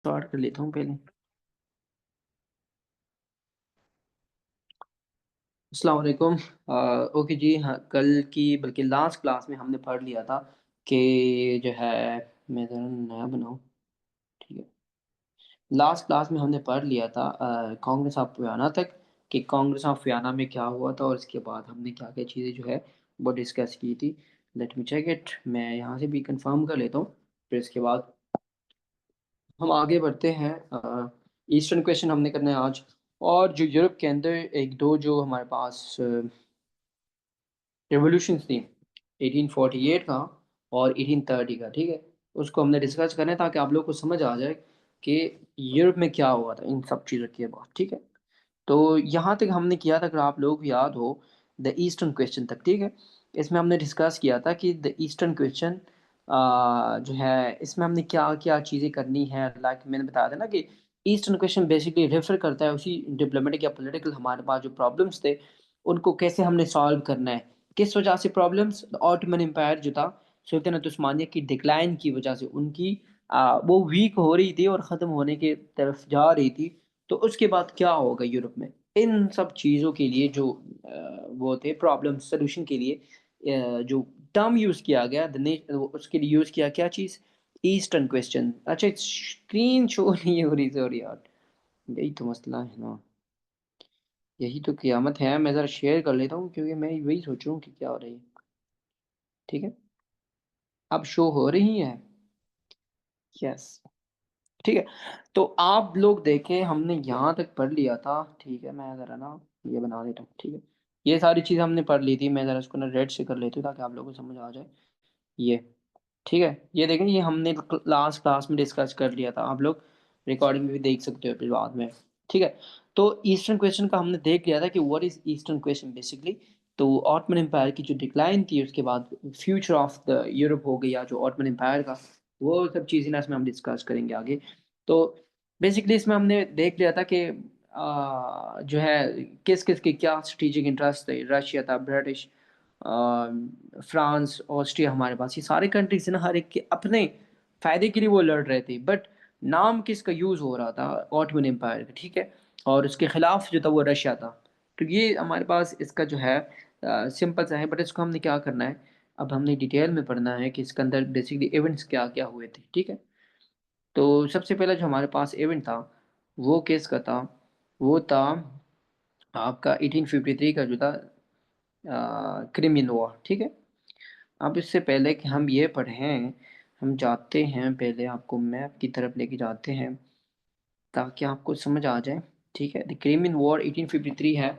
Start कर लेता हूँ पहले। अस्सलाम वालेकुम। ओके जी, हाँ, कल की बल्कि लास्ट क्लास में हमने पढ़ लिया था कि जो है, मैं ज़रा नया बनाऊँ। ठीक है। लास्ट क्लास में हमने पढ़ लिया था कांग्रेस ऑफ गयाना तक, कि कांग्रेस ऑफ गयाना में क्या हुआ था और इसके बाद हमने क्या क्या चीज़ें जो है वो डिस्कस की थी। लेट मी चेक इट, मैं यहाँ से भी कंफर्म कर लेता हूँ। फिर इसके बाद हम आगे बढ़ते हैं। ईस्टर्न क्वेश्चन हमने करना है आज। और जो यूरोप के अंदर एक दो जो हमारे पास रिवोल्यूशन थी, 1848 का और 1830 का, ठीक है, उसको हमने डिस्कस करना है ताकि आप लोग को समझ आ जाए कि यूरोप में क्या हुआ था इन सब चीज़ों के बाद। ठीक है। तो यहाँ तक हमने किया था, अगर आप लोग को याद हो, द ईस्टर्न क्वेश्चन तक। ठीक है। इसमें हमने डिस्कस किया था कि द ईस्टर्न क्वेश्चन जो है, इसमें हमने क्या क्या चीज़ें करनी है। लाइक मैंने बताया था ना कि ईस्टर्न क्वेश्चन बेसिकली रेफर करता है उसी डिप्लोमेटिक या पॉलिटिकल हमारे पास जो प्रॉब्लम्स थे, उनको कैसे हमने सॉल्व करना है। किस वजह से प्रॉब्लम्स, ऑटोमन एम्पायर जो था, सुल्तानत उस्मानिया की डिक्लाइन की वजह से उनकी वो वीक हो रही थी और ख़त्म होने की तरफ जा रही थी। तो उसके बाद क्या होगा यूरोप में, इन सब चीज़ों के लिए जो वो थे प्रॉब्लम सोल्यूशन के लिए जो टर्म यूज़ किया गया, उसके लिए यूज़ किया क्या चीज़, ईस्टर्न क्वेश्चन। अच्छा, स्क्रीन शो नहीं हो रही, सॉरी यार, यही तो मसला है ना, यही तो क़यामत है। मैं ज़रा शेयर कर लेता हूँ क्योंकि मैं वही सोच रहा हूँ कि क्या हो रही है। ठीक है। अब शो हो रही है। यस। ठीक है। तो आप लोग देखें, हमने यहाँ तक पढ़ लिया था। ठीक है, मैं ज़रा ना ये बना देता हूँ। ठीक है। ये सारी चीज़ हमने पढ़ ली थी, मैं ज़रा इसको ना रेड से कर लेती हूँ ताकि आप लोगों को समझ आ जाए। ये ठीक है, ये देखें, ये हमने लास्ट क्लास में डिस्कस कर लिया था। आप लोग रिकॉर्डिंग में भी देख सकते हो फिर बाद में। ठीक है। तो ईस्टर्न क्वेश्चन का हमने देख लिया था कि what is eastern question basically. तो ऑटमन एम्पायर की जो डिक्लाइन थी, उसके बाद फ्यूचर ऑफ द यूरोप हो गया जो ऑटमन एम्पायर का, वो सब चीज़ें ना इसमें हम डिस्कस करेंगे आगे। तो बेसिकली इसमें हमने देख लिया था कि जो है, किस किस के क्या स्ट्रेटेजिक इंटरेस्ट थे। रशिया था, ब्रिटिश, फ्रांस, ऑस्ट्रिया, हमारे पास ये सारे कंट्रीज ना, हर एक के अपने फायदे के लिए वो लड़ रहे थे। बट नाम किसका यूज हो रहा था, ऑटोमन एम्पायर का। ठीक है। और उसके खिलाफ जो था वो रशिया था। तो ये हमारे पास इसका जो है सिंपल सा है, बट इसको हमने क्या करना है, अब हमने डिटेल में पढ़ना है कि इसके अंदर बेसिकली इवेंट्स क्या क्या हुए थे। ठीक है। तो सबसे पहला जो हमारे पास इवेंट था, वो केस का था, वो था आपका 1853 का जो था क्रिमियन वॉर। ठीक है। अब इससे पहले कि हम ये पढ़ें, हम जाते हैं, पहले आपको मैप की तरफ लेके जाते हैं ताकि आपको समझ आ जाए। ठीक है। द क्रिमियन वॉर 1853 है,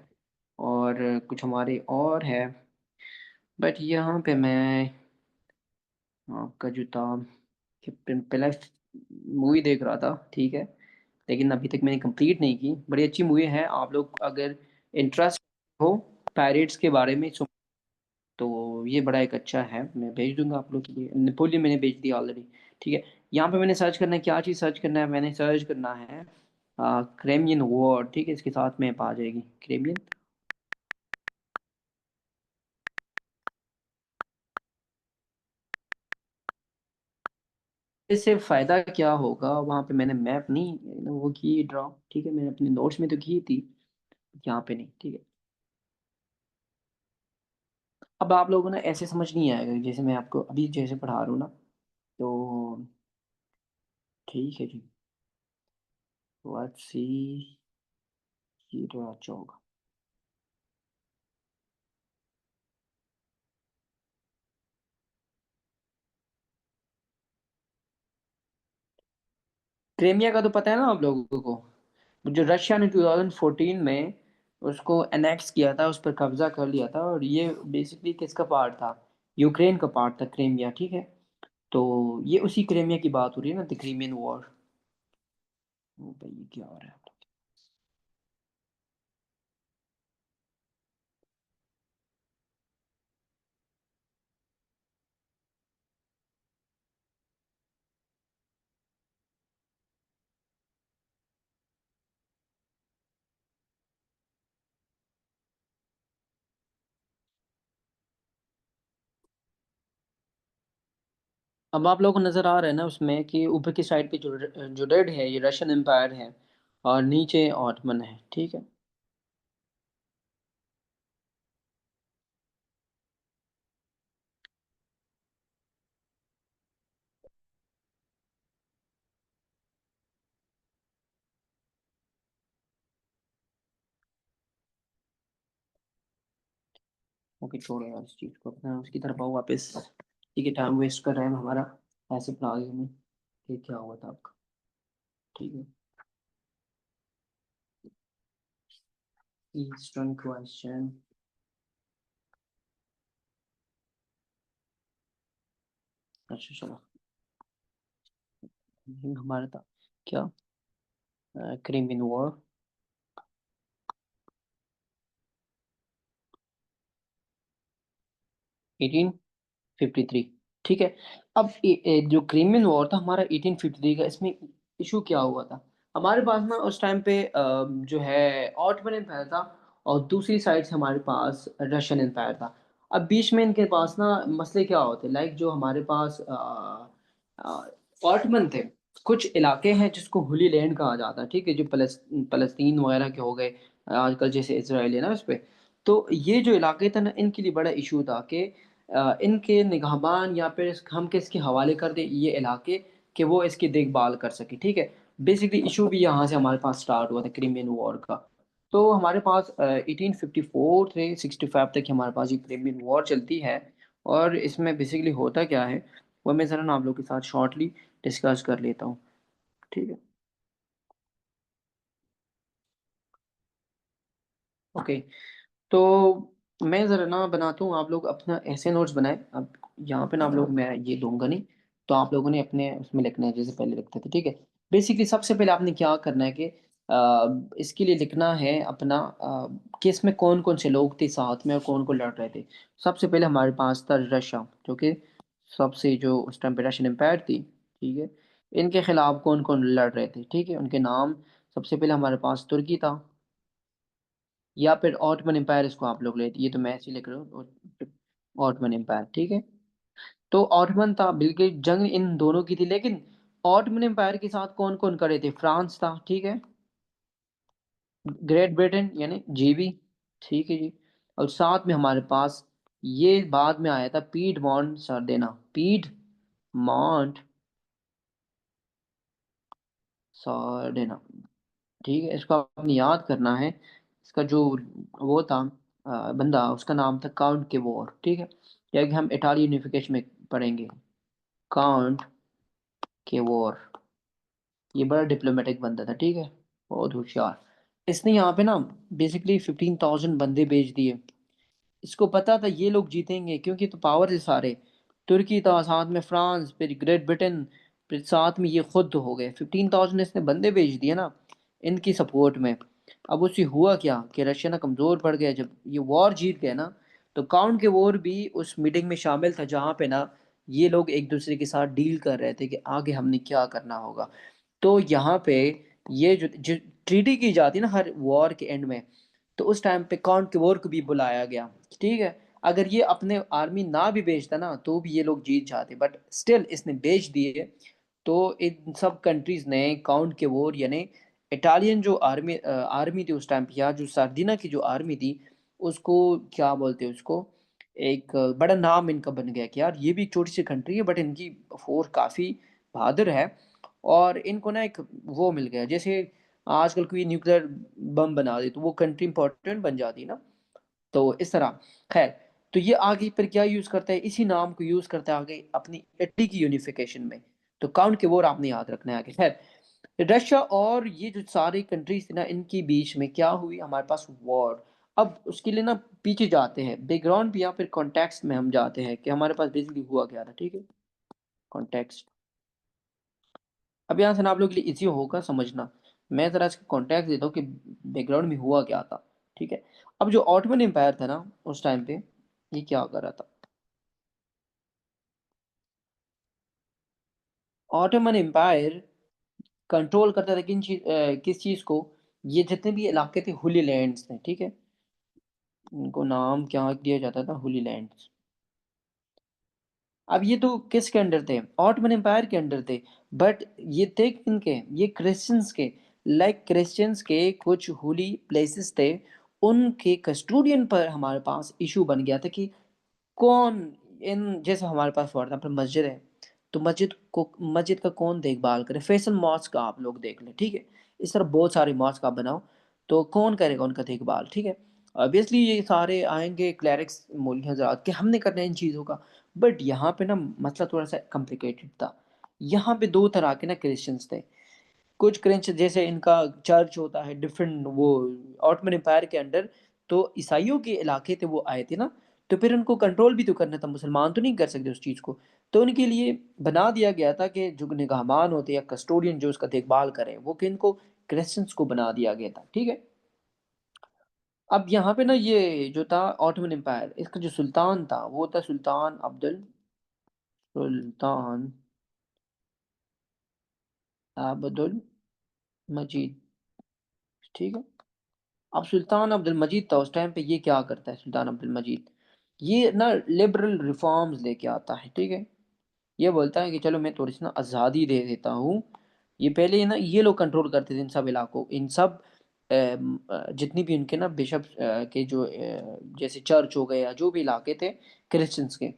और कुछ हमारे और है, बट यहाँ पे मैं आपका जो था कि पहले मूवी देख रहा था। ठीक है। लेकिन अभी तक मैंने कंप्लीट नहीं की। बड़ी अच्छी मूवी है, आप लोग अगर इंटरेस्ट हो पायरेट्स के बारे में, तो ये बड़ा एक अच्छा है, मैं भेज दूंगा आप लोग के लिए। नेपोलियन मैंने भेज दिया ऑलरेडी। ठीक है। यहाँ पे मैंने सर्च करना है, क्या चीज़ सर्च करना है, मैंने सर्च करना है क्रेमियन वॉर। ठीक है, इसके साथ में आ जाएगी क्रेमियन। इससे फ़ायदा क्या होगा, वहाँ पे मैंने मैप नहीं वो की ड्रॉ। ठीक है, मैंने अपने नोट्स में तो की थी, यहाँ पे नहीं। ठीक है। अब आप लोगों ने ऐसे समझ नहीं आएगा जैसे मैं आपको अभी जैसे पढ़ा रहा हूँ ना। तो ठीक है जी, लेट्स सी, ये तो अच्छा होगा। क्रेमिया का तो पता है ना आप लोगों को, जो रशिया ने 2014 में उसको एनेक्स किया था, उस पर कब्जा कर लिया था। और ये बेसिकली किसका पार्ट था, यूक्रेन का पार्ट था क्रेमिया। ठीक है। तो ये उसी क्रेमिया की बात हो रही है ना, द क्रीमियन वॉर। ओ भाई, ये क्या हो रहा है। अब आप लोगों को नजर आ रहा है ना उसमें कि ऊपर की साइड पे जो रेड है ये रशियन एम्पायर है, और नीचे ऑटमन है, ठीक है। ओके, छोड़ो यार इस चीज को, अपना उसकी तरफ आओ वापस। ठीक है, टाइम वेस्ट कर रहे हैं हम हमारा ऐसे प्लान में कि क्या हुआ था आपका। ठीक है, ईस्टर्न क्वेश्चन। अच्छा चलो, ये हमारा था क्या, क्रीमियन वॉर। 1853, ठीक है। अब जो क्रीमियन वॉर था हमारा 1853 का, इसमें इशू क्या हुआ था। हमारे पास ना उस टाइम पे जो है ऑटोमन एम्पायर था, और दूसरी साइड से हमारे पास रशियन एम्पायर था। अब बीच में इनके पास ना मसले क्या होते, लाइक जो हमारे पास ऑटोमन थे, कुछ इलाके हैं जिसको हुली लैंड कहा जाता है, ठीक है, जो फलस्तीन वगैरह के हो गए आजकल, जैसे इसराइल है ना उस पे। तो ये जो इलाके थे ना, इनके लिए बड़ा इशू था कि इनके निगहबान या फिर हम किसके हवाले कर दें ये इलाके, कि वो इसकी देखभाल कर सके, ठीक है। बेसिकली इशू भी यहाँ से हमारे पास स्टार्ट हुआ था क्रीमियन वॉर का। तो हमारे पास 1854 से 65 तक हमारे पास ये क्रीमियन वॉर चलती है। और इसमें बेसिकली होता क्या है, वो मैं ज़रा ना आप लोग के साथ शॉर्टली डिस्कस कर लेता हूँ, ठीक है। ओके, तो मैं ज़रा ना बनाता हूँ, आप लोग अपना ऐसे नोट्स बनाए। अब यहाँ पे ना आप लोग, मैं ये दूंगा नहीं, तो आप लोगों ने अपने उसमें लिखना है जैसे पहले लिखते थे, ठीक है। बेसिकली सबसे पहले आपने क्या करना है कि इसके लिए लिखना है अपना कि इसमें कौन कौन से लोग थे साथ में और कौन कौन लड़ रहे थे। सबसे पहले हमारे पास था रशिया, जो कि सबसे जो उस टाइम पे रशियन एम्पायर थी, ठीक है। इनके खिलाफ कौन कौन लड़ रहे थे, ठीक है, उनके नाम। सबसे पहले हमारे पास तुर्की था, या फिर ऑटमन एम्पायर, इसको आप लोग लेते, ये तो मैं ऐसे ही लिख रहा हूँ, ऑटमन एम्पायर, ठीक है। तो ऑटमन था, बिल्कुल जंग इन दोनों की थी, लेकिन ऑटमन एम्पायर के साथ कौन कौन खड़े थे, फ्रांस था, ठीक है, ग्रेट ब्रिटेन यानी जीबी, ठीक है जी। और साथ में हमारे पास, ये बाद में आया था, पीड मॉन्ट सरदेना, पीड मॉन्ट सरदेना, ठीक है। इसको आपने याद करना है। इसका जो वो था बंदा, उसका नाम था काउंट के वॉर, ठीक है। या कि हम इटाली यूनिफिकेशन में पढ़ेंगे, काउंट के वॉर। ये बड़ा डिप्लोमेटिक बंदा था, ठीक है, बहुत होशियार। इसने यहाँ पे ना बेसिकली 15,000 बंदे भेज दिए। इसको पता था ये लोग जीतेंगे, क्योंकि तो पावर है सारे, तुर्की था, साथ में फ्रांस, फिर ग्रेट ब्रिटेन, फिर साथ में ये खुद हो गए। 15,000 इसने बंदे भेज दिए ना इनकी सपोर्ट में। अब उससे हुआ क्या कि रशिया ना कमज़ोर पड़ गया, जब ये वॉर जीत गए ना। तो काउंट के वॉर भी उस मीटिंग में शामिल था, जहाँ पे ना ये लोग एक दूसरे के साथ डील कर रहे थे कि आगे हमने क्या करना होगा। तो यहाँ पे ये जो ट्रीटी की जाती है ना हर वॉर के एंड में, तो उस टाइम पे काउंट के वॉर को भी बुलाया गया, ठीक है। अगर ये अपने आर्मी ना भी भेजता ना तो भी ये लोग जीत जाते, बट स्टिल इसने भेज दिए। तो इन सब कंट्रीज ने काउंट के वॉर यानी इटालियन जो आर्मी थी उस टाइम पे, या जो सार्डिना की जो आर्मी थी, उसको क्या बोलते हैं उसको, एक बड़ा नाम इनका बन गया कि यार ये भी एक छोटी सी कंट्री है, बट इनकी फोर्स काफ़ी बहादुर है। और इनको ना एक वो मिल गया, जैसे आजकल कोई न्यूक्लियर बम बना दे तो वो कंट्री इंपॉर्टेंट बन जाती है ना, तो इस तरह। खैर, तो ये आगे फिर क्या यूज करता है, इसी नाम को यूज करता है आगे अपनी इटली की यूनिफिकेशन में। तो काउंट के वॉर आपने याद रखना है आगे। खैर, रशिया और ये जो सारी कंट्रीज थी ना, इनके बीच में क्या हुई, हमारे पास वॉर। अब उसके लिए ना पीछे जाते हैं बैकग्राउंड भी, या फिर कॉन्टेक्स्ट में हम जाते हैं कि हमारे पास बेसिकली हुआ क्या था, ठीक है, कॉन्टेक्स्ट। अब यहाँ से ना आप लोग के लिए इजी होगा समझना। मैं जरा इसका कॉन्टेक्स्ट देता हूँ कि बैकग्राउंड में हुआ क्या था, ठीक है। अब जो ऑटोमन एम्पायर था ना उस टाइम पे, ये क्या कर रहा था, ऑटोमन एम्पायर कंट्रोल करता था किस चीज को, ये जितने भी इलाके थे हुली लैंड्स थे, ठीक है। इनको नाम क्या दिया जाता था, हुली लैंड्स। अब ये तो किसके अंडर थे, ऑटोमन एम्पायर के अंडर थे, बट ये थे किनके, ये क्रिश्चियंस के। लाइक क्रिश्चियंस के कुछ होली प्लेसेस थे, उनके कस्टोडियन पर हमारे पास इशू बन गया था कि कौन, इन जैसे हमारे पास फॉर एग्जाम्पल मस्जिद है, तो मस्जिद का कौन देखभाल करे, फैसल मॉस्क का आप लोग देख लें, ठीक है, इस तरह बहुत सारे मॉस्क आप बनाओ, तो कौन करेगा उनका देखभाल, ठीक है। ऑब्वियसली ये सारे आएंगे क्लैरिक्स मौलवी हजरात के, हमने करना है इन चीज़ों का। बट यहाँ पे ना मसला थोड़ा सा कॉम्प्लिकेटेड था। यहाँ पे दो तरह के ना क्रिश्चियंस थे। कुछ क्रिश्चियन जैसे इनका चर्च होता है डिफरेंट, वो ऑटोमन एम्पायर के अंडर, तो ईसाइयों के इलाके थे वो आए थे ना, तो फिर उनको कंट्रोल भी तो करना था, मुसलमान तो नहीं कर सकते उस चीज़ को। तो उनके लिए बना दिया गया था कि जो निगहबान होते या कस्टोडियन जो उसका देखभाल करें, वो कि इनको क्रिश्चियंस को बना दिया गया था, ठीक है। अब यहाँ पे ना ये जो था ऑटोमन एम्पायर, इसका जो सुल्तान था वो था सुल्तान अब्दुल मजीद, ठीक है। अब सुल्तान अब्दुल मजीद था उस टाइम पे, ये क्या करता है सुल्तान अब्दुल मजीद, ये ना लिबरल रिफॉर्म्स लेके आता है, ठीक है। ये बोलता है कि चलो मैं थोड़ी सी ना आज़ादी दे देता हूँ। ये पहले ना ये लोग कंट्रोल करते थे इन सब इलाकों, इन सब जितनी भी उनके ना बिशप के जो जैसे चर्च हो गए या जो भी इलाके थे क्रिश्चियंस के,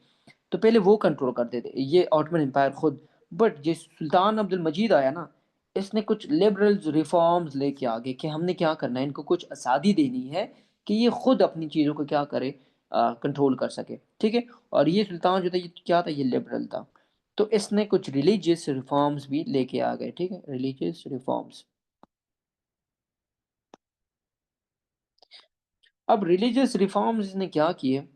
तो पहले वो कंट्रोल करते थे ये ऑटोमन एम्पायर खुद। बट ये सुल्तान अब्दुल मजीद आया ना, इसने कुछ लिबरल रिफॉर्म्स लेके आ गए कि हमने क्या करना है, इनको कुछ आज़ादी देनी है कि ये खुद अपनी चीज़ों को क्या करे, कंट्रोल कर सके, ठीक है। और ये सुल्तान जो था ये क्या था, ये लिबरल था। तो इसने कुछ रिलीजियस रिफॉर्म्स भी लेके आ गए, ठीक है, रिलीजियस रिफॉर्म्स। अब रिलीजियस रिफॉर्म्स इसने क्या किए,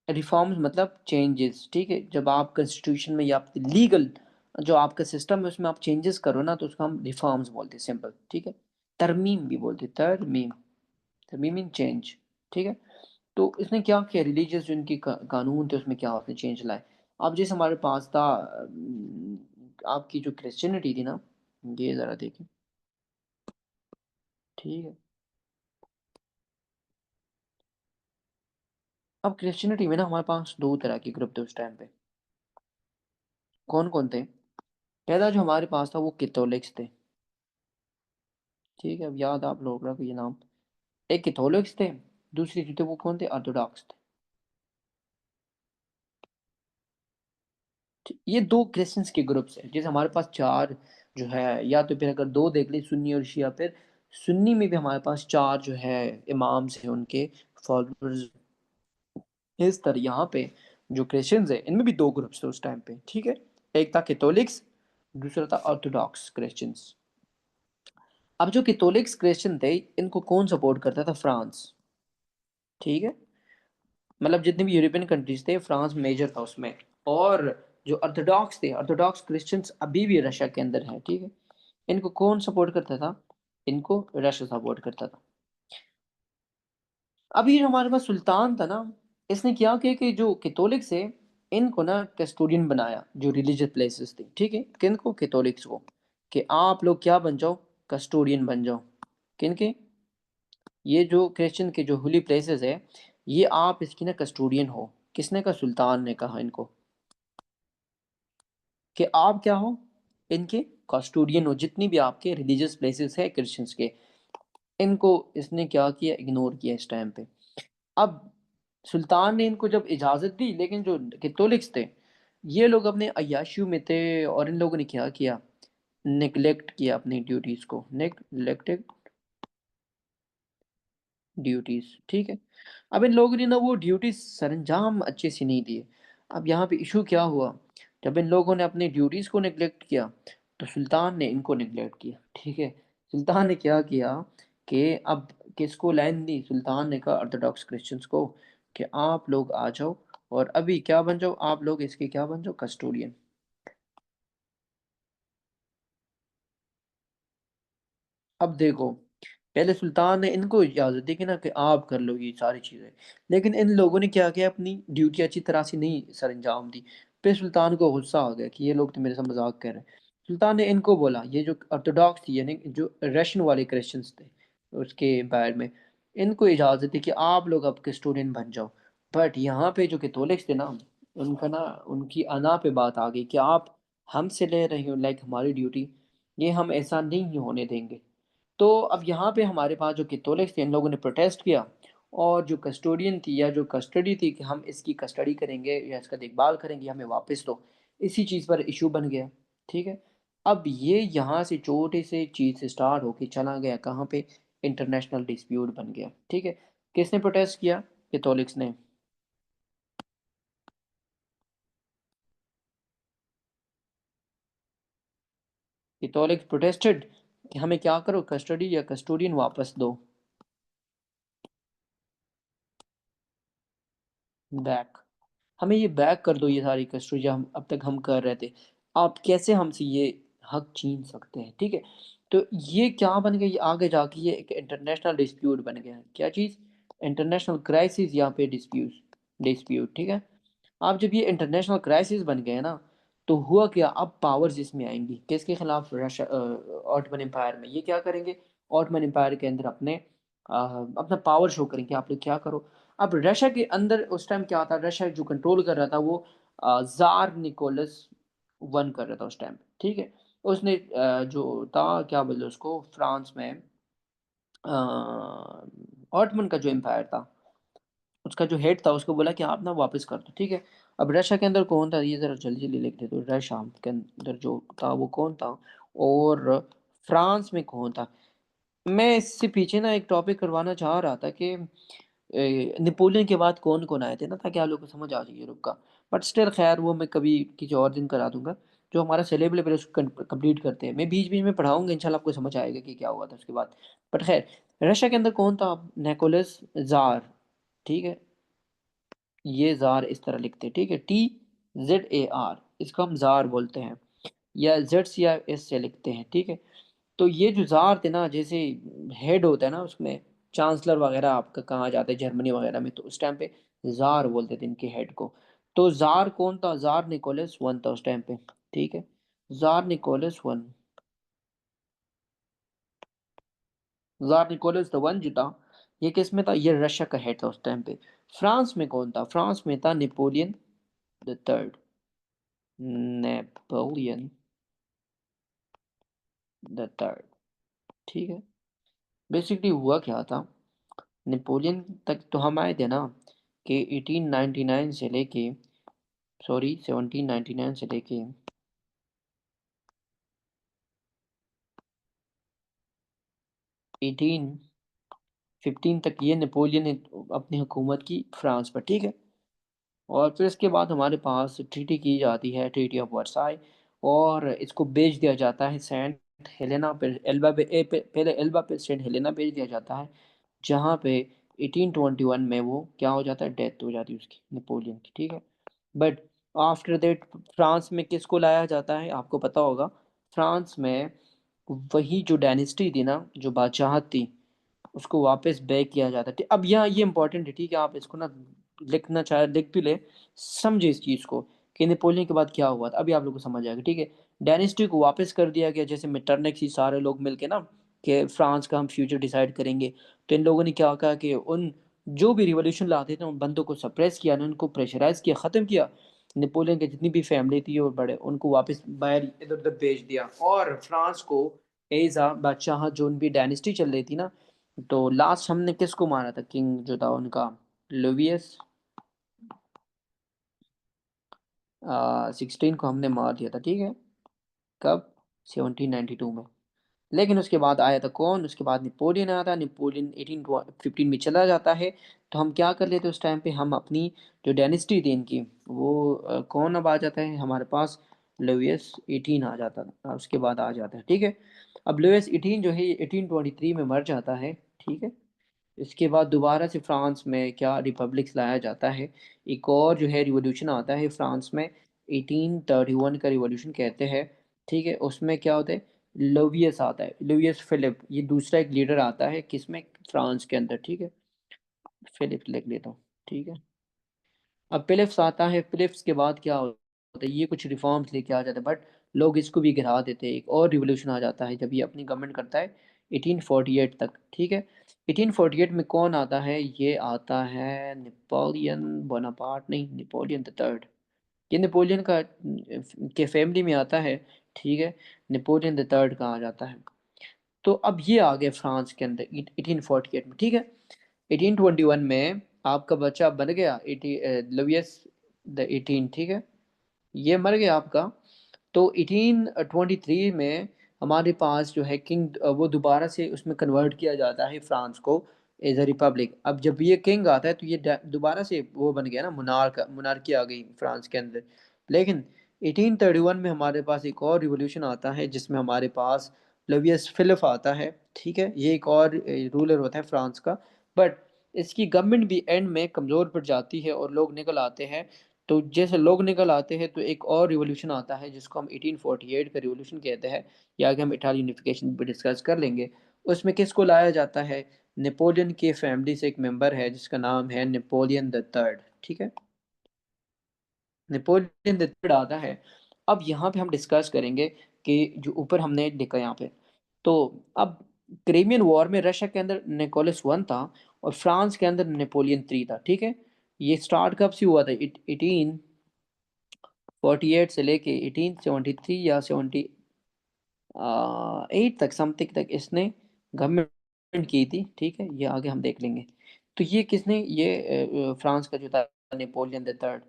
रिफॉर्म्स मतलब चेंजेस, ठीक है। जब आप कॉन्स्टिट्यूशन में या लीगल जो आपका सिस्टम है उसमें आप चेंजेस करो ना, तो उसको हम रिफॉर्म्स बोलते हैं, सिंपल, ठीक है। तरमीम भी बोलते हैं, तरमीम, तरमीम इन चेंज, ठीक है। तो इसने क्या किया, रिलीजियस जो इनकी कानून थे उसमें क्या आपने चेंज लाए। अब जैसे हमारे पास था आपकी जो क्रिश्चियनिटी थी ना, ये ज़रा देखें, ठीक है। अब क्रिश्चियनिटी में ना हमारे पास दो तरह के ग्रुप थे उस टाइम पे। कौन कौन थे, पहला जो हमारे पास था वो कैथोलिक्स थे, ठीक है। अब याद आप लोग रखो ये नाम, एक कैथोलिक्स थे, दूसरे जो थे वो कौन थे, ऑर्थोडॉक्स थे। ये दो क्रिश्चियंस के ग्रुप्स हैं, जैसे हमारे पास चार जो है, या तो फिर अगर दो देख ले, सुन्नी और शिया, फिर सुन्नी में भी हमारे पास चार जो है इमाम्स हैं उनके फॉलोअर्स। इस तरह यहाँ पे जो क्रिश्चियंस है इनमें भी दो ग्रुप्स थे उस टाइम पे, ठीक है। एक था कैथोलिक्स, दूसरा था ऑर्थोडॉक्स क्रिश्चियंस। अब जो कैथोलिक्स क्रिश्चियन थे इनको कौन सपोर्ट करता था, फ्रांस, ठीक है। मतलब जितने भी यूरोपियन कंट्रीज थे फ्रांस मेजर था उसमें। और जो ऑर्थोडॉक्स थे, ऑर्थोडॉक्स क्रिश्चियंस अभी भी रशिया के अंदर हैं, ठीक है। इनको कौन सपोर्ट करता था, इनको रशिया सपोर्ट करता था। अभी जो हमारे पास सुल्तान था ना, इसने क्या किया कि जो कैथोलिक्स है इनको ना कस्टोडियन बनाया जो रिलीजियस प्लेसेस थी, ठीक है। किनको, कैथोलिक्स को, कि आप लोग क्या बन जाओ, कस्टोडियन बन जाओ। किनके, ये जो क्रिश्चियन के जो होली प्लेसेस है, ये आप इसकी ना कस्टोडियन हो। किसने कहा, सुल्तान ने कहा इनको कि आप क्या हो, इनके कस्टोडियन हो, जितनी भी आपके रिलीजियस प्लेसेस है क्रिश्चियंस के। इनको इसने क्या किया, इग्नोर किया इस टाइम पे। अब सुल्तान ने इनको जब इजाज़त दी, लेकिन जो कैथोलिक्स थे ये लोग अपने अय्याशियों में थे, और इन लोगों ने क्या किया, निगलेक्ट किया अपनी ड्यूटीज़ को, नेग्लेक्टेड ड्यूटीज़, ठीक है। अब इन लोगों ने ना वो ड्यूटीज़ सरंजाम अच्छे से नहीं दिए। अब यहाँ पे इशू क्या हुआ, जब इन लोगों ने अपनी ड्यूटीज़ को निगलेक्ट किया, तो सुल्तान ने इनको निगलेक्ट किया, ठीक है। सुल्तान ने क्या किया कि अब किसको लाइन दी, सुल्तान ने कहा ऑर्थोडॉक्स क्रिश्चियंस को कि आप लोग आ जाओ, और अभी क्या बन जाओ, आप लोग इसके क्या बन जाओ, कस्टोडियन। अब देखो, पहले सुल्तान ने इनको इजाज़त दी कि ना कि आप कर लो ये सारी चीज़ें, लेकिन इन लोगों ने क्या किया, अपनी ड्यूटी अच्छी तरह से नहीं सर अंजाम दी। फिर सुल्तान को गुस्सा आ गया कि ये लोग तो मेरे साथ मजाक कर रहे हैं। सुल्तान ने इनको बोला, ये जो ऑर्थोडॉक्स थी यानी जो रशियन वाले क्रिश्चियंस थे उसके एम्पायर में, इनको इजाज़त दी कि आप लोग अब क्रिस्टोनियन बन जाओ। बट यहाँ पे जो कैथोलिक्स थे ना, उनका ना, उनकी अना पे बात आ गई कि आप हमसे ले रहे हो लाइक हमारी ड्यूटी, ये हम ऐसा नहीं होने देंगे। तो अब यहाँ पे हमारे पास जो कैथोलिक्स थे, इन लोगों ने प्रोटेस्ट किया, और जो कस्टोडियन थी या जो कस्टडी थी कि हम इसकी कस्टडी करेंगे या इसका देखभाल करेंगे, हमें वापस दो, इसी चीज़ पर इशू बन गया। ठीक है। अब ये यहाँ से छोटे से चीज़ से स्टार्ट होके चला गया कहाँ पे, इंटरनेशनल डिस्प्यूट बन गया। ठीक है। किसने प्रोटेस्ट किया? कैथोलिक्स ने। कैथोलिक्स प्रोटेस्टेड कि हमें क्या करो, कस्टडी या कस्टोडियन वापस दो, बैक, हमें ये बैक कर दो, ये सारी कस्टडी जो हम अब तक हम कर रहे थे, आप कैसे हमसे ये हक छीन सकते हैं। ठीक है। तो ये क्या बन गया, ये आगे जाके ये एक इंटरनेशनल डिस्प्यूट बन गया। क्या चीज़? इंटरनेशनल क्राइसिस, यहाँ पे डिस्प्यूट, डिस्प्यूट। ठीक है। अब जब ये इंटरनेशनल क्राइसिस बन गए ना, तो हुआ क्या, अब पावर्स इसमें आएंगी किसके खिलाफ, रशिया, ऑटोमन एम्पायर में। ये क्या करेंगे, ऑटोमन एम्पायर के अंदर अपने अपना पावर शो करेंगे, आप लोग क्या करो। अब रशिया के अंदर उस टाइम क्या था, रशिया जो कंट्रोल कर रहा था वो जार निकोलस वन कर रहा था उस टाइम। ठीक है। उसने जो था क्या बोलते उसको, फ्रांस में ऑटमन का जो एम्पायर था, उसका जो हेड था, उसको बोला कि आप ना वापस कर दो। ठीक है। अब रशिया के अंदर कौन था, ये ज़रा जल्दी जल्दी लिख दे। तो रशिया के अंदर जो था वो कौन था, और फ्रांस में कौन था। मैं इससे पीछे ना एक टॉपिक करवाना चाह रहा था कि नेपोलियन के बाद कौन कौन आए थे ना, ताकि आप लोगों को समझ आ जाए यूरोप का। बट स्टिल खैर वो मैं कभी किसी और दिन करा दूंगा। जो हमारा सिलेबस है पहले उसको कंप्लीट करते हैं, मैं बीच बीच में पढ़ाऊंगा, इंशाल्लाह आपको समझ आएगा कि क्या हुआ था उसके बाद। बट खैर, रशिया के अंदर कौन था, निकोलस जार। ठीक है। ये जार इस तरह लिखते हैं। ठीक है। TZAR, इसको हम जार बोलते हैं, या जेड सी या एस से लिखते हैं। ठीक है। तो ये जो जार थे ना, जैसे हेड होता है ना उसमें, चांसलर वगैरह आपका कहाँ जाते हैं जर्मनी वगैरह में, तो उस टाइम पे जार बोलते थे इनके हेड को। तो जार कौन था, जार निकोलस वन था उस टाइम पे। ठीक है। Czar Nicholas one, czar Nicholas the one जो था, ये किस में था, ये रशिया का हेड था उस टाइम पे। फ्रांस में कौन था, फ्रांस में था Napoleon the third, Napoleon the third. ठीक है। बेसिकली हुआ क्या था, नेपोलियन तक तो हम आए थे ना, कि 1899 से लेके, सॉरी 1799 से लेके 1815 तक ये नेपोलियन ने अपनी हुकूमत की फ्रांस पर। ठीक है। और फिर इसके बाद हमारे पास ट्रीटी की जाती है, ट्रीटी ऑफ वर्साई, और इसको बेच दिया जाता है सेंट हेलेना पे, पहले एल्बा पे सेंट हेलेना भेज दिया जाता है, जहाँ पे 1821 में वो क्या हो जाता है, डेथ हो जाती है उसकी, नेपोलियन की। ठीक है। बट आफ्टर दैट फ्रांस में किसको लाया जाता है, आपको पता होगा, फ्रांस में वही जो डायनेस्टी थी ना, जो बादशाहत थी, उसको वापस बैक किया जाता है। अब यहाँ ये इंपॉर्टेंट है, ठीक है, आप इसको ना लिखना चाहे लिख भी ले, समझे इस चीज़ को कि नेपोलियन के बाद क्या हुआ था, अभी आप लोग को समझ आएगा। ठीक है। डायनेस्टी को वापस कर दिया गया, जैसे मेटरनिक्स ही सारे लोग मिलके ना, कि फ्रांस का हम फ्यूचर डिसाइड करेंगे। तो इन लोगों ने क्या कहा कि उन जो भी रिवॉल्यूशन लाते थे उन बंदों को सप्रेस किया, उनको प्रेशराइज किया, ख़त्म किया। नेपोलियन की जितनी भी फैमिली थी और बड़े, उनको वापस बाहर इधर उधर भेज दिया, और फ्रांस को एज आ बादशाह जो उनकी डायनेस्टी चल रही थी ना, तो लास्ट हमने किसको मारा था, किंग जो था उनका, लुवियस 16 को हमने मार दिया था। ठीक है। कब? 1792 में। लेकिन उसके बाद आया था कौन, उसके बाद नेपोलियन आया था, नेपोलियन 1815 में चला जाता है। तो हम क्या कर लेते उस टाइम पे, हम अपनी जो डायनेस्टी थी इनकी, वो कौन अब आ जाता है हमारे पास, लुइस 18 आ जाता था, उसके बाद आ जाता है। ठीक है। अब लुइस 18 जो है 1823 में मर जाता है। ठीक है। इसके बाद दोबारा से फ्रांस में क्या रिपब्लिक्स लाया जाता है, एक और जो है रिवॉल्यूशन आता है फ्रांस में, 1831 का रिवॉल्यूशन कहते हैं। ठीक है। उसमें क्या होता है, लुवियस आता है, लुवियस फिलिप, ये दूसरा एक लीडर आता है किसमें, फ्रांस के अंदर। ठीक है। फिलिप लिख लेता हूँ। ठीक है। अब फिलिप्स आता है, फिलिप्स के बाद क्या होता है, ये कुछ रिफॉर्म्स लेके आ जाते हैं, बट लोग इसको भी गिरा देते हैं, एक और रिवोल्यूशन आ जाता है जब ये अपनी गवर्नमेंट करता है 1848 तक। ठीक है। 1848 में कौन आता है, ये आता है नेपोलियन बोनापार्ट, नहीं, नेपोलियन द थर्ड। ये नेपोलियन का के फैमिली में आता है, ठीक है। नेपोलियन द थर्ड कहा जाता है। तो अब ये आ गए फ्रांस के अंदर 1848 में, ठीक है। 1821 में आपका बच्चा बन गया लुइस द 18, ठीक है। ये मर गया आपका। तो 1823 में हमारे पास जो है किंग, वो दोबारा से उसमें कन्वर्ट किया जाता है फ्रांस को एज अ रिपब्लिक। अब जब ये किंग आता है तो ये दोबारा से वो बन गया ना, मुनार्की आ गई फ्रांस के अंदर। लेकिन 1831 में हमारे पास एक और रिवोल्यूशन आता है जिसमें हमारे पास लवियस फिलिप आता है, ठीक है। ये एक और रूलर होता है फ्रांस का। बट इसकी गवर्नमेंट भी एंड में कमज़ोर पड़ जाती है और लोग निकल आते हैं। तो जैसे लोग निकल आते हैं तो एक और रिवॉल्यूशन आता है जिसको हम 1848 का रिवॉल्यूशन कहते हैं, या आगे हम इटालियन यूनिफिकेशन भी डिस्कस कर लेंगे। उसमें किसको लाया जाता है? नेपोलियन के फैमिली से एक मेंबर है जिसका नाम है नेपोलियन द थर्ड, ठीक है। नेपोलियन द थर्ड आता है। अब यहाँ पे हम डिस्कस करेंगे कि जो ऊपर हमने लिखा यहाँ पे, तो अब क्रीमियन वॉर में रशिया के अंदर निकोलस वन था और फ्रांस के अंदर नेपोलियन थ्री था, ठीक है। ये स्टार्ट कब से हुआ था? 1848 से लेके 1873 या 78 तक, समथिंग तक इसने गवर्नमेंट की थी, ठीक है। ये आगे हम देख लेंगे। तो ये किसने, ये फ्रांस का जो था नेपोलियन द थर्ड।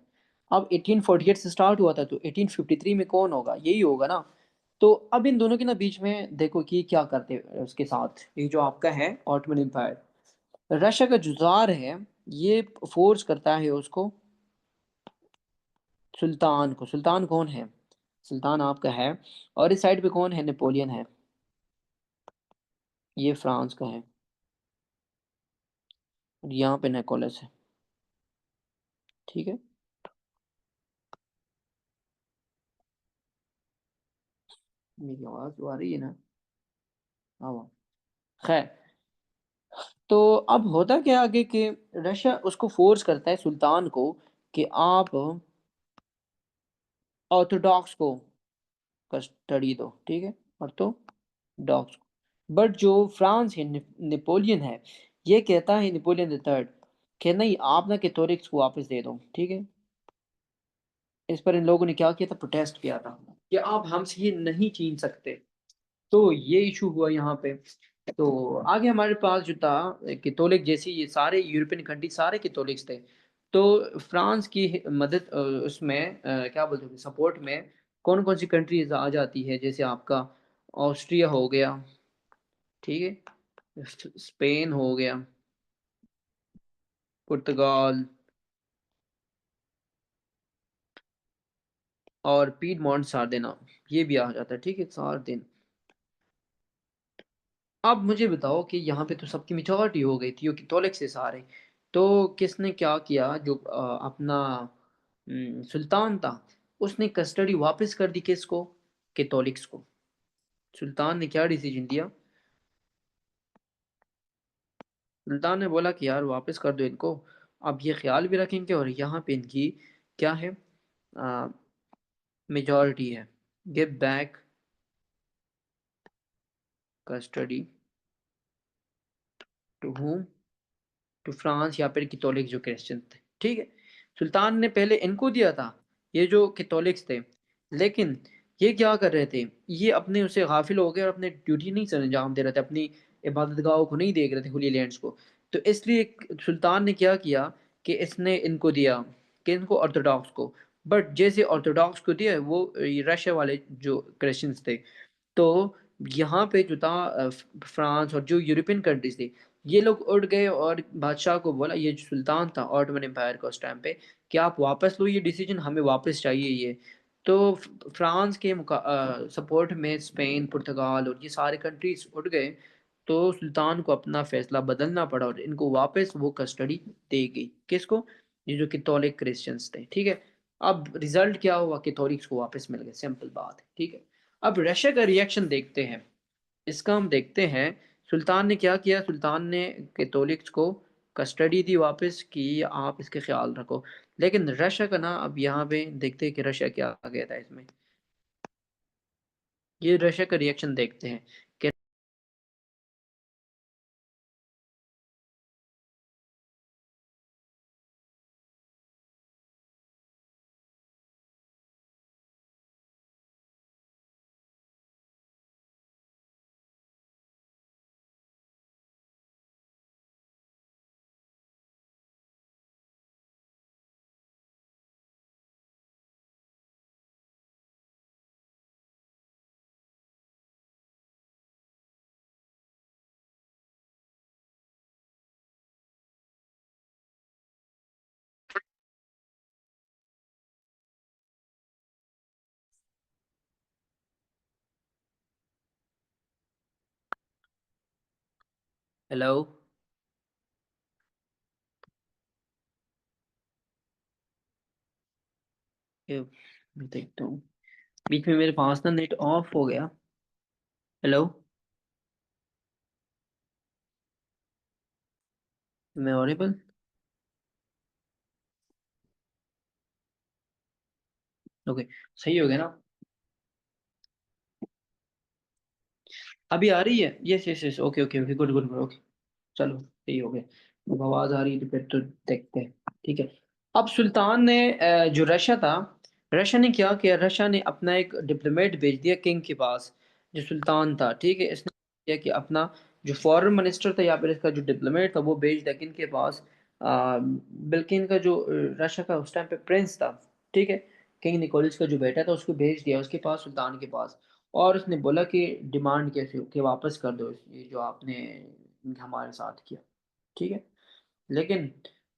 अब 1848 से स्टार्ट हुआ था तो 1853 में कौन होगा? यही होगा ना। तो अब इन दोनों के ना बीच में देखो कि क्या करते हैं उसके साथ, ये जो आपका है ऑटोमन एम्पायर, रशिया का जुजार है, ये फोर्स करता है उसको, सुल्तान को। सुल्तान कौन है? सुल्तान आपका है। और इस साइड पे कौन है? नेपोलियन है। ये फ्रांस का है और यहाँ पे निकोलस है, ठीक है। मेरी आवाज तो आ रही है ना? हाँ। खैर, तो अब होता क्या आगे कि रशिया उसको फोर्स करता है सुल्तान को कि आप ऑर्थोडॉक्स को कस्टडी दो, ठीक है। ऑर्थोडॉक्स को। बट जो फ्रांस है, नेपोलियन है, ये कहता है, नेपोलियन द थर्ड, कि नहीं, आप ना कैथोलिक्स को वापस दे दो, ठीक है। इस पर इन लोगों ने क्या किया था? प्रोटेस्ट किया था कि आप हमसे ये नहीं छीन सकते। तो ये इशू हुआ यहाँ पे। तो आगे हमारे पास जो था कैथोलिक, जैसे ये सारे यूरोपियन कंट्री सारे कैथोलिक्स थे। तो फ्रांस की मदद उसमें क्या बोलते हैं, सपोर्ट में कौन कौन सी कंट्रीज आ जाती है? जैसे आपका ऑस्ट्रिया हो गया, ठीक है। स्पेन हो गया, पुर्तगाल, और पीडमोंट सार्डिना, ये भी आ जाता है, ठीक है, सार्डिन। अब मुझे बताओ कि यहाँ पे तो सबकी मेजॉरिटी हो गई थी, कैथोलिक से सारे। तो किसने क्या किया? जो अपना सुल्तान था, उसने कस्टडी वापस कर दी किसको? कैथोलिक्स को। सुल्तान ने क्या डिसीजन दिया? सुल्तान ने बोला कि यार वापस कर दो इनको। अब ये ख्याल भी रखेंगे और यहाँ पे इनकी क्या है, मेजॉरिटी है। Give back custody to whom? To France, या फिर कैथोलिक जो क्रिश्चियन थे, ठीक है। सुल्तान ने पहले इनको दिया था, ये जो कैथोलिक्स थे। लेकिन ये क्या कर रहे थे? ये अपने उसे गाफिल हो गए और अपने ड्यूटी नहीं सर अंजाम दे रहे थे, अपनी इबादत गाहों को नहीं देख रहे थे, होली लैंड्स को। तो इसलिए सुल्तान ने क्या किया कि इसने इनको दिया, कि इनको ऑर्थोडॉक्स को। बट जैसे ऑर्थोडॉक्स को दिया, वो रशिया वाले जो क्रिश्चियंस थे, तो यहाँ पे जो था फ्रांस और जो यूरोपियन कंट्रीज थी, ये लोग उठ गए और बादशाह को बोला, ये जो सुल्तान था ऑटोमन एम्पायर का उस टाइम पे, कि आप वापस लो ये डिसीजन, हमें वापस चाहिए ये। तो फ्रांस के सपोर्ट में स्पेन, पुर्तगाल और ये सारे कंट्रीज उठ गए। तो सुल्तान को अपना फैसला बदलना पड़ा और इनको वापस वो कस्टडी दे गई। किसको? ये जो कैथोलिक क्रिश्चियंस थे, ठीक है। अब रिजल्ट क्या हुआ? कैथोलिक्स को वापस मिल गए, सिंपल बात है, ठीक है। अब रशिया का रिएक्शन देखते हैं, इसका हम देखते हैं। सुल्तान ने क्या किया? सुल्तान ने कैथोलिक्स को कस्टडी दी वापस कि आप इसके ख्याल रखो। लेकिन रशिया का ना, अब यहाँ पे देखते हैं कि रशिया क्या आ गया था इसमें। ये रशिया का रिएक्शन देखते हैं कि हेलो। ये मैं देखता हूँ, बीच में मेरे पास ना नेट ऑफ हो गया। हेलो। मैं ऑडिबल? ओके, सही हो गया ना? अभी आ रही है? Yes yes yes, okay okay okay, good good good, okay. चलो सही हो गया। अब आवाज आ रही है तो फिर तो देखते हैं। ठीक है। अब सुल्तान ने जो रशिया था, रशिया ने क्या किया, रशिया ने अपना एक डिप्लोमेट भेज दिया किंग के पास, जो सुल्तान था। ठीक है, इसने किया कि अपना जो फॉरेन मिनिस्टर था या फिर इसका जो डिप्लोमेट था वो भेज दिया किंग के पास। बिल्किन का जो रशिया का उस टाइम पे प्रिंस था, ठीक है, किंग निकोलस का जो बेटा था, उसको भेज दिया उसके पास, सुल्तान के पास। और उसने बोला कि डिमांड कैसे कि वापस कर दो ये जो आपने हमारे साथ किया। ठीक है। लेकिन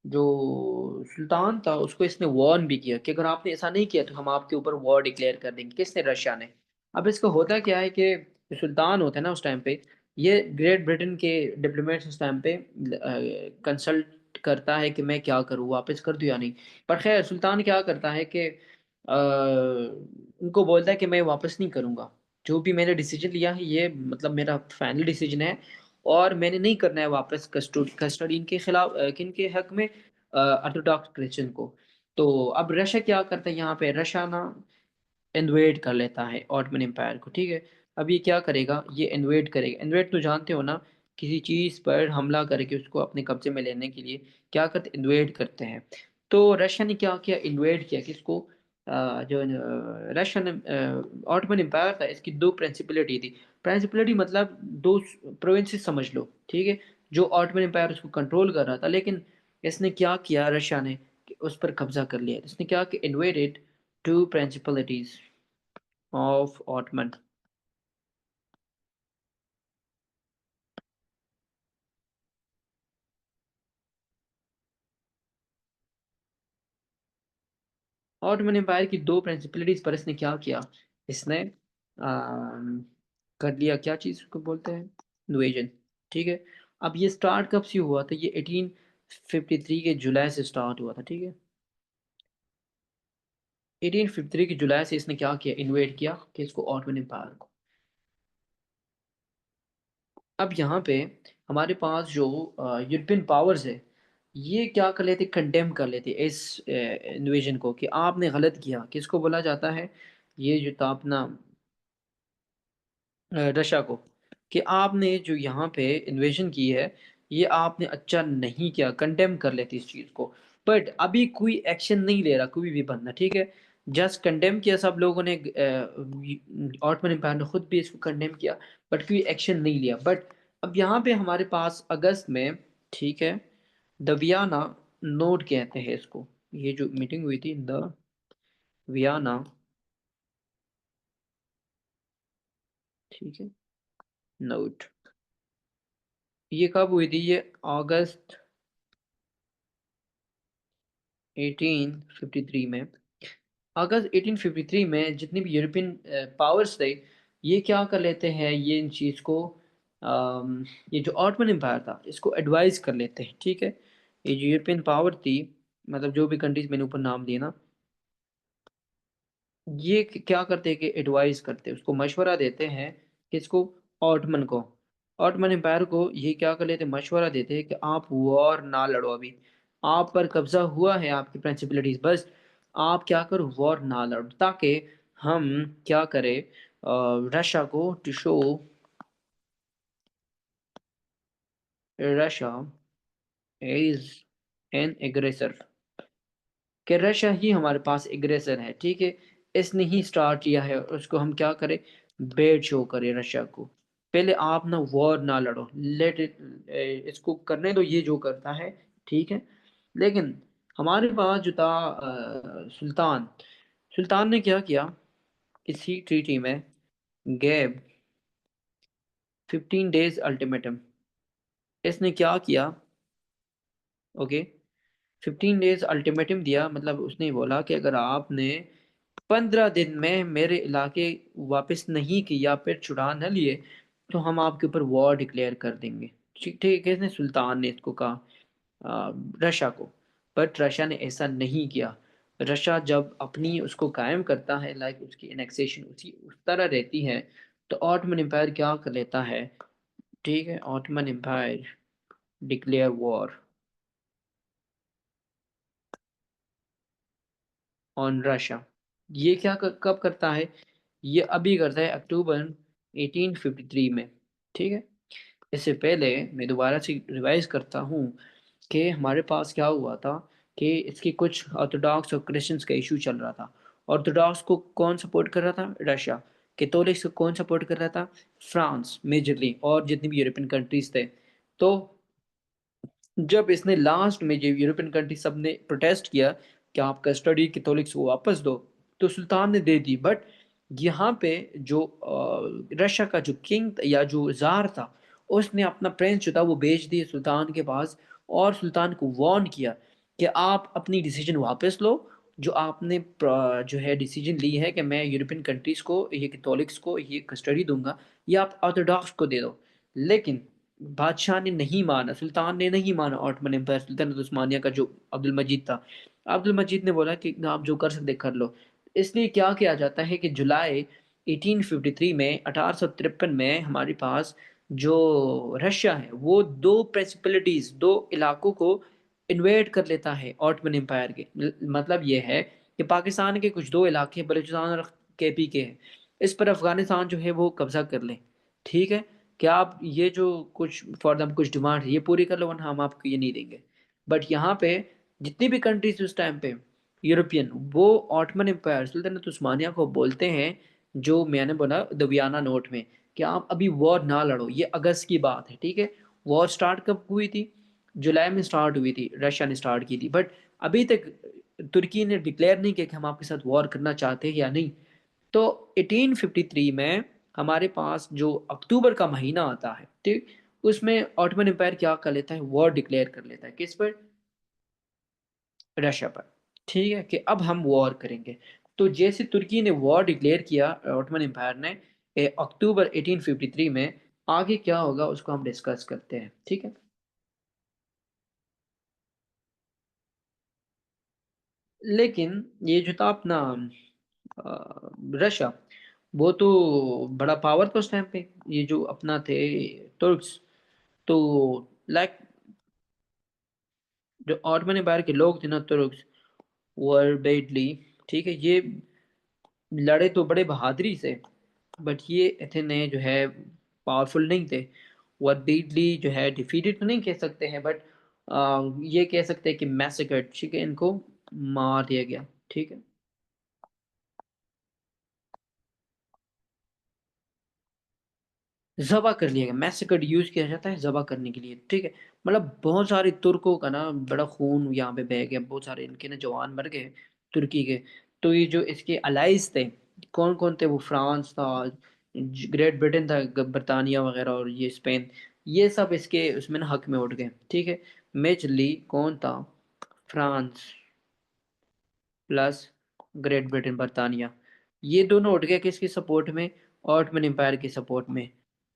जो सुल्तान था उसको इसने वार्न भी किया कि अगर आपने ऐसा नहीं किया तो हम आपके ऊपर वॉर डिक्लेयर कर देंगे। किसने? रशिया ने। अब इसका होता क्या है कि जो सुल्तान होते हैं ना उस टाइम पे, ये ग्रेट ब्रिटेन के डिप्लोमेट्स उस टाइम पे कंसल्ट करता है कि मैं क्या करूँ, वापस कर दूँ या नहीं। पर खैर सुल्तान क्या करता है कि उनको बोलता है कि मैं वापस नहीं करूँगा, जो भी मैंने डिसीजन लिया है ये मतलब मेरा फाइनल डिसीजन है, और मैंने नहीं करना है वापस कस्टडी इनके खिलाफ, किनके हक में, ऑर्थोडॉक्स क्रिश्चियन को। तो अब रशिया क्या करता है यहाँ पे, रशिया ना इन्वेड कर लेता है ऑटमन एम्पायर को। ठीक है। अब ये क्या करेगा, ये इन्वेड करेगा। इन्वेड तो जानते हो ना, किसी चीज़ पर हमला करके उसको अपने कब्जे में लेने के लिए क्या करते, इन्वेड करते हैं। तो रशिया ने क्या किया, इन्वेड किया किसको, जो रशियन ऑटमन एम्पायर था, इसकी दो प्रिंसिपलिटी थी। प्रिंसिपलिटी मतलब दो प्रोविंसेस समझ लो। ठीक है। जो ऑटमन एम्पायर उसको कंट्रोल कर रहा था, लेकिन इसने क्या किया रशिया ने, कि उस पर कब्जा कर लिया। इसने क्या कि invaded two principalities of Ottoman। Ottoman empire की दो प्रिंसिपलिटीज पर इसने क्या किया, इसने कर लिया, क्या चीज को बोलते हैं, इन्वेजन। ठीक है। अब ये स्टार्ट कब से हुआ था, ये 1853 के जुलाई से स्टार्ट हुआ था। ठीक है। 1853 की जुलाई से इसने क्या किया, इन्वेड किया कि इसको, ऑटोमन एम्पायर को। अब यहाँ पे हमारे पास जो यूरोपियन पावर्स है, ये क्या कर लेते, कंडेम कर लेते इस इन्वेजन को, कि आपने गलत किया। किसको बोला जाता है, ये जो था अपना रशिया को, कि आपने जो यहाँ पे इन्वेजन की है ये आपने अच्छा नहीं किया, कंडेम कर लेते इस चीज़ को। बट अभी कोई एक्शन नहीं ले रहा कोई भी बंदा। ठीक है। जस्ट कंडेम किया सब लोगों ने, ऑटमन एम्पायर ने खुद भी इसको कंडेम किया, बट कोई एक्शन नहीं लिया। बट अब यहाँ पे हमारे पास अगस्त में, ठीक है, द वियना नोट कहते हैं इसको, ये जो मीटिंग हुई थी, द वियना, ठीक है, नोट, ये कब हुई थी, ये अगस्त 1853 में। अगस्त 1853 में जितनी भी यूरोपियन पावर्स थे, ये क्या कर लेते हैं, ये इन चीज़ को, ये जो ऑटमन एम्पायर था इसको एडवाइस कर लेते हैं। ठीक है। ये जो यूरोपियन पावर थी, मतलब जो भी कंट्रीज मैंने ऊपर नाम दिए ना, ये क्या करते हैं कि एडवाइस करते हैं, उसको मशवरा देते हैं, किसको, ऑटमन को, ऑटमन एम्पायर को। ये क्या कर लेते हैं, मशवरा देते हैं कि आप वॉर ना लड़ो, अभी आप पर कब्जा हुआ है आपकी प्रिंसिपलिटीज, बस आप क्या करो, वॉर ना लड़ो, ताकि हम क्या करें, रशिया को to show, Russia is an aggressor, कि रशिया ही हमारे पास एग्रेसर है। ठीक है। इसने ही स्टार्ट किया है, और उसको हम क्या करें, बेड शो करें रशिया को। पहले आप ना वॉर ना लड़ो, लेट इट, इसको करने दो ये जो करता है। ठीक है। लेकिन हमारे पास जो था सुल्तान, सुल्तान ने क्या किया, इसी ट्रीटी में गैब 15 डेज अल्टीमेटम। इसने क्या किया, ओके, 15 डेज अल्टीमेटम दिया, मतलब उसने बोला कि अगर आपने 15 दिन में मेरे इलाके वापस नहीं किए या फिर छुड़ा न लिए, तो हम आपके ऊपर वॉर डिक्लेयर कर देंगे। ठीक ठीक, किसने, सुल्तान ने इसको कहा, रशिया को। बट रशिया ने ऐसा नहीं किया। रशिया जब अपनी उसको कायम करता है, लाइक उसकी एनेक्सेशन उसी उस तरह रहती है, तो ऑटोमन एम्पायर क्या कर लेता है, ठीक है, Ottoman empire declare war on Russia. ये क्या कब करता है, ये अभी करता है अक्टूबर 1853 में, ठीक है। इससे पहले मैं दोबारा से रिवाइज करता हूँ कि हमारे पास क्या हुआ था, कि इसकी कुछ ऑर्थोडॉक्स और क्रिश्चियंस का इशू चल रहा था। ऑर्थोडॉक्स को कौन सपोर्ट कर रहा था, रशिया। कैथोलिक्स को कौन सपोर्ट कर रहा था, फ्रांस मेजरली, और जितनी भी यूरोपियन कंट्रीज थे। तो जब इसने लास्ट में, जो यूरोपियन कंट्री सब ने प्रोटेस्ट किया कि आप कस्टडी कैथोलिक्स को वापस दो, तो सुल्तान ने दे दी। बट यहाँ पे जो रशिया का जो किंग या जो जार था, उसने अपना प्रिंस जो था वो भेज दिया सुल्तान के पास, और सुल्तान को वार्न किया कि आप अपनी डिसीजन वापस लो, जो आपने जो है डिसीजन ली है कि मैं यूरोपियन कंट्रीज को, ये कैथोलिक्स को ये कस्टडी दूंगा, ये आप ऑर्थोडॉक्स को दे दो। लेकिन बादशाह ने नहीं माना, सुल्तान ने नहीं माना, ऑटमन एम्पायर सुल्तान उस्मानिया का जो अब्दुल मजीद था। अब्दुल मजीद ने बोला कि आप जो कर सकते कर लो। इसलिए क्या किया जाता है कि जुलाई 1853 में, 1853 में हमारे पास जो रशिया है वो दो प्रिंसिपलिटीज, दो इलाकों को इन्वेड कर लेता है ऑटमन एम्पायर के। मतलब ये है कि पाकिस्तान के कुछ दो इलाके बलूचिस्तान और केपी के हैं, इस पर अफगानिस्तान जो है वो कब्जा कर ले, ठीक है। क्या आप ये जो कुछ फॉर एग्जाम्पल कुछ डिमांड है ये पूरी कर लो, वरना हम आपको ये नहीं देंगे। बट यहाँ पे जितनी भी कंट्रीज उस टाइम पे यूरोपियन, वो ऑटमन एम्पायर सुल्तानत उस्मानिया को बोलते हैं, जो मैंने बोला द वियना नोट में, कि आप अभी वॉर ना लड़ो। ये अगस्त की बात है, ठीक है। वॉर स्टार्ट कब हुई थी, जुलाई में स्टार्ट हुई थी, रशिया ने स्टार्ट की थी। बट अभी तक तुर्की ने डिक्लेयर नहीं किया कि हम आपके साथ वॉर करना चाहते हैं या नहीं। तो 1853 में हमारे पास जो अक्टूबर का महीना आता है, ठीक, उसमें ऑटोमन एम्पायर क्या कर लेता है, वॉर डिक्लेयर कर लेता है, किस पर, रशिया पर। ठीक है, कि अब हम वॉर करेंगे। तो जैसे तुर्की ने वॉर डिक्लेयर किया ऑटोमन एम्पायर ने, अक्टूबर 1853 में, आगे क्या होगा उसको हम डिस्कस करते हैं, ठीक है। लेकिन ये जो था अपना रशिया, वो तो बड़ा पावर था उस टाइम पे। ये जो अपना थे तुर्क्स, तो लाइक जो ऑटोमन एम्पायर के लोग थे ना, तुर्क्स, वर बेडली, ठीक है, ये लड़े तो बड़े बहादुरी से। बट ये इतने जो है पावरफुल नहीं थे। वर बेडली जो है डिफीटेड तो नहीं कह सकते हैं, बट ये कह सकते हैं कि मैसेकर्ड, ठीक है, इनको मार दिया गया, ठीक है। ज़बह कर लिया गया, मैसेकर्ड यूज किया जाता है ज़बह करने के लिए, ठीक है। मतलब बहुत सारे तुर्कों का ना बड़ा खून यहाँ पे बह गया, बहुत सारे इनके ना जवान मर गए तुर्की के। तो ये जो इसके अलाइज थे, कौन कौन थे, वो फ्रांस था, ग्रेट ब्रिटेन था, बरतानिया वगैरह, और ये स्पेन, ये सब इसके उसमें ना हक में उठ गए, ठीक है। मेजरली कौन था, फ्रांस प्लस ग्रेट ब्रिटेन बरतानिया, ये दोनों उठ गए किसके सपोर्ट में, ऑटमन एम्पायर के सपोर्ट में,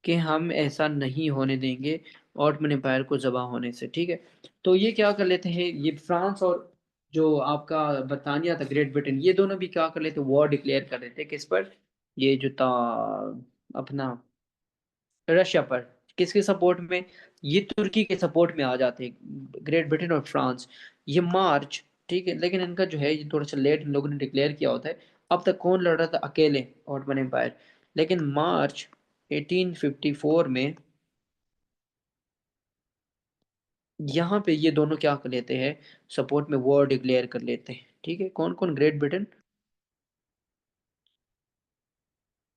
कि हम ऐसा नहीं होने देंगे ऑटमन एम्पायर को ज़बह होने से, ठीक है। तो ये क्या कर लेते हैं, ये फ्रांस और जो आपका बरतानिया था, ग्रेट ब्रिटेन, ये दोनों भी क्या कर लेते, वॉर डिक्लेयर कर लेते किस पर, ये जो था अपना रशिया पर। किसके सपोर्ट में, ये तुर्की के सपोर्ट में आ जाते हैं, ग्रेट ब्रिटेन और फ्रांस। ये मार्च, ठीक है, लेकिन इनका जो है ये थोड़ा सा लेट इन लोगों ने डिक्लेयर किया होता है। अब तक कौन लड़ रहा था, अकेले ऑटोमन एम्पायर। लेकिन मार्च 1854 में यहाँ पे ये दोनों क्या कर लेते हैं, सपोर्ट में वॉर डिक्लेयर कर लेते हैं, ठीक है। कौन कौन, ग्रेट ब्रिटेन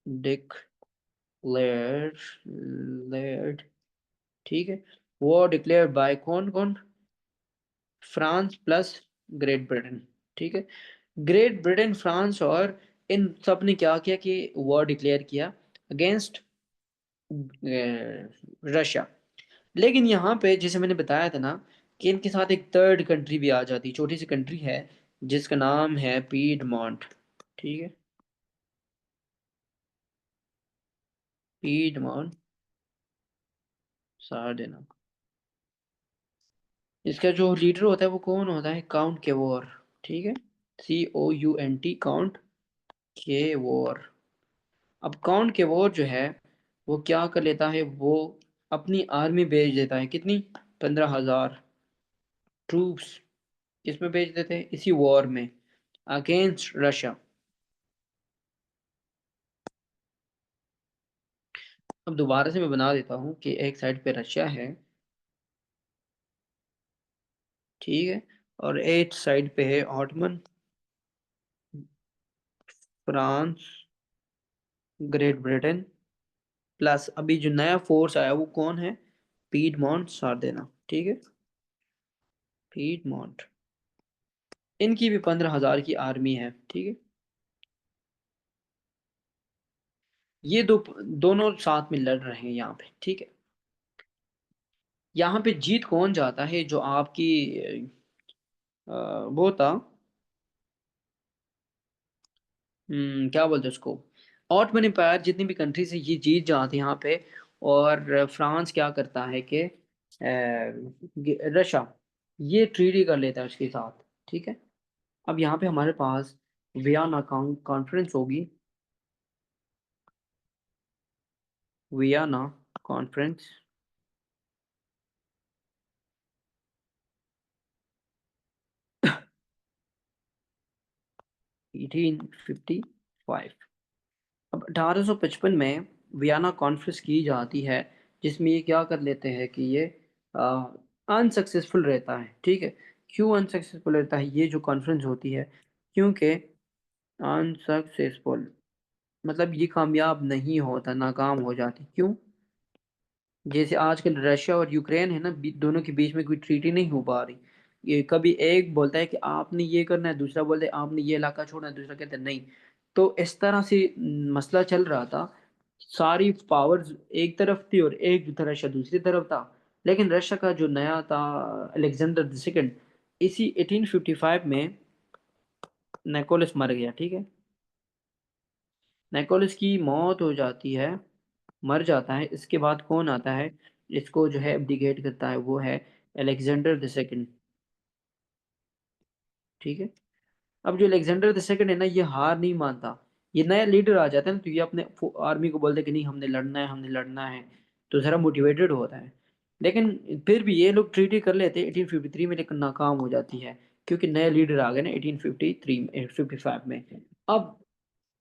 डिक्लेयर, ठीक है, वॉर डिक्लेयर बाय कौन कौन, फ्रांस प्लस ग्रेट ब्रिटेन, ठीक है। ग्रेट ब्रिटेन, फ्रांस और इन सब ने क्या किया कि वॉर डिक्लेयर किया अगेंस्ट रशिया। लेकिन यहाँ पे जैसे मैंने बताया था ना, कि इनके साथ एक थर्ड कंट्री भी आ जाती, छोटी सी कंट्री है जिसका नाम है पीडमोंट, ठीक है, पीडमोंट सार्डिना, इसका जो लीडर होता है वो कौन होता है? काउंट के वॉर। ठीक है, COUNT, काउंट के वॉर। अब काउंट के वॉर जो है वो क्या कर लेता है, वो अपनी आर्मी भेज देता है। कितनी? 15,000 ट्रूप्स। किसमें भेज देते हैं? इसी वॉर में, अगेंस्ट रशिया। अब दोबारा से मैं बना देता हूँ कि एक साइड पे रशिया है, ठीक है, और एक साइड पे है ottoman, France, great Britain, plus अभी जो नया फोर्स आया वो कौन है? पीडमोंट सार्डिना। ठीक है, पीडमोंट। इनकी भी 15,000 की आर्मी है। ठीक है, ये दोनों साथ में लड़ रहे हैं यहाँ पे। ठीक है, यहाँ पे जीत कौन जाता है? जो आपकी वो था, क्या बोलते हैं उसको, ऑटमन एम्पायर। जितनी भी कंट्री से ये जीत जाती है यहाँ पे। और फ्रांस क्या करता है कि रशिया ये ट्रीटी कर लेता है उसके साथ। ठीक है, अब यहाँ पे हमारे पास वियना कॉन्फ्रेंस होगी, वियना कॉन्फ्रेंस। 1855। अब 1855 में वियना कॉन्फ्रेंस की जाती है, जिसमें ये क्या कर लेते हैं कि ये अनसक्सेसफुल रहता है। ठीक है, क्यों अनसक्सेसफुल रहता है ये जो कॉन्फ्रेंस होती है? क्योंकि अनसक्सेसफुल मतलब ये कामयाब नहीं होता, नाकाम हो जाती। क्यों? जैसे आजकल रशिया और यूक्रेन है ना, दोनों के बीच में कोई ट्रीटी नहीं हो पा रही। ये कभी एक बोलता है कि आपने ये करना है, दूसरा बोलता है आपने ये इलाका छोड़ना है, दूसरा कहता है नहीं। तो इस तरह से मसला चल रहा था। सारी पावर्स एक तरफ थी और एक जो था रशिया दूसरी तरफ था। लेकिन रशिया का जो नया था, अलेक्जेंडर द सेकंड, इसी 1855 में नेकोलस मर गया। ठीक है, नेकोलस की मौत हो जाती है, मर जाता है। इसके बाद कौन आता है, इसको जो है एब्डिकेट करता है, वो है अलेक्जेंडर द सेकंड। ठीक है, अब जो अलेक्जेंडर द सेकंड है ना, ये हार नहीं मानता। ये नया लीडर आ जाता है ना, तो ये अपने आर्मी को बोलते हैं कि नहीं, हमने लड़ना है, हमने लड़ना है। तो जरा मोटिवेटेड होता है। लेकिन फिर भी ये लोग ट्रीटी कर लेते हैं 1853 में, लेकिन नाकाम हो जाती है। क्योंकि नए लीडर आ गए ना 1853 में, 55 में। अब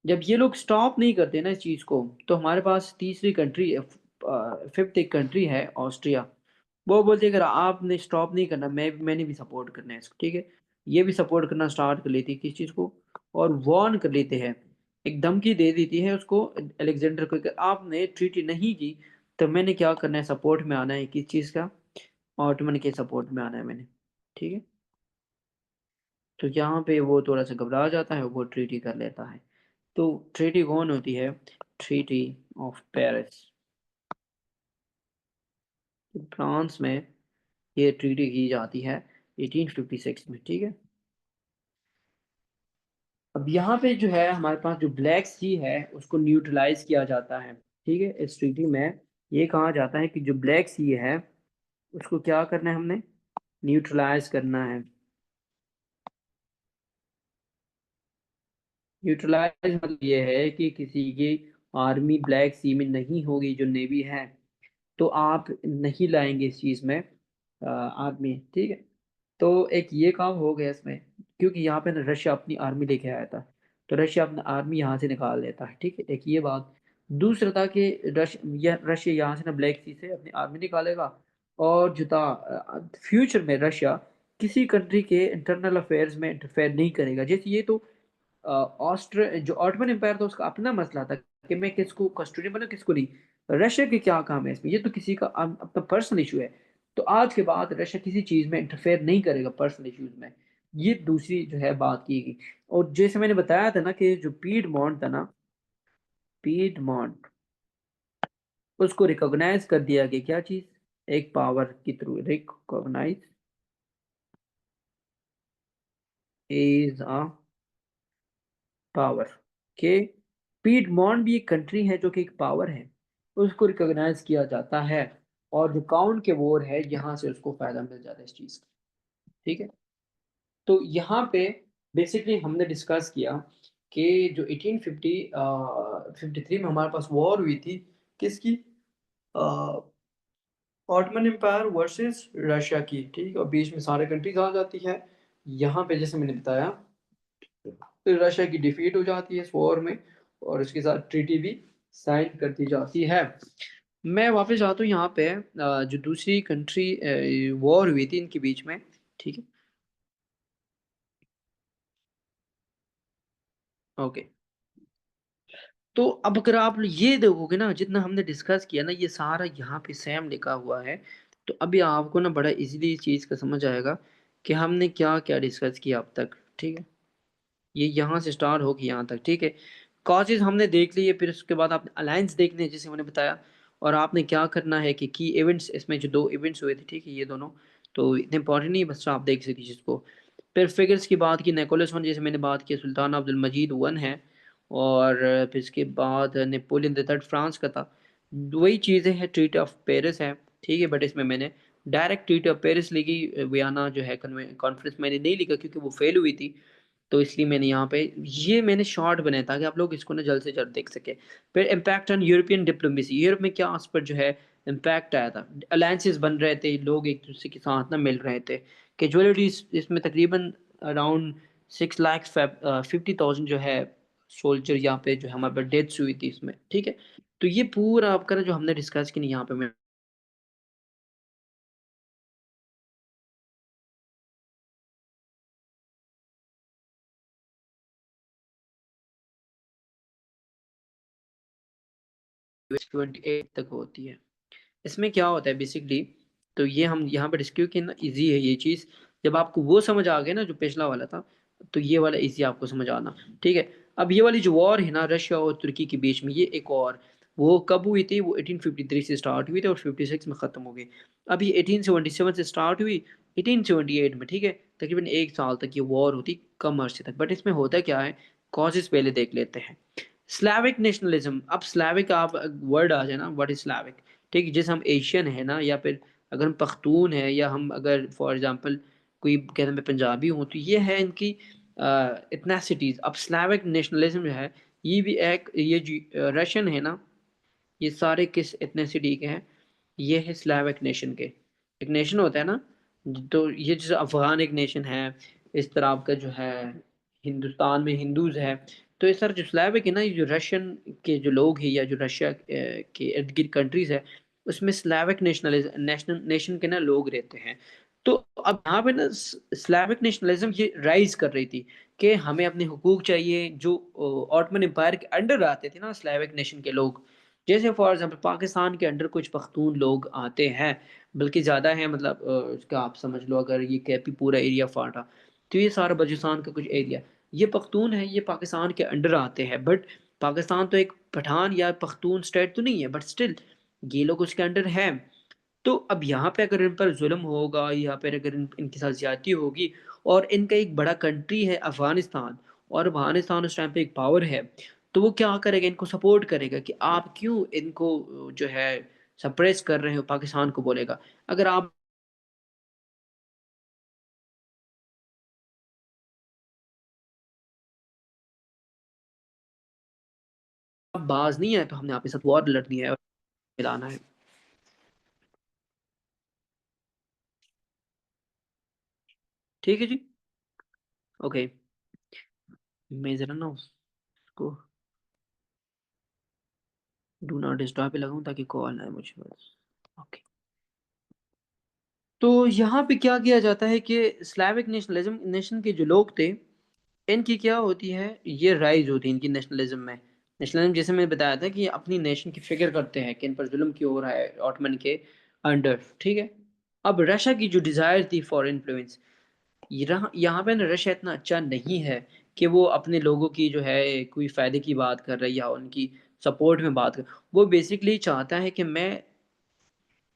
जब ये लोग स्टॉप नहीं करते ना इस चीज को, तो हमारे पास तीसरी कंट्री, फिफ्थ एक कंट्री है, ऑस्ट्रिया। वो बोलती है अगर आपने स्टॉप नहीं करना, मैंने भी सपोर्ट करना है इसको। ठीक है, ये भी सपोर्ट करना स्टार्ट कर लेती है किस चीज को, और वॉर्न कर लेते हैं, एक धमकी दे देती है उसको, अलेक्जेंडर को, कि आपने ट्रीटी नहीं की तो मैंने क्या करना है, सपोर्ट में आना है। किस चीज का? ऑटोमन के सपोर्ट में आना है मैंने। ठीक है, तो यहाँ पे वो थोड़ा सा घबरा जाता है, वो ट्रीटी कर लेता है। तो ट्रीटी कौन होती है? Treaty of Paris. फ्रांस में ये ट्रीटी की जाती है 1856 में। ठीक है, अब यहाँ पे जो है हमारे पास जो ब्लैक सी है उसको न्यूट्रलाइज किया जाता है। ठीक है, इस ट्रीटी में ये कहा जाता है कि जो ब्लैक सी है उसको क्या करना है हमने, न्यूट्रलाइज करना है। न्यूट्रलाइज मतलब ये है कि किसी की आर्मी ब्लैक सी में नहीं होगी, जो नेवी है, तो आप नहीं लाएंगे इस चीज में आर्मी। ठीक है, तो एक ये काम हो गया इसमें, क्योंकि यहाँ पे ना रशिया अपनी आर्मी लेके आया था, तो रशिया अपना आर्मी यहाँ से निकाल देता है। ठीक है, एक ये बात। दूसरा था कि रशिया यहाँ से ना ब्लैक सी से अपनी आर्मी निकालेगा, और जो था फ्यूचर में रशिया किसी कंट्री के इंटरनल अफेयर्स में इंटरफेयर नहीं करेगा। जैसे ये तो ऑस्ट्र जो ऑटोमन एम्पायर था उसका अपना मसला था कि मैं किसको कस्टोडियन बनूं, किसको नहीं। रशिया के क्या काम है इसमें, ये तो किसी का अपना पर्सनल इशू है। तो आज के बाद रशिया किसी चीज में इंटरफेयर नहीं करेगा पर्सनल इश्यूज में। ये दूसरी जो है बात की गई। और जैसे मैंने बताया था ना कि जो पीडमोंट था ना, पीडमोंट, उसको रिकॉग्नाइज कर दिया गया, क्या चीज, एक पावर के through recognise is a power, के पीडमोंट भी एक कंट्री है जो कि एक पावर है, उसको रिकॉग्नाइज किया जाता है। और जो काउंट के वॉर है यहाँ से उसको फायदा मिल जाता है इस चीज का। ठीक है। तो यहाँ पे बेसिकली हमने डिस्कस किया कि जो 1850 53 में हमारे पास वॉर हुई थी, किसकी, ऑटमन एम्पायर वर्सेस रशिया की, ठीक है, और बीच में सारे कंट्रीज आ जाती है। यहाँ पे जैसे मैंने बताया, तो रशिया की डिफीट हो जाती है इस वॉर में, और उसके साथ ट्रीटी भी साइन कर दी जाती है। मैं वापस आता हूँ यहाँ पे, जो दूसरी कंट्री वॉर हुई थी इनके बीच में, ठीक है। ओके। तो अब अगर आप ये देखोगे ना, जितना हमने डिस्कस किया ना, ये सारा यहाँ पे सेम लिखा हुआ है। तो अभी आपको ना बड़ा इजीली इस चीज़ का समझ आएगा कि हमने क्या क्या डिस्कस किया अब तक, ठीक है। ये यहाँ से स्टार्ट होगी यहाँ तक, ठीक है। कॉजेज हमने देख लिए, फिर उसके बाद आपने अलायंस देखने हैं, जैसे मैंने बताया। और आपने क्या करना है कि की इवेंट्स, इसमें जो दो इवेंट्स हुए थे, ठीक है, ये दोनों तो इतने इंपॉर्टेंट नहीं, बस आप देख सकते जिसको। फिर फिगर्स की बात की, नेपोलियस वन जैसे मैंने बात की, सुल्तान अब्दुल मजीद वन है। और फिर इसके बाद नेपोलियन द थर्ड फ्रांस का था। वही चीज़ें हैं, ट्रीटी ऑफ पेरिस है, ठीक है। बट इसमें मैंने डायरेक्ट ट्रीटी ऑफ पेरिस लिखी, वियना जो है कॉन्फ्रेंस मैंने नहीं लिखा, क्योंकि वो फेल हुई थी। तो इसलिए मैंने यहाँ पे ये मैंने शॉर्ट बनाया ताकि आप लोग इसको ना जल्द से जल्द देख सके। फिर impact on European diplomacy, Europe में क्या उस पर जो है इम्पैक्ट आया था। अलायंसेस बन रहे थे, लोग एक दूसरे के साथ ना मिल रहे थे। कैजुअलिटीज इसमें तकरीबन अराउंड 6,50,000 जो है सोल्जर यहाँ पे जो है हमारे पास डेथ्स हुई थी इसमें, ठीक है। तो ये पूरा आपका ना जो हमने डिस्कस की नहीं, यहाँ पे मैं ट्वेंटी एट तक होती है। इसमें क्या होता है बेसिकली, तो ये हम यहाँ पर डिस्क्यू की ना, इजी है ये चीज़। जब आपको वो समझ आ गया ना जो पिछला वाला था, तो ये वाला इजी आपको समझ आना, ठीक है। अब ये वाली जो वॉर है ना रशिया और तुर्की के बीच में, ये एक और वो कब हुई थी, वो 1853 से स्टार्ट हुई थी और 56 में ख़त्म हो गई। अब ये 1877 से स्टार्ट हुई 1878 में, ठीक है। तकरीबन एक साल तक ये वॉर होती, कम अरसे तक। बट इसमें होता क्या है, कॉजेज पहले देख लेते हैं। स्लैविक नेशनलिज्म, अब स्लैविक आप वर्ड आ जाए ना, व्हाट इज स्लैविक, ठीक है। जैसे हम एशियन है ना, या फिर अगर हम पख्तून है, या हम अगर फॉर एग्जांपल कोई कहते हैं मैं पंजाबी हूँ, तो ये है इनकी इथनेसिटीज। अब स्लैविक नेशनलिज्म जो है, ये भी एक ये जो रशियन है ना, ये सारे किस एथनिसिटी के हैं, ये है स्लाविक नेशन के। एक नेशन होता है ना, तो ये जैसे अफगान एक नेशन है, इस तरह आपका जो है हिंदुस्तान में हिंदूज है। तो इस तरह जो स्लाविक है ना, ये जो रशियन के जो लोग हैं, या जो रशिया के इर्द गिर्द कंट्रीज है, उसमें स्लाविक नेशनल नेशन के ना लोग रहते हैं। तो अब यहाँ पे ना स्लाविक नेशनलिज्म ये राइज कर रही थी कि हमें अपने हुकूक चाहिए, जो ऑटमन एम्पायर के अंडर आते थे ना स्लाविक नेशन के लोग। जैसे फॉर एग्जांपल पाकिस्तान के अंडर कुछ पख्तून लोग आते हैं, बल्कि ज़्यादा है, मतलब इसका आप समझ लो, अगर ये कैपी पूरा एरिया फाटा, तो ये सारा बलूचिस्तान का कुछ एरिया, ये पख्तून है, ये पाकिस्तान के अंडर आते हैं। बट पाकिस्तान तो एक पठान या पख्तून स्टेट तो नहीं है, बट स्टिल ये लोग उसके अंडर हैं। तो अब यहाँ पे अगर इन पर जुल्म होगा, या फिर अगर इनके साथ ज्यादती होगी, और इनका एक बड़ा कंट्री है अफगानिस्तान, और अफगानिस्तान उस टाइम पे एक पावर है, तो वो क्या करेगा, इनको सपोर्ट करेगा कि आप क्यों इनको जो है सप्रेस कर रहे हो, पाकिस्तान को बोलेगा। अगर आप बाज नहीं है, तो हमने आपके साथ वॉर लड़नी है और मिलाना है। ठीक है जी। ओके। मैं जरा ना उसको डू नॉट डिस्टर्ब पे लगाऊं ताकि कॉल आए मुझे, बस। ओके। तो यहाँ पे क्या किया जाता है कि स्लाविक नेशनलिज्म नेशन के जो लोग थे, इनकी क्या होती है, ये राइज होती है इनकी नेशनलिज्म में। नेशनलिज्म जैसे मैंने बताया था कि ये अपनी नेशन की फिक्र करते हैं कि इन पर जुल्म क्यों हो रहा है ऑटमन के अंडर, ठीक है। अब रशिया की जो डिजायर थी फॉर इन्फ्लुएंस, यहाँ पे ना रशिया इतना अच्छा नहीं है कि वो अपने लोगों की जो है कोई फायदे की बात कर रहा है, या उनकी सपोर्ट में बात कर। वो बेसिकली चाहता है कि मैं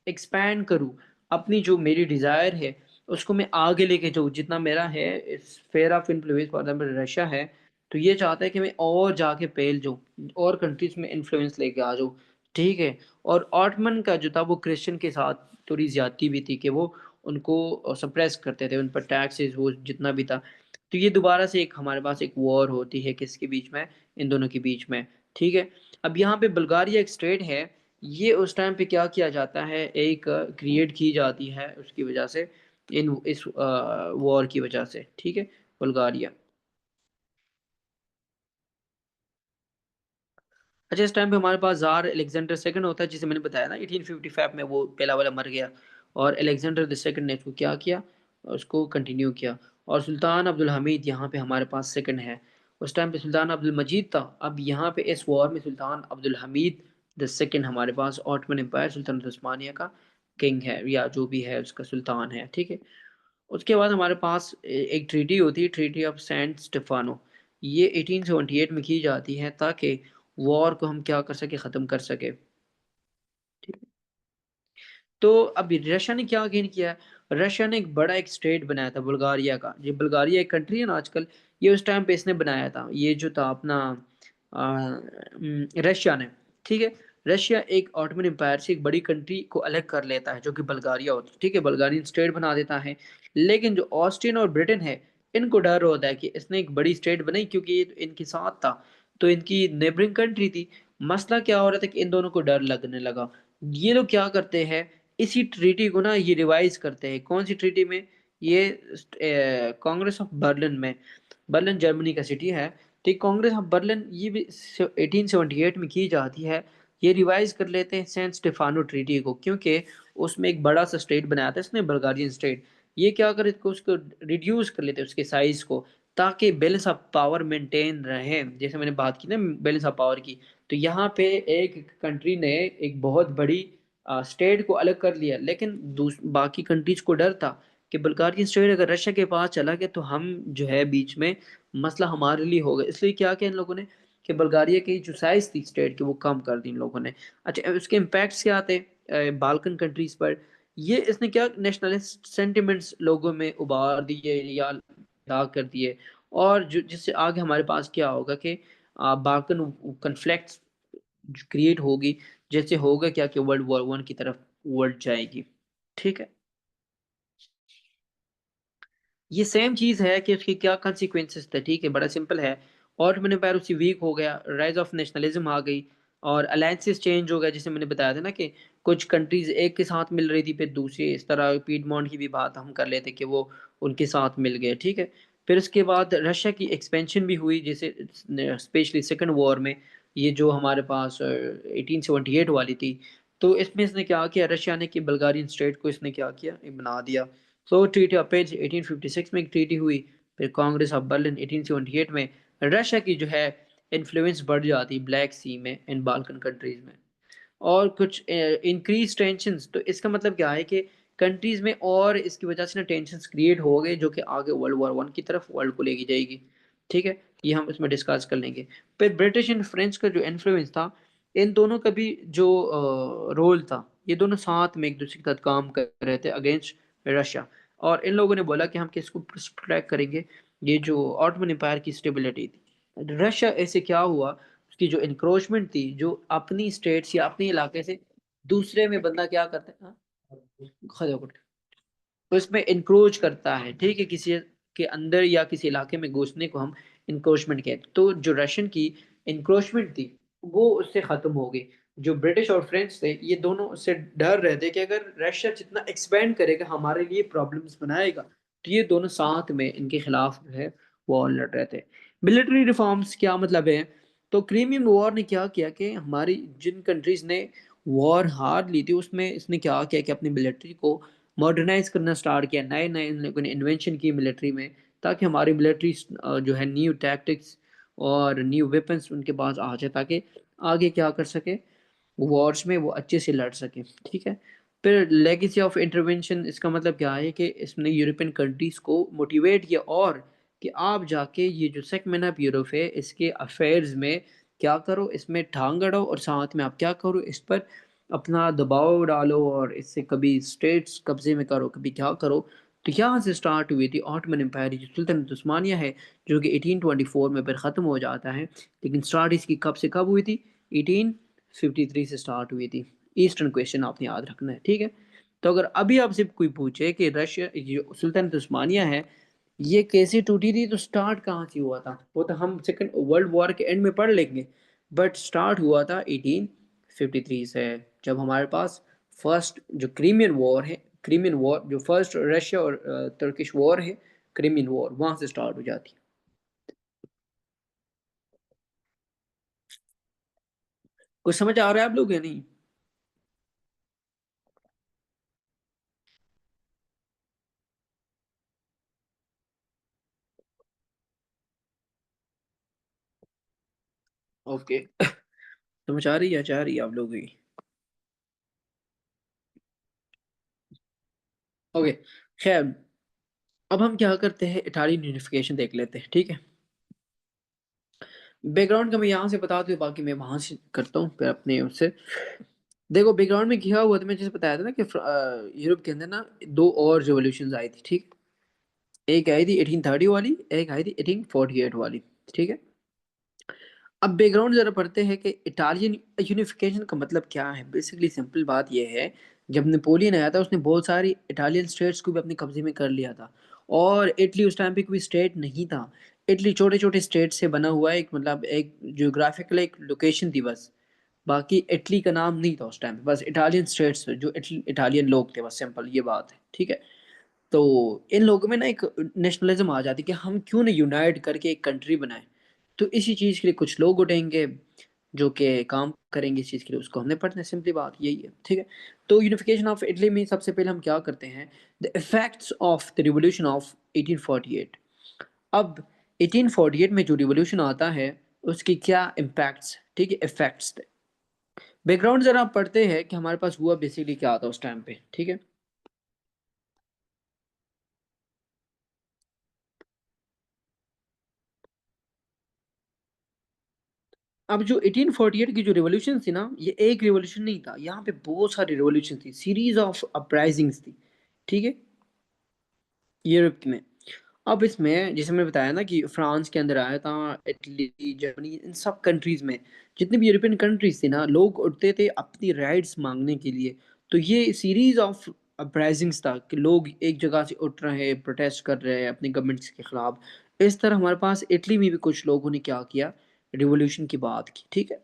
एक्सपैंड करूँ, अपनी जो मेरी डिज़ायर है उसको मैं आगे लेके जाऊँ, जितना मेरा है sphere of influence for example Russia है, तो ये चाहता है कि मैं और जाके फैल जाऊँ, और कंट्रीज में इन्फ्लुएंस लेके आ जाऊँ, ठीक है। और ऑटमन का जो था वो क्रिश्चियन के साथ थोड़ी ज्यादती भी थी कि वो उनको सप्रेस करते थे, उन पर टैक्सेस वो जितना भी था। तो ये दोबारा से एक हमारे पास एक वॉर होती है किसके बीच में, इन दोनों के बीच में, ठीक है। अब यहाँ पे बुल्गारिया एक स्टेट है, ये उस टाइम पे क्या किया जाता है, एक क्रिएट की जाती है उसकी वजह से, इन इस वॉर की वजह से, ठीक है, बुल्गारिया। अच्छा, इस टाइम पे हमारे पास ज़ार अलेक्जेंडर सेकंड होता है, जिसे मैंने बताया ना 1855 में वो पहला वाला मर गया, और अलेक्जेंडर द सेकंड ने उसको क्या किया, उसको कंटिन्यू किया। और सुल्तान अब्दुल हमीद यहाँ पे हमारे पास सेकंड है। उस टाइम पे सुल्तान अब्दुल मजीद था, अब यहाँ पे इस वॉर में सुल्तान अब्दुल हमीद द सेकंड हमारे पास ऑटोमन एम्पायर सुल्तान उस्मानिया का किंग है, या जो भी है उसका सुल्तान है, ठीक है। उसके बाद हमारे पास एक ट्रीटी होती है, ट्रीटी ऑफ सेंट स्टेफानो। ये 1878 में की जाती है ताकि वॉर को हम क्या कर सके, ख़त्म कर सके, ठीक है। तो अभी रशिया ने क्या गेन किया है, रशिया ने एक बड़ा एक स्टेट बनाया था बुल्गारिया का। ये बुल्गारिया एक कंट्री है ना आजकल, ये उस टाइम पे इसने बनाया था, ये जो था अपना रशिया ने, ठीक है। रशिया एक ऑटोमन एम्पायर से एक बड़ी कंट्री को अलग कर लेता है जो कि बुल्गारिया होती है, ठीक है, बुल्गारियन स्टेट बना देता है। लेकिन जो ऑस्ट्रियन और ब्रिटेन है, इनको डर होता है कि इसने एक बड़ी स्टेट बनाई क्योंकि ये तो इनके साथ था, तो इनकी नेबरिंग कंट्री थी। मसला क्या हो रहा था कि इन दोनों को डर लगने लगा। ये लोग क्या करते हैं, इसी ट्रीटी को ना ये रिवाइज करते हैं। कौन सी ट्रीटी में, ये कांग्रेस ऑफ बर्लिन में, बर्लिन जर्मनी का सिटी है, ठीक, कांग्रेस ऑफ बर्लिन, ये भी 1878 में की जाती है। ये रिवाइज कर लेते हैं सेंट स्टेफानो ट्रीटी को, क्योंकि उसमें एक बड़ा सा स्टेट बनाया था इसने, बल्गारियन स्टेट। ये क्या करे, उसको रिड्यूस कर लेते हैं उसके साइज को, ताकि बैलेंस ऑफ पावर मेंटेन रहे। जैसे मैंने बात की ना बैलेंस ऑफ पावर की, तो यहाँ पे एक कंट्री ने एक बहुत बड़ी स्टेट को अलग कर लिया, लेकिन बाकी कंट्रीज को डर था कि बल्गारियन स्टेट अगर रशिया के पास चला गया तो हम जो है बीच में मसला हमारे लिए होगा। इसलिए क्या किया इन लोगों ने कि बल्गारिया की जो साइज थी स्टेट की वो कम कर दी इन लोगों ने। अच्छा, उसके इम्पैक्ट्स क्या आते हैं बाल्कन कंट्रीज पर, ये इसने क्या नेशनलिस्ट सेंटिमेंट्स लोगों में उबार दिए या दाग कर दिए। और जो जिससे आगे हमारे पास क्या होगा कि बाल्कन कन्फ्लिक्ट्स क्रिएट होगी, जैसे होगा क्या कि वर्ल्ड वॉर वन की तरफ वर्ल्ड जाएगी, ठीक है। ये सेम चीज है कि उसके क्या कंसिक्वेंसेस थे, ठीक है, बड़ा सिंपल है। ऑटोमन एम्पायर उसी वीक हो गया, राइज ऑफ नेशनलिज्म आ गई, और अलायंसेस चेंज हो गया, जैसे मैंने बताया था ना कि कुछ कंट्रीज एक के साथ मिल रही थी, फिर दूसरी, इस तरह पीडमोंट की भी बात हम कर लेते कि वो उनके साथ मिल गए, ठीक है। फिर उसके बाद रशिया की एक्सपेंशन भी हुई, जैसे स्पेशली सेकेंड वॉर में, ये जो हमारे पास 1878 वाली थी। तो इसमें इसने क्या किया, रशिया ने कि बल्गारियन स्टेट को इसने क्या किया, ये बना दिया। सो ट्रीटी ऑफ पेज 1856 में एक ट्रीटी हुई, फिर कांग्रेस ऑफ बर्लिन 1878 में। रशिया की जो है इन्फ्लुएंस बढ़ जाती ब्लैक सी में, इन बाल्कन कंट्रीज में, और कुछ इंक्रीज टेंशंस। तो इसका मतलब क्या है कि कंट्रीज में और इसकी वजह से ना टेंशंस क्रिएट हो गए, जो कि आगे वर्ल्ड वॉर वन की तरफ वर्ल्ड को लेके जाएगी, ठीक है। ये हम इसमें डिस्कस कर लेंगे। फिर ब्रिटिश एंड फ्रेंच का जो इन्फ्लुएंस था, इन दोनों का भी जो रोल था, ये दोनों साथ में एक दूसरे के साथ काम कर रहे थे अगेंस्ट रशिया। और इन लोगों ने बोला कि हम किसको प्रोटेक्ट करेंगे, ये जो ऑटोमन एम्पायर की स्टेबिलिटी थी। रशिया ऐसे क्या हुआ, उसकी जो इंक्रोचमेंट थी, जो अपनी स्टेट्स या अपने इलाके से दूसरे में बंदा क्या करता है, हाँ, खड़े होकर, तो इसमें इंक्रोच करता है, ठीक है, किसी के अंदर या किसी इलाके में घुसने को हम इंक्रोचमेंट कहते हैं। तो जो रशियन की इंक्रोचमेंट थी वो उससे खत्म हो गई। जो ब्रिटिश और फ्रेंच थे, ये दोनों उससे डर रहे थे कि अगर रशिया जितना एक्सपेंड करेगा हमारे लिए प्रॉब्लम्स बनाएगा, तो ये दोनों साथ में इनके खिलाफ जो है वॉर लड़ रहे थे। मिलिट्री रिफॉर्म्स क्या मतलब है, तो क्रीमियन वॉर ने क्या किया कि हमारी जिन कंट्रीज ने वॉर हार ली थी उसमें इसने क्या किया कि अपनी मिलिट्री को मॉडर्नाइज करना स्टार्ट किया, नए नए इन लोगों ने इन्वेंशन की मिलिट्री में, ताकि हमारी मिलिट्री जो है न्यू टैक्टिक्स और न्यू वेपन्स उनके पास आ जाए, ताकि आगे क्या कर सके, वॉर्स में वो अच्छे से लड़ सके, ठीक है। फिर लेगेसी ऑफ इंटरवेंशन, इसका मतलब क्या है कि इसने यूरोपियन कंट्रीज को मोटिवेट किया, और कि आप जाके ये जो सेगमेंट ऑफ यूरोप है इसके अफेयर्स में क्या करो, इसमें टांग अड़ो, और साथ में आप क्या करो, इस पर अपना दबाव डालो, और इससे कभी स्टेट्स कब्जे में करो, कभी क्या करो। तो यहाँ से स्टार्ट हुई थी ऑटोमन एम्पायर, जो सुल्तानत उस्मानिया है, जो कि 1824 में फिर ख़त्म हो जाता है। लेकिन स्टार्ट इसकी कब से कब हुई थी, 1853 से स्टार्ट हुई थी। ईस्टर्न क्वेश्चन आपने याद रखना है, ठीक है। तो अगर अभी आपसे कोई पूछे कि रशिया जो सुल्तानत उस्मानिया है ये कैसे टूटी थी, तो स्टार्ट कहाँ से हुआ था, वो तो हम सेकंड वर्ल्ड वॉर के एंड में पढ़ लेंगे। बट स्टार्ट हुआ था 1853 से, जब हमारे पास फर्स्ट जो क्रीमियन वॉर है, क्रीमियन वॉर जो फर्स्ट रशिया और तुर्किश वॉर है, क्रीमियन वॉर वहां से स्टार्ट हो जाती है। कुछ समझ आ रहा है आप लोग या नहीं? ओके। समझ आ रही है, जा रही है आप लोग की? ओके। खैर, अब हम क्या करते हैं, इटालियन यूनिफिकेशन देख लेते हैं, ठीक है। बैकग्राउंड का मैं यहाँ से बता दूँ, बाकी मैं वहां से करता हूँ फिर अपने उससे। देखो बैकग्राउंड में क्या हुआ था, मैं जैसे बताया था ना कि यूरोप के अंदर ना दो और रिवॉल्यूशंस आई थी, ठीक। एक आई थी 1830 वाली, एक आई थी 1848 वाली, ठीक है। अब बैकग्राउंड जरा पढ़ते हैं कि इटालियन यूनिफिकेशन का मतलब क्या है। बेसिकली सिंपल बात यह है, जब नेपोलियन आया था उसने बहुत सारी इटालियन स्टेट्स को भी अपने कब्जे में कर लिया था। और इटली उस टाइम पे कोई स्टेट नहीं था। इटली छोटे छोटे स्टेट से बना हुआ है, एक मतलब एक जियोग्राफिकल एक लोकेशन थी बस। बाकी इटली का नाम नहीं था उस टाइम पे, बस इटालियन स्टेट्स जो इटालियन लोग थे, बस सिंपल ये बात है, ठीक है। तो इन लोगों में ना एक नेशनलिज्म आ जाती है कि हम क्यों ना यूनाइट करके एक कंट्री बनाएं। तो इसी चीज़ के लिए कुछ लोग उठेंगे जो कि काम करेंगे इस चीज़ के लिए, उसको हमने पढ़ना है, सिंपली बात यही है, ठीक है। तो यूनिफिकेशन ऑफ इटली में सबसे पहले हम क्या करते हैं, the effects of the revolution of 1848। अब 1848 में जो रिवोल्यूशन आता है उसकी क्या इम्पैक्ट्स, ठीक है, इफेक्ट्स। बैकग्राउंड जरा आप पढ़ते हैं कि हमारे पास हुआ बेसिकली क्या था उस टाइम पे, ठीक है। अब जो 1848 की जो रिवॉल्यूशन थी ना, ये एक रिवॉल्यूशन नहीं था, यहाँ पे बहुत सारी रिवॉल्यूशन थी, सीरीज ऑफ अपराइजिंग्स थी, ठीक है, यूरोप में। अब इसमें जैसे मैंने बताया ना कि फ्रांस के अंदर आया था, इटली, जर्मनी, इन सब कंट्रीज में जितनी भी यूरोपियन कंट्रीज थी ना, लोग उठते थे अपनी राइट्स मांगने के लिए। तो ये सीरीज ऑफ अपराइजिंग्स था कि लोग एक जगह से उठ रहे हैं, प्रोटेस्ट कर रहे हैं अपनी गवर्नमेंट्स के खिलाफ। इस तरह हमारे पास इटली में भी कुछ लोगों ने क्या किया, रिवॉल्यूशन की बात की, ठीक है।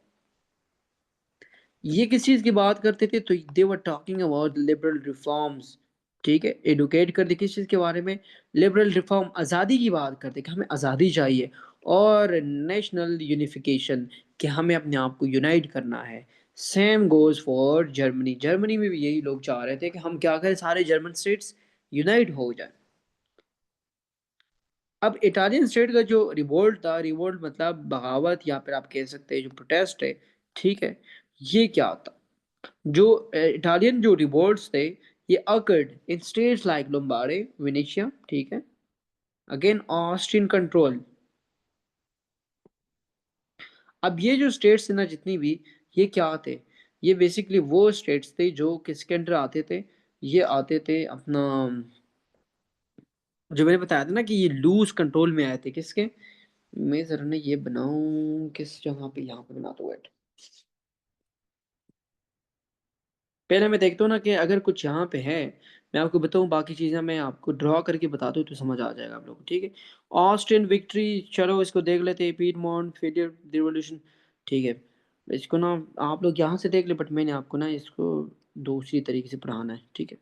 ये किस चीज की बात करते थे, तो they were talking about liberal reforms, ठीक है। एडुकेट करते किस चीज के बारे में, लिबरल रिफॉर्म, आज़ादी की बात करते कि हमें आज़ादी चाहिए। और नेशनल यूनिफिकेशन, कि हमें अपने आप को यूनाइट करना है। Same goes for Germany, Germany में भी यही लोग चाह रहे थे कि हम क्या करें, सारे जर्मन स्टेट्स यूनाइट हो जाए। अब इटालियन स्टेट का जो रिवोल्ट था, रिवोल्ट मतलब बगावत या फिर आप कह सकते हैं जो प्रोटेस्ट है, ठीक है, ये क्या था। जो इटालियन जो रिवोल्ट्स थे, ये occurred in states like Lombardy, Venetia, ठीक है, अगेन ऑस्ट्रियन कंट्रोल। अब ये जो स्टेट्स थे ना जितनी भी, ये क्या थे, ये बेसिकली वो स्टेट्स थे जो किसके अंडर आते थे, ये आते थे अपना, जो मैंने बताया था ना कि ये लूज कंट्रोल में आए थे किसके। मैं जरा ना ये बनाऊं किस जगह पे, यहाँ पे बनाता हूँ। पहले मैं देखता हूँ ना कि अगर कुछ यहाँ पे है, मैं आपको बताऊँ, बाकी चीज़ें मैं आपको ड्रॉ करके बता दूँ तो समझ आ जाएगा आप लोग को, ठीक है। ऑस्ट्रियन विक्ट्री, चलो इसको देख लेते हैं, पीडमोंट फेलियर रिवॉल्यूशन, ठीक है। इसको ना आप लोग यहाँ से देख ले, बट मैंने आपको ना इसको दूसरी तरीके से पढ़ाना है, ठीक है।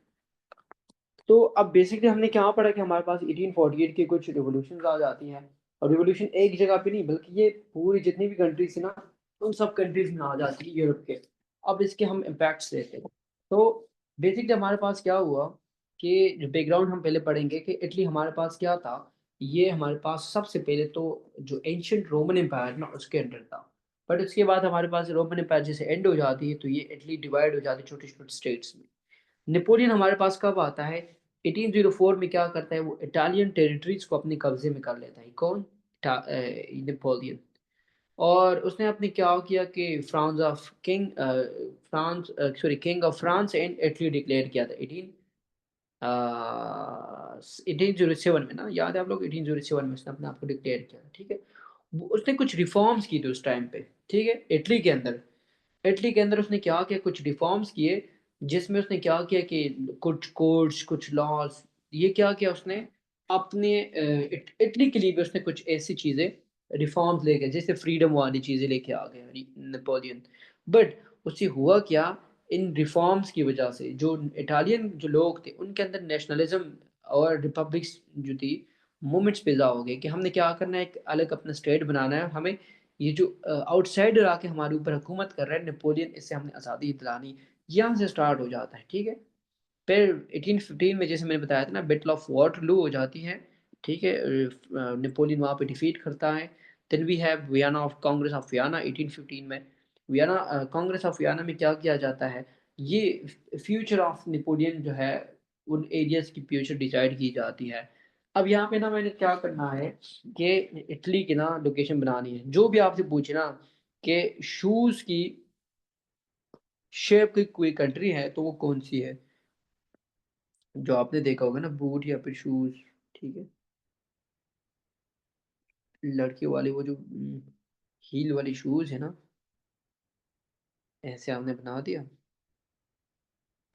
तो अब बेसिकली हमने क्या पढ़ा कि हमारे पास 1848 की कुछ रिवोल्यूशन आ जाती हैं। और रिवोल्यूशन एक जगह पे नहीं, बल्कि ये पूरी जितनी भी कंट्रीज थी ना, उन सब कंट्रीज में आ जाती है यूरोप के। अब इसके हम इम्पैक्ट्स लेते हैं। तो बेसिकली हमारे पास क्या हुआ, कि जो बैकग्राउंड हम पहले पढ़ेंगे कि इटली हमारे पास क्या था। ये हमारे पास सबसे पहले तो जो एंशियंट रोमन एम्पायर ना उसके अंडर था। बट उसके बाद हमारे पास रोमन एम्पायर जैसे एंड हो जाती है, तो ये इटली डिवाइड हो जाती है छोटे छोटे स्टेट्स में। नेपोलियन हमारे पास कब आता है, 1804 में क्या करता है, वो इटालियन टेरिटरीज को अपने कब्जे में कर लेता है। कौन, नेपोलियन। और उसने अपने क्या किया कि France of king, France sorry king of France and Italy declare किया था 1807 में ना, याद है आप लोग, 1807 में उसने अपने आप को डिक्लेयर किया था, ठीक है। उसने कुछ रिफॉर्म्स की थी उस टाइम पे, ठीक है, इटली के अंदर। इटली के अंदर उसने क्या किया, कुछ रिफॉर्म्स किए, जिसमें उसने क्या किया कि कुछ कोड्स, कुछ लॉज, ये क्या किया उसने अपने इटली के लिए भी उसने कुछ ऐसी चीजें रिफॉर्म्स लेके, जैसे फ्रीडम वाली चीजें लेके आ गए नेपोलियन। बट उससे हुआ क्या, इन रिफॉर्म्स की वजह से जो इटालियन जो लोग थे उनके अंदर नेशनलिज्म और रिपब्लिक्स जो थी मूवमेंट्स पैदा हो गए कि हमने क्या करना है, एक अलग अपना स्टेट बनाना है हमें। ये जो आउटसाइडर आके हमारे ऊपर हुकूमत कर रहा है नेपोलियन, इससे हमने आज़ादी दिलानी, यहाँ से स्टार्ट हो जाता है, ठीक है। फिर 1815 में जैसे मैंने बताया था ना, बैटल ऑफ वाटरलू हो जाती है, ठीक है। नेपोलियन वहाँ पे डिफीट करता है। Then we have Vienna of Congress of Vienna 1815 में। वियना कांग्रेस ऑफ वियना में क्या किया जाता है, ये फ्यूचर ऑफ नेपोलियन जो है उन एरियाज की फ्यूचर डिसाइड की जाती है। अब यहाँ पे ना मैंने क्या करना है कि इटली की ना लोकेशन बनानी है। जो भी आपसे पूछे ना कि शूज की शेप की कोई कंट्री है तो वो कौन सी है, जो आपने देखा होगा ना, बूट या फिर शूज, ठीक है। लड़कियों वाले वो जो हील वाली शूज है ना, ऐसे आपने बना दिया,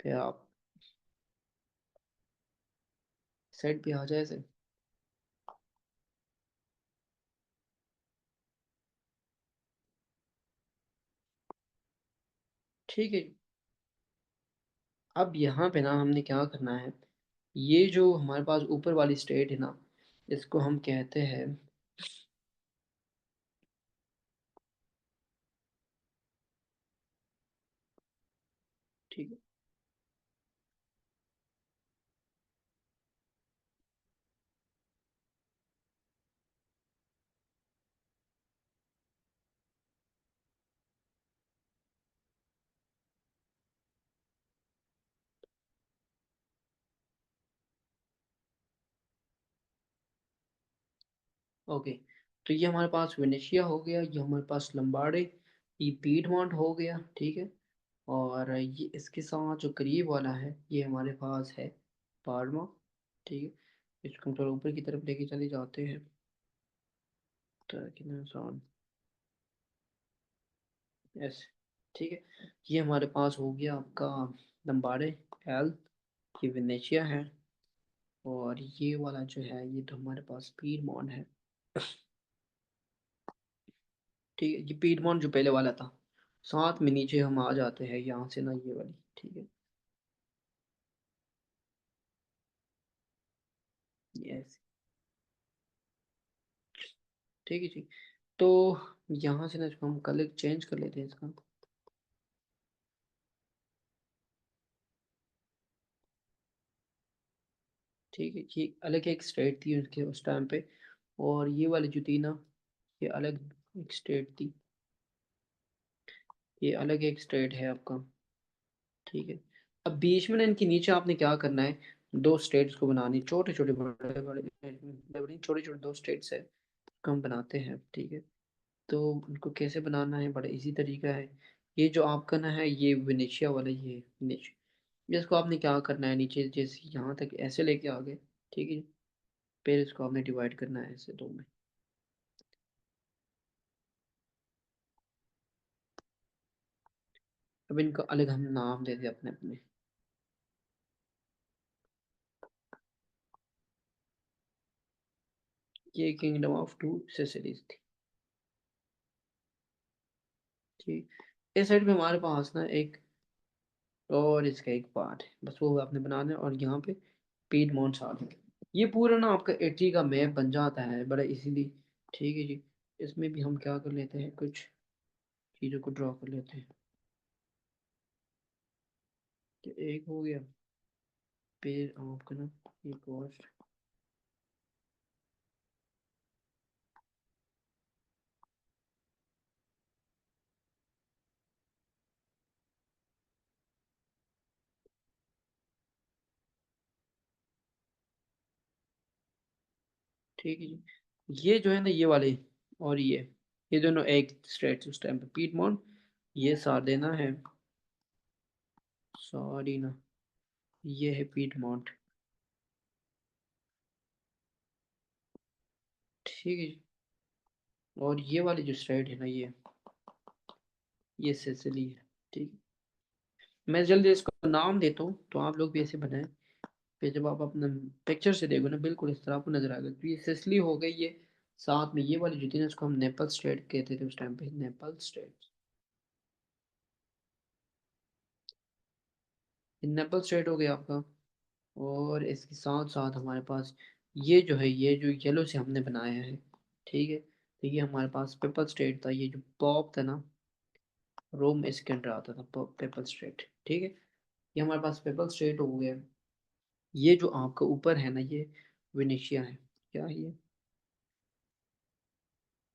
फिर आप साइड पे आ जाए ऐसे। ठीक है। अब यहाँ पे ना हमने क्या करना है, ये जो हमारे पास ऊपर वाली स्टेट है ना, इसको हम कहते हैं, ठीक है। ओके, तो ये हमारे पास वेनेशिया हो गया, ये हमारे पास लंबाड़े, ये पीडमोंट हो गया, ठीक है। और ये इसके साथ जो करीब वाला है ये हमारे पास है पार्मा, ठीक है। इसको हम थोड़ा ऊपर की तरफ लेके चले जाते हैं, ताकि ना आसान, ऐसे, ठीक है। ये हमारे पास हो गया आपका लंबाड़े, एल, ये वेनेशिया है। और ये वाला जो है ये तो हमारे पास पीडमोंट है, ठीक है। ये पीडमोंट जो पहले वाला था, साथ में नीचे हम आ जाते हैं यहाँ से ना, ये वाली, ठीक है। यस, ठीक है जी। तो यहाँ से ना इसको हम कलर चेंज कर लेते हैं इसका, ठीक है। ये अलग एक स्टेट थी उनके उस टाइम पे, और ये वाली जो थी ना, ये अलग एक स्टेट थी, ये अलग एक स्टेट है आपका, ठीक है। अब बीच में ना इनके नीचे आपने क्या करना है, दो स्टेट्स को बनानी, छोटे छोटे बड़े बड़े बड़े छोटे छोटे दो स्टेट्स है, हम बनाते हैं, ठीक है। तो उनको कैसे बनाना है, बड़ा इजी तरीका है। ये जो आपका ना है ये वेनेशिया वाला, ये वेनेशिया, इसको आपने क्या करना है, नीचे जैसे यहाँ तक ऐसे लेके आ गए, ठीक है। फिर इसको आपने डिवाइड करना है ऐसे दो में। अब इनको अलग हम नाम दे दें अपने अपने। ये किंगडम ऑफ टू सिसिलीज थी, ठीक। इस साइड पे हमारे पास ना एक और इसका एक पार्ट है, बस वो आपने बनाना है। और यहाँ पे पीडमोंट साथ है, ये पूरा ना आपका इटली का मैप बन जाता है बड़ा इजीली, ठीक है जी। इसमें भी हम क्या कर लेते हैं, कुछ चीज़ों को ड्रॉ कर लेते हैं, तो एक हो गया, फिर आपका ना एक और, ठीक है जी। ये जो है ना ये वाले, और ये दोनों एक स्टेट उस टाइम पे पीडमोंट, ये सार्डिना है, सॉरी ना, ये है पीडमोंट, ठीक है जी। और ये वाली जो स्टेट है ना, ये सिसिली है, ठीक है। मैं जल्दी इसका नाम देता हूँ तो आप लोग भी ऐसे बनाएं। फिर जब आप अपना पिक्चर से देखो ना, बिल्कुल इस तरह आपको नजर आएगा। तो ये सिसली हो गई ये, साथ में ये वाली जो थी ना, इसको हम नेपाल स्टेट कहते थे उस टाइम पे, नेपाल स्टेट। नेपाल स्टेट हो गया आपका। और इसके साथ साथ हमारे पास ये जो है, ये जो येलो से हमने बनाया है, ठीक है, तो ये हमारे पास पेपल स्टेट था। ये जो पॉप था ना, रोम इसके अंडर आता था, पेपल स्टेट, ठीक है। ये हमारे पास पेपल स्टेट हो गया। ये जो आपका ऊपर है ना, ये वेनेशिया है। क्या है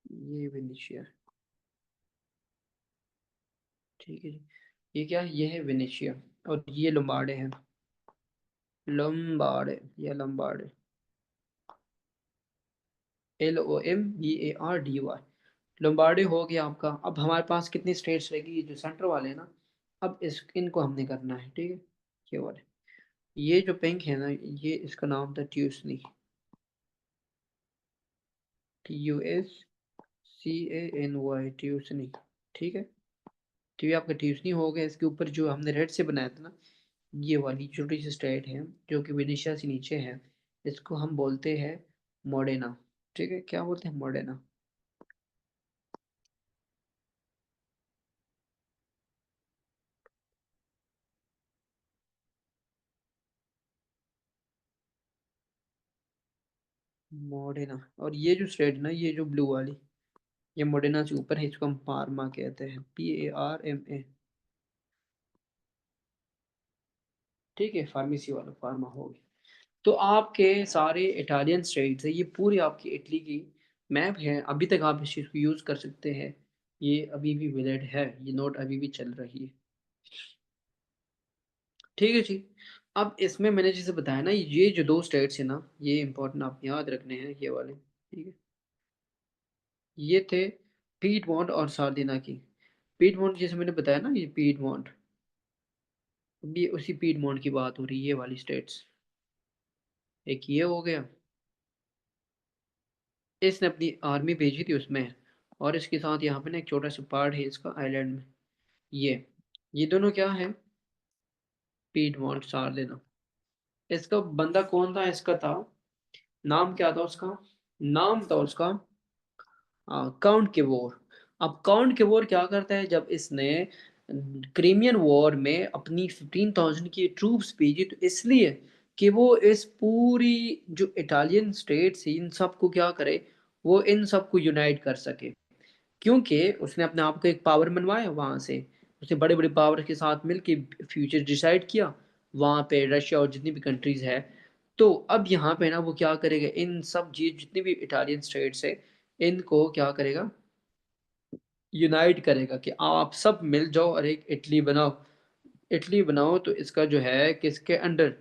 ये वेनेशिया है, ठीक है जी। ये क्या है, ये है वेनेशिया। और ये लम्बार्डे है, लम्बार्डे, ये लम्बार्डे, LOMBARDY। लम्बार्डे हो गया आपका। अब हमारे पास कितनी स्टेट्स रहेगी, ये जो सेंटर वाले हैं ना, अब इस इनको हमने करना है, ठीक है। ये वाले, ये जो पिंक है ना, ये इसका नाम था ट्यूसनी, TUSCANY, ट्यूसनी, ठीक है। तो ये आपका ट्यूसनी हो गया। इसके ऊपर जो हमने रेड से बनाया था ना, ये वाली छोटी सी स्टेट है जो कि विनिशिया से नीचे है, इसको हम बोलते हैं मोडेना, ठीक है। क्या बोलते हैं, मोडेना। मोडेना। और ये जो स्टेट है ना, ये जो ब्लू वाली, ये मोडेना से ऊपर है, इसको हम पार्मा कहते हैं, PARMA, ठीक है। फार्मेसी वाला फार्मा हो गया। तो आपके सारे इटालियन स्टेट्स है, ये पूरी आपकी इटली की मैप है। अभी तक आप इस चीज़ को यूज़ कर सकते हैं, ये अभी भी वैलिड है, ये नोट अभी भी चल रही है, ठीक है जी। अब इसमें मैंने जैसे बताया ना, ये जो दो स्टेट्स है ना, ये इंपॉर्टेंट आप याद रखने हैं, ये वाले, ठीक है। ये थे पीडमोंट और सार्दिना की। पीडमोंट जैसे मैंने बताया ना, ये पीडमोंट, अब ये उसी पीडमोंट की बात हो रही है, ये वाली स्टेट्स। एक ये हो गया, इसने अपनी आर्मी भेजी थी उसमें, और इसके साथ यहाँ पे ना एक छोटा सा पार्ट है इसका आइलैंड में, ये दोनों क्या है, पीडमोंट सार्दिना। इसका बंदा कौन था, इसका था, नाम क्या था उसका, नाम था उसका काउंट के वॉर। अब काउंट के वॉर क्या करता है, जब इसने क्रीमियन वॉर में अपनी 15,000 की ट्रूप्स भेजी, तो इसलिए कि वो इस पूरी जो इटालियन स्टेट्स इन सबको क्या करे, वो इन सबको यूनाइट कर सके। क्योंकि उसने अपने आप को एक पावर मनवाया वहां से, उसने बड़े बड़े पावर के साथ मिलके फ्यूचर डिसाइड किया वहां पे, रशिया और जितनी भी कंट्रीज है। तो अब यहाँ पे ना वो क्या करेगा, इन सब जी जितनी भी इटालियन स्टेट्स है, इनको क्या करेगा, यूनाइट करेगा कि आप सब मिल जाओ और एक इटली बनाओ। इटली बनाओ तो इसका जो है किसके अंडर,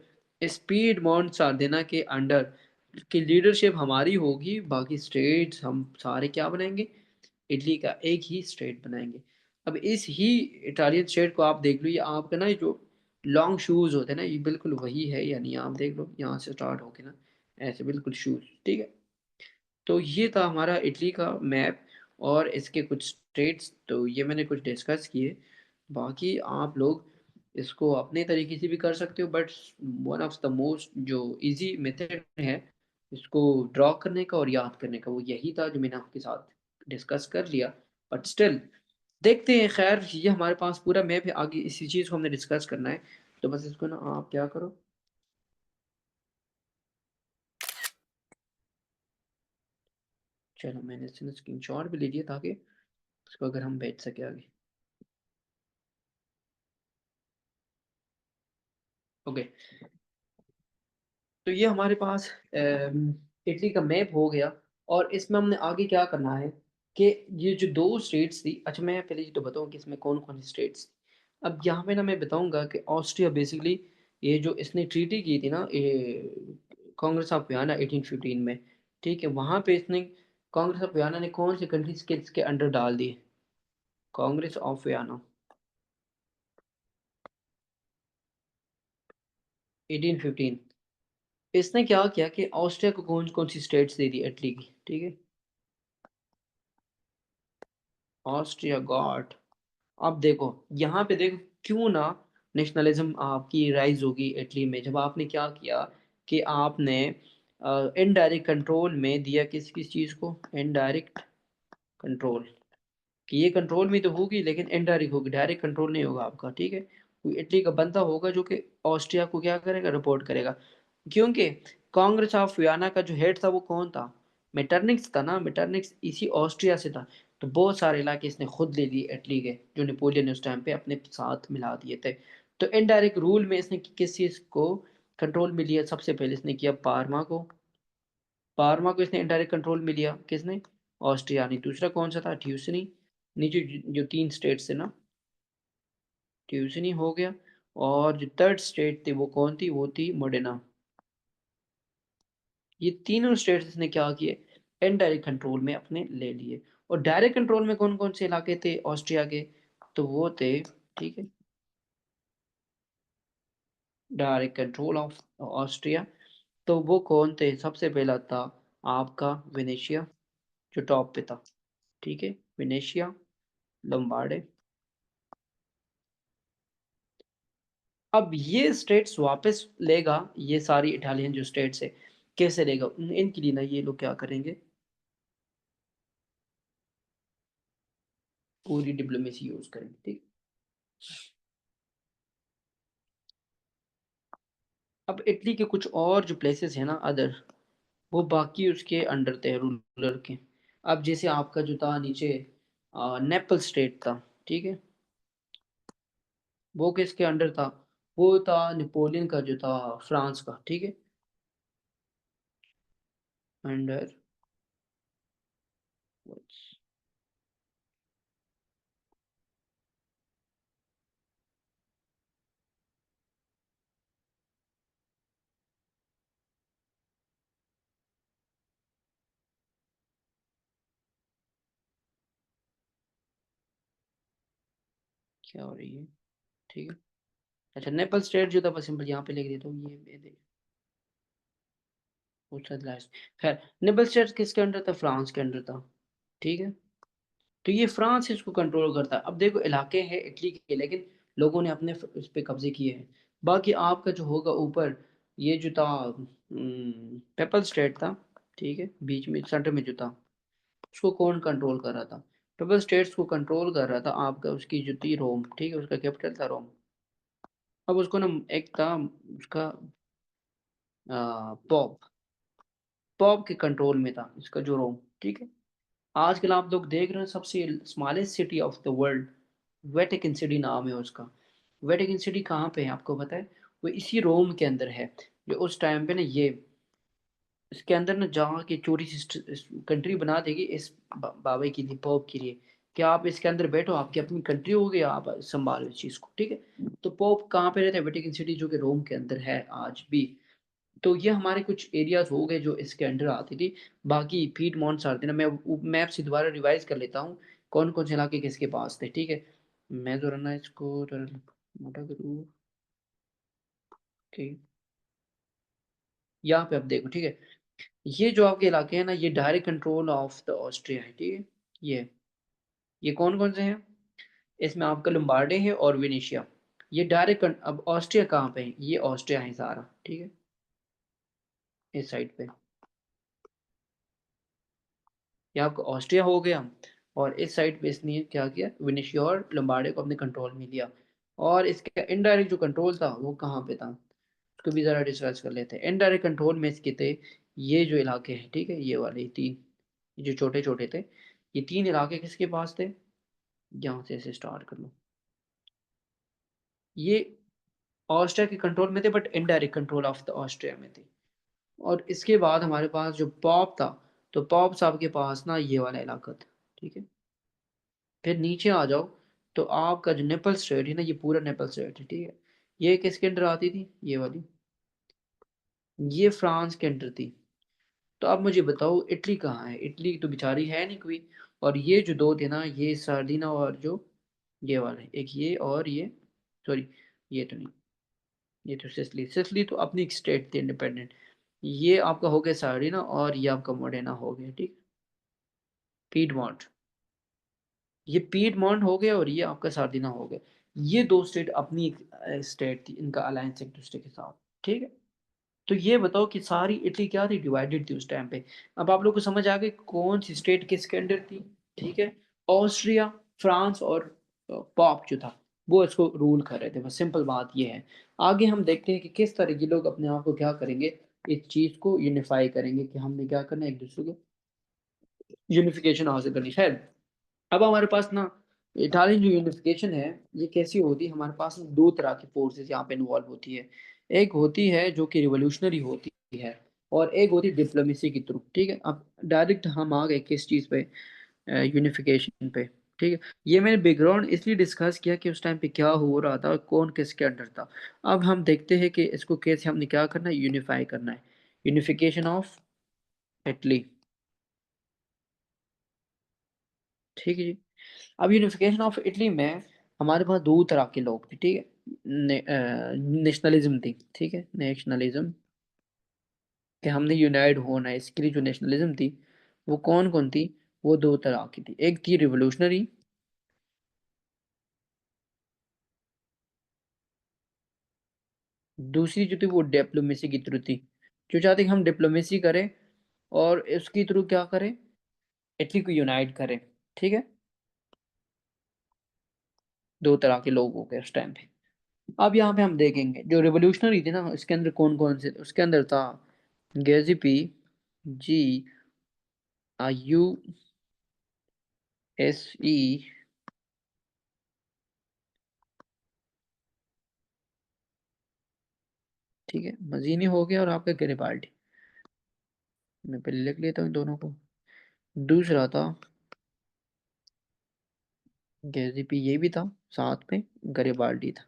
स्पीड माउंट सार्दिना के अंडर की लीडरशिप हमारी होगी। बाकी स्टेट्स हम सारे क्या बनाएंगे, इटली का एक ही स्टेट बनाएंगे। अब इस ही इटालियन स्टेट को आप देख लो, ये आपका ना, ये जो लॉन्ग शूज होते हैं ना, ये बिल्कुल वही है, यानी आप देख लो यहाँ से स्टार्ट होके ना, ऐसे बिल्कुल शूज, ठीक है। तो ये था हमारा इटली का मैप और इसके कुछ स्टेट्स, तो ये मैंने कुछ डिस्कस किए। बाकी आप लोग इसको अपने तरीके से भी कर सकते हो, but one of the most जो इजी मेथड है इसको ड्रॉ करने का और याद करने का, वो यही था जो मैंने आपके साथ डिस्कस कर लिया। बट स्टिल देखते हैं, खैर ये हमारे पास पूरा मैप है, आगे इसी चीज़ को हमने डिस्कस करना है। तो बस इसको ना आप क्या करो, चलो मैंने इससे स्क्रीन शॉट भी ले लिया ताकि इसको अगर हम भेज सके आगे। ओके, तो ये हमारे पास इटली का मैप हो गया। और इसमें हमने आगे क्या करना है कि ये जो दो स्टेट्स थी, अच्छा मैं पहले ये तो बताऊँ कि इसमें कौन कौन सी स्टेट्स। अब यहाँ पे ना मैं बताऊंगा कि ऑस्ट्रिया बेसिकली, ये जो इसने ट्रीटी की थी ना, ये कांग्रेस ऑफ वियना 1815 में, ठीक है, वहाँ पे इसने, कांग्रेस ऑफ वियना ने कौन से कंट्रीज के इसके अंडर डाल दिए, कांग्रेस ऑफ वियना 1815। इसने क्या किया कि ऑस्ट्रिया को कौन कौन सी स्टेट्स दे दी इटली की, ठीक है, ऑस्ट्रिया गॉट। अब देखो यहाँ पे देखो, क्यों ना नेशनलिज्म आपकी राइज होगी इटली में, जब आपने क्या किया कि आपने इनडायरेक्ट कंट्रोल में दिया किस किस चीज़ को, इनडायरेक्ट कंट्रोल, कि ये कंट्रोल में तो होगी लेकिन इनडायरेक्ट होगी, डायरेक्ट कंट्रोल नहीं होगा आपका, ठीक है। कोई इटली का बंदा होगा जो कि ऑस्ट्रिया को क्या करेगा, रिपोर्ट करेगा, क्योंकि कांग्रेस ऑफ वियना का जो हेड था वो कौन था, मेटरनिक्स था ना, मेटरनिक्स इसी ऑस्ट्रिया से था। तो बहुत सारे इलाके इसने खुद ले लिए इटली के, जो नेपोलियन ने उस टाइम पे अपने साथ मिला दिए थे। तो इनडायरेक्ट रूल में इसने किस चीज़ को कंट्रोल में लिया, सबसे पहले इसने किया पार्मा को, पार्मा को इसने इनडायरेक्ट कंट्रोल में लिया, किसने, ऑस्ट्रिया ने। दूसरा कौन सा था, ट्यूसनी, नीचे जो तीन स्टेट थे ना, ट्यूसनी हो गया। और जो थर्ड स्टेट थी वो कौन थी, वो थी मोडेना। ये तीनों स्टेट्स इसने क्या किए, इनडायरेक्ट कंट्रोल में अपने ले लिए। और डायरेक्ट कंट्रोल में कौन कौन से इलाके थे ऑस्ट्रिया के, तो वो थे, ठीक है, डायरेक्ट कंट्रोल ऑफ ऑस्ट्रिया, तो वो कौन थे, सबसे पहला था आपका वेनेशिया, जो टॉप पे था, ठीक है, वेनेशिया, लंबार्डे। अब ये स्टेट्स वापस लेगा, ये सारी इटालियन जो स्टेट्स है, कैसे लेगा, इनके लिए ना ये लोग क्या करेंगे, पूरी डिप्लोमेसी यूज करेंगे, ठीक। अब इटली के कुछ और जो प्लेसेस है ना अदर, वो बाकी उसके अंडर थे, रूलर के। अब जैसे आपका जो था नीचे नेपल स्टेट था, ठीक है, वो किसके अंडर था, वो था नेपोलियन का जो था, फ्रांस का, ठीक है, अंडर, क्या हो रही है, ठीक है। अच्छा, नेपल स्टेट जो था, बस सिंपल यहाँ पे लिख देता हूँ, ये दे, खैर, नेपल स्टेट किसके अंडर था, फ्रांस के अंडर था, ठीक है। तो ये फ्रांस इसको कंट्रोल करता है। अब देखो इलाके हैं इटली के, लेकिन लोगों ने अपने इस पे कब्जे किए हैं। बाकी आपका जो होगा ऊपर, ये जो था पेपल स्टेट था, ठीक है, बीच में सेंटर में जो था, उसको कौन कंट्रोल कर रहा था, पेपल स्टेट्स को कंट्रोल कर रहा था आपका, उसकी जो थी रोम, ठीक है, उसका कैपिटल था रोम। अब उसको ना एक था उसका पॉप, पॉप के कंट्रोल में था इसका जो रोम, ठीक है। आजकल आप लोग देख रहे हैं सबसे smallest city of the world, Vatican city नाम है उसका। वेटिकन सिटी कहाँ पे है आपको पता है, वो इसी रोम के अंदर है। जो उस टाइम पे ना ये इसके अंदर ना जहाँ की चोरी कंट्री बना देगी इस बाबा के लिए, पोप के लिए, कि आप इसके अंदर बैठो, आपकी अपनी कंट्री होगी, आप संभालो इस चीज़ को, ठीक है। तो पोप कहाँ पे रहते हैं, वेटिकन सिटी, जो कि रोम के अंदर है आज भी। तो ये हमारे कुछ एरियाज हो गए जो इसके अंडर आती थी। बाकी पीड मॉन्ट्स आते ना, मैं मैप से दोबारा रिवाइज कर लेता हूँ कौन कौन से इलाके किसके पास थे, ठीक है। मैं जो ना इसको थोड़ा मोटा करूँ, ठीक, यहाँ पे आप देखो, ठीक है, ये जो आपके इलाके हैं ना, ये direct control of the Austria है, ठीक है। ये कौन कौन से हैं, इसमें आपका लुम्बार्डे है और वेनेशिया। ये डायरेक्ट, अब ऑस्ट्रिया कहाँ पे है, ये ऑस्ट्रिया है सारा, ठीक है, इस साइड पे ये आपका ऑस्ट्रिया हो गया। और इस साइड पे इसने क्या किया, विनिशिया और लंबार्डे को अपने कंट्रोल में लिया। और इसका इनडायरेक्ट जो कंट्रोल था वो कहाँ पे था, उसको भी ज़रा डिस्कस कर लेते हैं। इनडायरेक्ट कंट्रोल में इसके थे ये जो इलाके हैं, ठीक है, ये वाले तीन, ये जो छोटे छोटे थे, ये तीन इलाके किसके पास थे, यहाँ से ऐसे स्टार्ट कर लो, ये ऑस्ट्रिया के कंट्रोल में थे, but indirect control of the Austria में थे। और इसके बाद हमारे पास जो पॉप था, तो पॉप साहब के पास ना ये वाला इलाका था, ठीक है। फिर नीचे आ जाओ, तो आपका जो नेपल स्टेट है ना, ये पूरा नेपल स्टेट है, ठीक है। ये किसके अंडर आती थी, ये वाली, ये फ्रांस के अंडर थी। तो अब मुझे बताओ इटली कहाँ है, इटली तो बेचारी है नहीं कोई। और ये जो दो थे ना, ये सार्डिना और जो ये वाले, एक ये और ये, सॉरी, ये तो नहीं, ये तो सिसली, सिसली तो अपनी एक स्टेट थी इंडिपेंडेंट। ये आपका हो गया सार्डिना और ये आपका मोडेना हो गया, ठीक, पीडमोंट, ये पीडमोंट हो गया और ये आपका सार्डिना हो गया। ये दो स्टेट अपनी एक स्टेट थी, इनका अलायंस एक दूसरे के साथ, ठीक है। तो ये बताओ कि सारी इटली क्या थी, डिवाइडेड थी उस टाइम पे। अब आप लोग को समझ आ गई कौन सी स्टेट किसके अंडर थी, ठीक है। ऑस्ट्रिया, फ्रांस और पॉप जो था वो इसको रूल कर रहे थे, बस सिंपल बात ये है। आगे हम देखते हैं कि किस तरह के लोग अपने आप को क्या करेंगे, इस चीज को यूनिफाई करेंगे कि हमने क्या करना है, एक दूसरे को यूनिफिकेशन हासिल करनी। खैर, अब हमारे पास ना इटालियन जो यूनिफिकेशन है ये कैसी होती है, हमारे पास ना दो तरह की फोर्सेस यहाँ पे इन्वॉल्व होती है। एक होती है जो कि रिवोल्यूशनरी होती है, और एक होती है डिप्लोमेसी के थ्रू, ठीक है। अब डायरेक्ट हम आ गए किस चीज़ पे, यूनिफिकेशन पे, ठीक है। ये मैंने बैकग्राउंड इसलिए डिस्कस किया कि उस टाइम पे क्या हो रहा था और कौन किसके अंडर था। अब हम देखते हैं कि इसको कैसे हमने क्या करना है, यूनिफाई करना है। यूनिफिकेशन ऑफ इटली, ठीक है जी। अब यूनिफिकेशन ऑफ इटली में हमारे पास दो तरह के लोग थे, ठीक है। नेशनलिज्म थी, ठीक है, नेशनलिज्म, कि हमने यूनाइट होना है, इसके लिए जो नेशनलिज्म थी वो कौन कौन थी, वो दो तरह की थी। एक थी रिवोल्यूशनरी, दूसरी जो थी वो डिप्लोमेसी की थ्रू थी, जो चाहते कि हम डिप्लोमेसी करें और इसके थ्रू क्या करें, इटली को यूनाइट करें, ठीक है। दो तरह के लोग हो गए उस टाइम पे। अब यहाँ पे हम देखेंगे जो रिवोल्यूशनरी थी ना, इसके अंदर कौन कौन से, उसके अंदर था गेजीपी, जी, यू एस ई, ठीक है, मजीनी हो गया, और आपका गरिबाल्डी। मैं पहले लिख लेता हूँ इन दोनों को। दूसरा था गेजीपी, ये भी था, साथ में गरिबाल्डी था।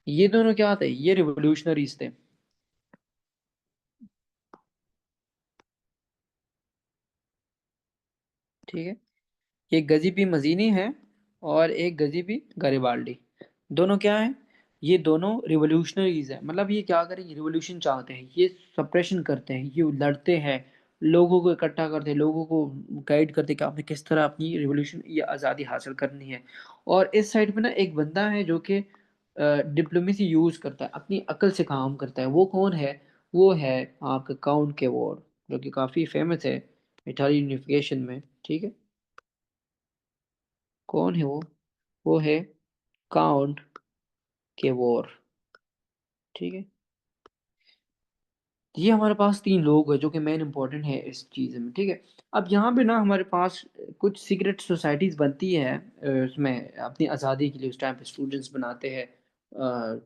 ये दोनों क्या थे, ये रिवोल्यूशनरीज थे, ठीक है। एक गजीपी मजीनी है और एक गजीपी गरिबाल्डी। दोनों क्या है, ये दोनों रिवोल्यूशनरीज है, मतलब ये क्या करें, ये रिवोल्यूशन चाहते हैं, ये सप्रेशन करते हैं, ये लड़ते हैं, लोगों को इकट्ठा करते हैं, लोगों को गाइड करते हैं कि आपने किस तरह अपनी रिवोल्यूशन या आज़ादी हासिल करनी है। और इस साइड पे ना एक बंदा है जो कि डिप्लोमेसी यूज करता है, अपनी अकल से काम करता है। वो कौन है, वो है आपका काउंट के वॉर, जो कि काफ़ी फेमस है इटालियन यूनिफिकेशन में, ठीक है। कौन है वो है काउंट के वॉर, ठीक है। ये हमारे पास तीन लोग हैं जो कि मेन इंपॉर्टेंट है इस चीज़ में, ठीक है। अब यहाँ पे ना हमारे पास कुछ सीक्रेट सोसाइटीज़ बनती है, उसमें अपनी आज़ादी के लिए उस टाइम पे स्टूडेंट्स बनाते हैं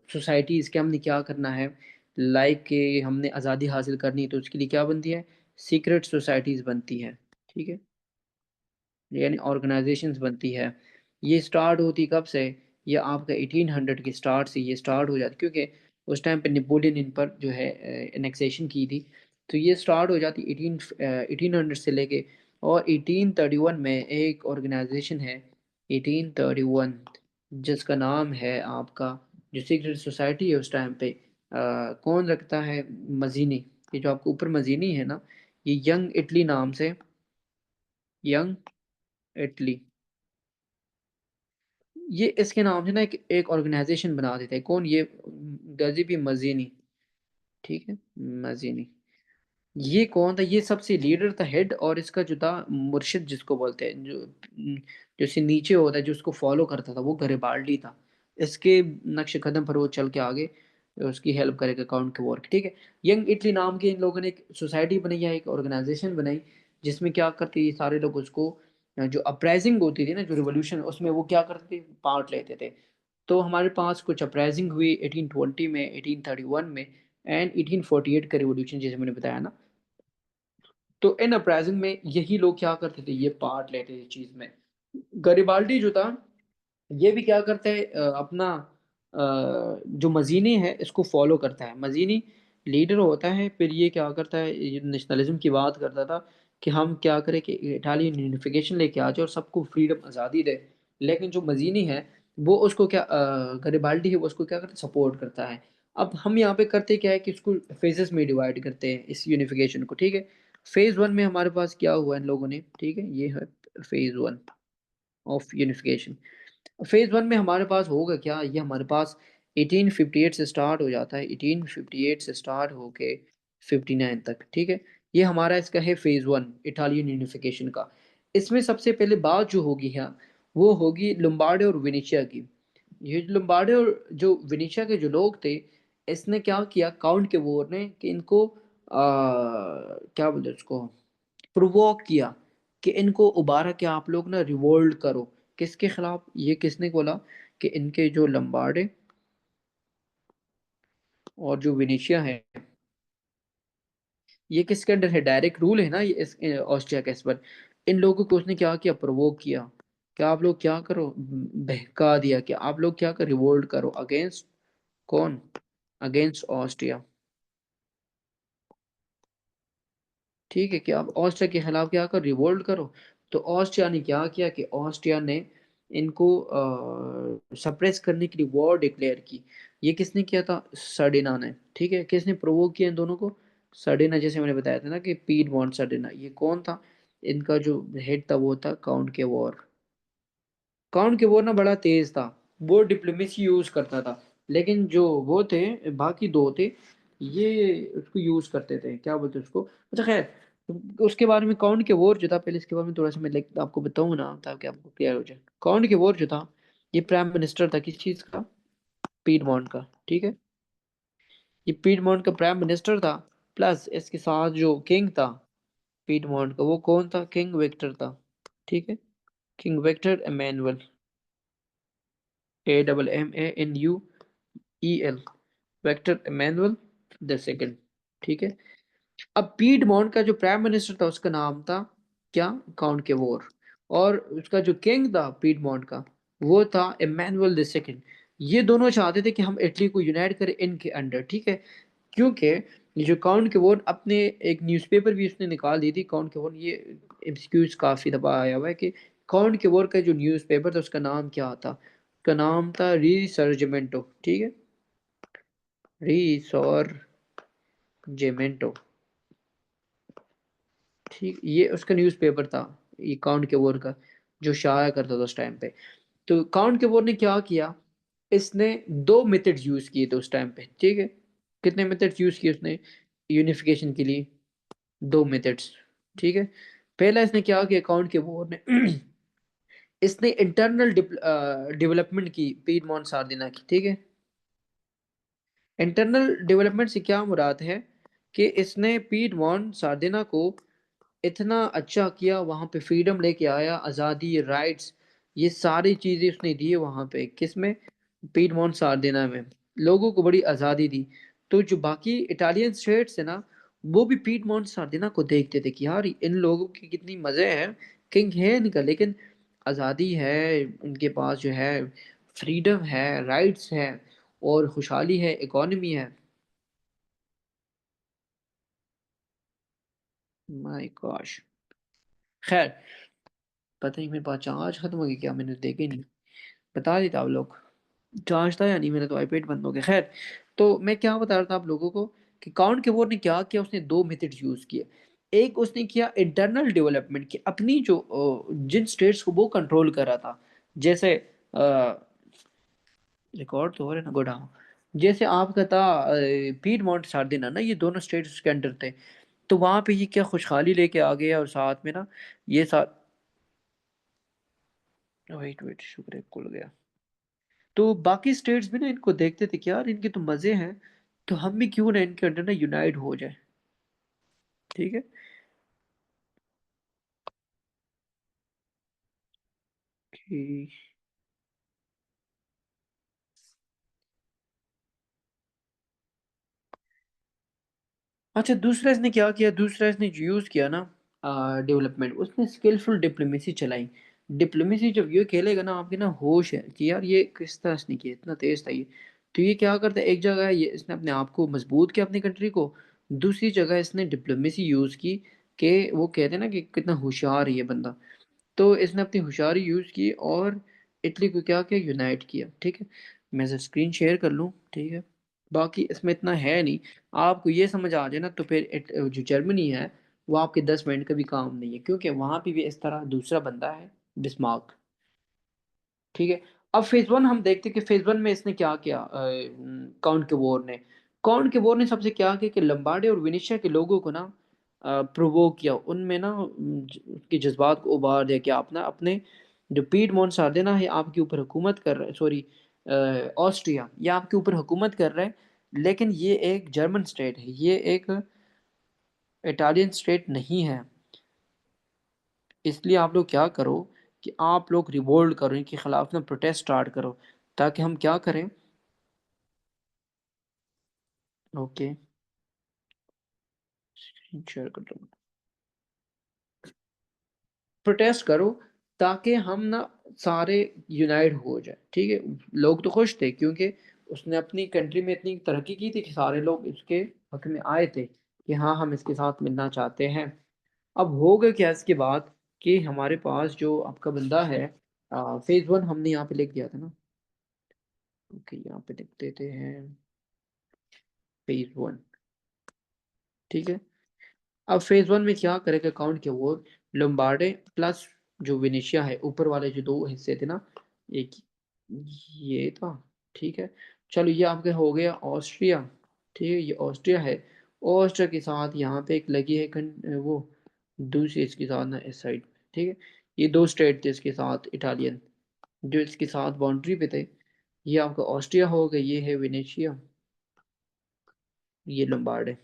सोसाइटीज़ के, हमने क्या करना है, लाइक के हमने आज़ादी हासिल करनी है तो उसके लिए क्या बनती है, सीक्रेट सोसाइटीज़ बनती है, ठीक है, यानी ऑर्गेनाइजेशंस बनती है। ये स्टार्ट होती कब से, ये आपका 1800 के स्टार्ट से ये स्टार्ट हो जाती, क्योंकि उस टाइम पे नेपोलियन इन पर जो है एनेक्सेशन की थी। तो ये स्टार्ट हो जाती 1800 से लेके, और 1831 में एक ऑर्गेनाइजेशन है, 1831, जिसका नाम है आपका, जो सीक्रेट सोसाइटी है उस टाइम पे कौन रखता है, मजीनी। ये जो आपको ऊपर मजीनी है ना, ये यंग इटली नाम से, यंग इटली, ये इसके नाम से ना एक ऑर्गेनाइजेशन बना देते हैं, कौन ये, गजीबी मजीनी, ठीक है, मजीनी। ये कौन था, ये सबसे लीडर था, हेड, और इसका जो था मुर्शिद जिसको बोलते हैं, जो इससे नीचे होता है, जो उसको फॉलो करता था, वो गरिबाल्डी था। इसके नक्श कदम पर वो चल के आगे उसकी हेल्प करेगा काउंट के वॉर की, ठीक है। यंग इटली नाम के इन लोगों ने एक सोसाइटी बनाई है, एक ऑर्गेनाइजेशन बनाई, जिसमें क्या करते ये सारे लोग उसको जो अपराइजिंग होती थी ना, जो रिवोल्यूशन, उसमें वो क्या करते थे, पार्ट लेते थे। तो हमारे पास कुछ अपराइजिंग हुई 1820 में, 1831 में, एंड 1848 का रिवोल्यूशन, जैसे मैंने बताया ना। तो इन अपराइजिंग में यही लोग क्या करते थे, ये पार्ट लेते थे चीज में। गरिबाल्डी जो था ये भी क्या करता है, अपना जो मजीनी है इसको फॉलो करता है, मजीनी लीडर होता है, फिर ये क्या करता है, ये नेशनलिज्म की बात करता था कि हम क्या करें कि इटालियन यूनिफिकेशन लेके आ जाए और सबको फ्रीडम आज़ादी दे। लेकिन जो मजीनी है वो उसको क्या, गरिबाल्डी है वो उसको क्या करता है, सपोर्ट करता है। अब हम यहाँ पे करते क्या है कि इसको फेजेस में डिवाइड करते हैं इस यूनिफिकेशन को, ठीक है। फेज वन में हमारे पास क्या हुआ इन लोगों ने, ठीक है, ये है फेज 1 ऑफ यूनिफिकेशन। फेज 1 में हमारे पास होगा क्या, ये हमारे पास 1858 से स्टार्ट हो जाता है, 1858 से स्टार्ट होके 59 तक, ठीक है। ये हमारा इसका है फेज 1 इटालियन यूनिफिकेशन का। इसमें सबसे पहले बात जो होगी है वो होगी लुम्बार्डे और वेनेशिया की। ये जो लुम्बार्डे और जो वेनेशिया के जो लोग थे, इसने क्या किया काउंट के वॉर ने कि इनको क्या बोलते हैं उसको, प्रोवोक किया कि इनको उबारा कि आप लोग ना रिवोल्ट करो। किसके खिलाफ, ये किसने बोला कि इनके जो लंबार्डे और जो विनिशिया है, ये किसके अंडर है, डायरेक्ट रूल है ना ये इस ऑस्ट्रिया के इस पर। इन लोगों को उसने क्या किया, प्रोवोक किया कि आप लोग क्या करो, बहका दिया कि आप लोग क्या करो, रिवोल्ट करो अगेंस्ट कौन, अगेंस्ट ऑस्ट्रिया। ठीक है कि आप ऑस्ट्रिया के खिलाफ क्या करो, रिवोल्ट करो। तो ऑस्ट्रिया ने क्या किया कि ऑस्ट्रिया ने इनको सप्रेस करने के लिए वॉर डिक्लेयर की। ये किसने किया था, सर्डिना ने। ठीक है, किसने प्रोवोक किया इन दोनों को, सर्डिना। जैसे मैंने बताया था ना कि पीट मॉन्ट सर्डिना, ये कौन था, इनका जो हेड था वो था काउंट के वॉर। काउंट के वो ना बड़ा तेज था, वो डिप्लोमेसी यूज करता था। लेकिन जो वो थे बाकी दो थे, ये उसको यूज करते थे, क्या बोलते हैं उसको। अच्छा खैर, उसके बारे में काउंट के वॉर जो था, पहले इसके बारे में थोड़ा सा मैं आपको बताऊंगा ना ताकि आपको क्लियर हो जाए। काउंट के वॉर जो था, ये प्राइम मिनिस्टर था किस चीज का, पीडमोंट का। ठीक है, ये पीडमोंट का प्राइम मिनिस्टर था। प्लस इसके साथ जो किंग था पीडमोंट का, वो कौन था, किंग विक्टर था। ठीक है, King Victor Emmanuel, AMMANUEL, Victor Emmanuel the second. ठीक है, अब पीडमोंट का जो प्राइम मिनिस्टर था उसका नाम था क्या, काउंट के वोर। और उसका जो किंग था पीडमोंट का, वो था इमैनुअल द सेकंड। ये दोनों चाहते थे कि हम इटली को यूनाइट करें इनके अंडर। ठीक है, क्योंकि ये जो काउंट के वोर अपने एक न्यूज़पेपर भी उसने निकाल दी थी, काउंट के वोर। ये एमसीक्यूज काफी दफा आया हुआ है कि काउंट के वोर का जो न्यूज़पेपर था उसका नाम क्या था, उसका नाम था रिसर्जमेंटो। ठीक है, रिसॉर्जेमेंटो। ठीक, ये उसका न्यूज़पेपर था, ये काउंट के वोर का, जो शाया करता था उस टाइम पे। तो काउंट के वोर ने क्या किया, इसने दो मेथड्स यूज किए थे उस टाइम पे। ठीक है, कितने मेथड्स यूज किए उसने यूनिफिकेशन के लिए, दो मेथड्स। ठीक है, पहला इसने क्या किया काउंट के वोर ने इसने इंटरनल डेवलपमेंट की पीडमोंट सार्डिना की। ठीक है, इंटरनल डेवलपमेंट से क्या मुराद है कि इसने पीडमोंट सार्डिना को इतना अच्छा किया, वहां पे फ्रीडम लेके आया, आज़ादी, राइट्स, ये सारी चीज़ें उसने दी है वहां पे। किस में, पीडमोंट सार्डिना में लोगों को बड़ी आज़ादी दी। तो जो बाकी इटालियन स्टेट्स है ना, वो भी पीडमोंट सार्डिना को देखते थे कि यार इन लोगों की कितनी मज़े हैं, किंग है इनका, लेकिन आज़ादी है इनके पास, जो है फ्रीडम है, राइट्स है, और खुशहाली है, इकोनॉमी है। माय गॉश, खैर पता नहीं मेरे पास चार्ज खत्म हो गया क्या, मैंने देखा ही नहीं। बता देता आप लोग, चार्ज था या नहीं, मेरा तो आईपैड बंद हो गया। खैर, तो मैं क्या बता रहा था आप लोगों को कि काउंट के वोर ने क्या किया, उसने दो मेथड्स यूज किए। एक उसने किया इंटरनल डेवलपमेंट की, अपनी जो जिन स्टेट्स को वो कंट्रोल कर रहा था, जैसे रिकॉर्ड तो हो रहा है ना गोडा, जैसे आपका था पीडमोंट सार्डिना ना, ये दोनों स्टेट्स उसके अंडर थे। तो वहां पे ये क्या खुशहाली लेके आ गया, और साथ में ना ये साथ, वेट वेट शुक्र है खुल गया। तो बाकी स्टेट्स भी ना इनको देखते थे कि यार इनके तो मजे हैं, तो हम भी क्यों ना इनके अंडर ना यूनाइट हो जाए। ठीक है, कि अच्छा दूसरा इसने क्या किया, दूसरा इसने यूज किया ना डेवलपमेंट, उसने स्किलफुल डिप्लोमेसी चलाई। डिप्लोमेसी जब ये खेलेगा ना, आपके ना होश है कि यार ये किस तरह से नहीं किया, इतना तेज था ये। तो ये क्या करता है, एक जगह है, ये इसने अपने आप को मजबूत किया अपनी कंट्री को, दूसरी जगह इसने डिप्लोमेसी यूज की कि वो कहते हैं ना कि कितना होशियार है ये बंदा। तो इसने अपनी होशियारी यूज की और इटली को क्या किया, यूनाइट किया। ठीक है, मैं स्क्रीन शेयर कर लूँ, ठीक है। बाकी इसमें इतना है नहीं, आपको ये समझ आ जाए ना तो फिर जो जर्मनी है वो आपके 10 मिनट का भी काम नहीं है, क्योंकि वहां पे भी इस तरह दूसरा बंदा है, बिस्मार्क। ठीक है। अब फेज वन हम देखते हैं कि फेज वन में इसने क्या किया, काउंट के वोर ने सबसे क्या किया कि लंबार्डे और विनिशिया के लोगों को ना प्रोवोक किया, उनमें ना उसके जज्बात को उभार दिया कि आप ना अपने, जो पीड मोन्सार्देना है आपके ऊपर हुकूमत कर रहा है, सॉरी ऑस्ट्रिया, ये आपके ऊपर हुकूमत कर रहा है, लेकिन ये एक जर्मन स्टेट है, ये एक इटालियन स्टेट नहीं है। इसलिए आप लोग क्या करो कि आप लोग रिवोल्ट करो, इनके खिलाफ ना प्रोटेस्ट स्टार्ट करो, ताकि हम क्या करें। ओके, शेयर कर दो, प्रोटेस्ट करो, ताकि हम ना सारे यूनाइट हो जाए। ठीक है। लोग तो खुश थे, क्योंकि उसने अपनी कंट्री में इतनी तरक्की की थी कि सारे लोग इसके हक में आए थे कि हाँ हम इसके साथ मिलना चाहते हैं। अब हो गया क्या इसके बाद, कि हमारे पास जो आपका बंदा है, फेज वन हमने यहाँ पे लिख दिया था ना। ओके, यहाँ पे लिख देते हैं फेज वन। ठीक है। अब फेज वन में क्या करेगा काउंट किया वो, लोम्बार्डे प्लस जो विनिशिया है, ऊपर वाले जो दो हिस्से थे ना, एक ये था। ठीक है। चलो ये आपके हो गया ऑस्ट्रिया। ठीक है, ये ऑस्ट्रिया है। ऑस्ट्रिया के साथ यहाँ पे एक लगी है वो दूसरी इसके साथ ना इस साइड। ठीक है। ये दो स्टेट थे इसके साथ इटालियन, जो इसके साथ बाउंड्री पे थे। ये आपका ऑस्ट्रिया हो गया, ये है वेनेशिया, ये लोम्बार्ड है।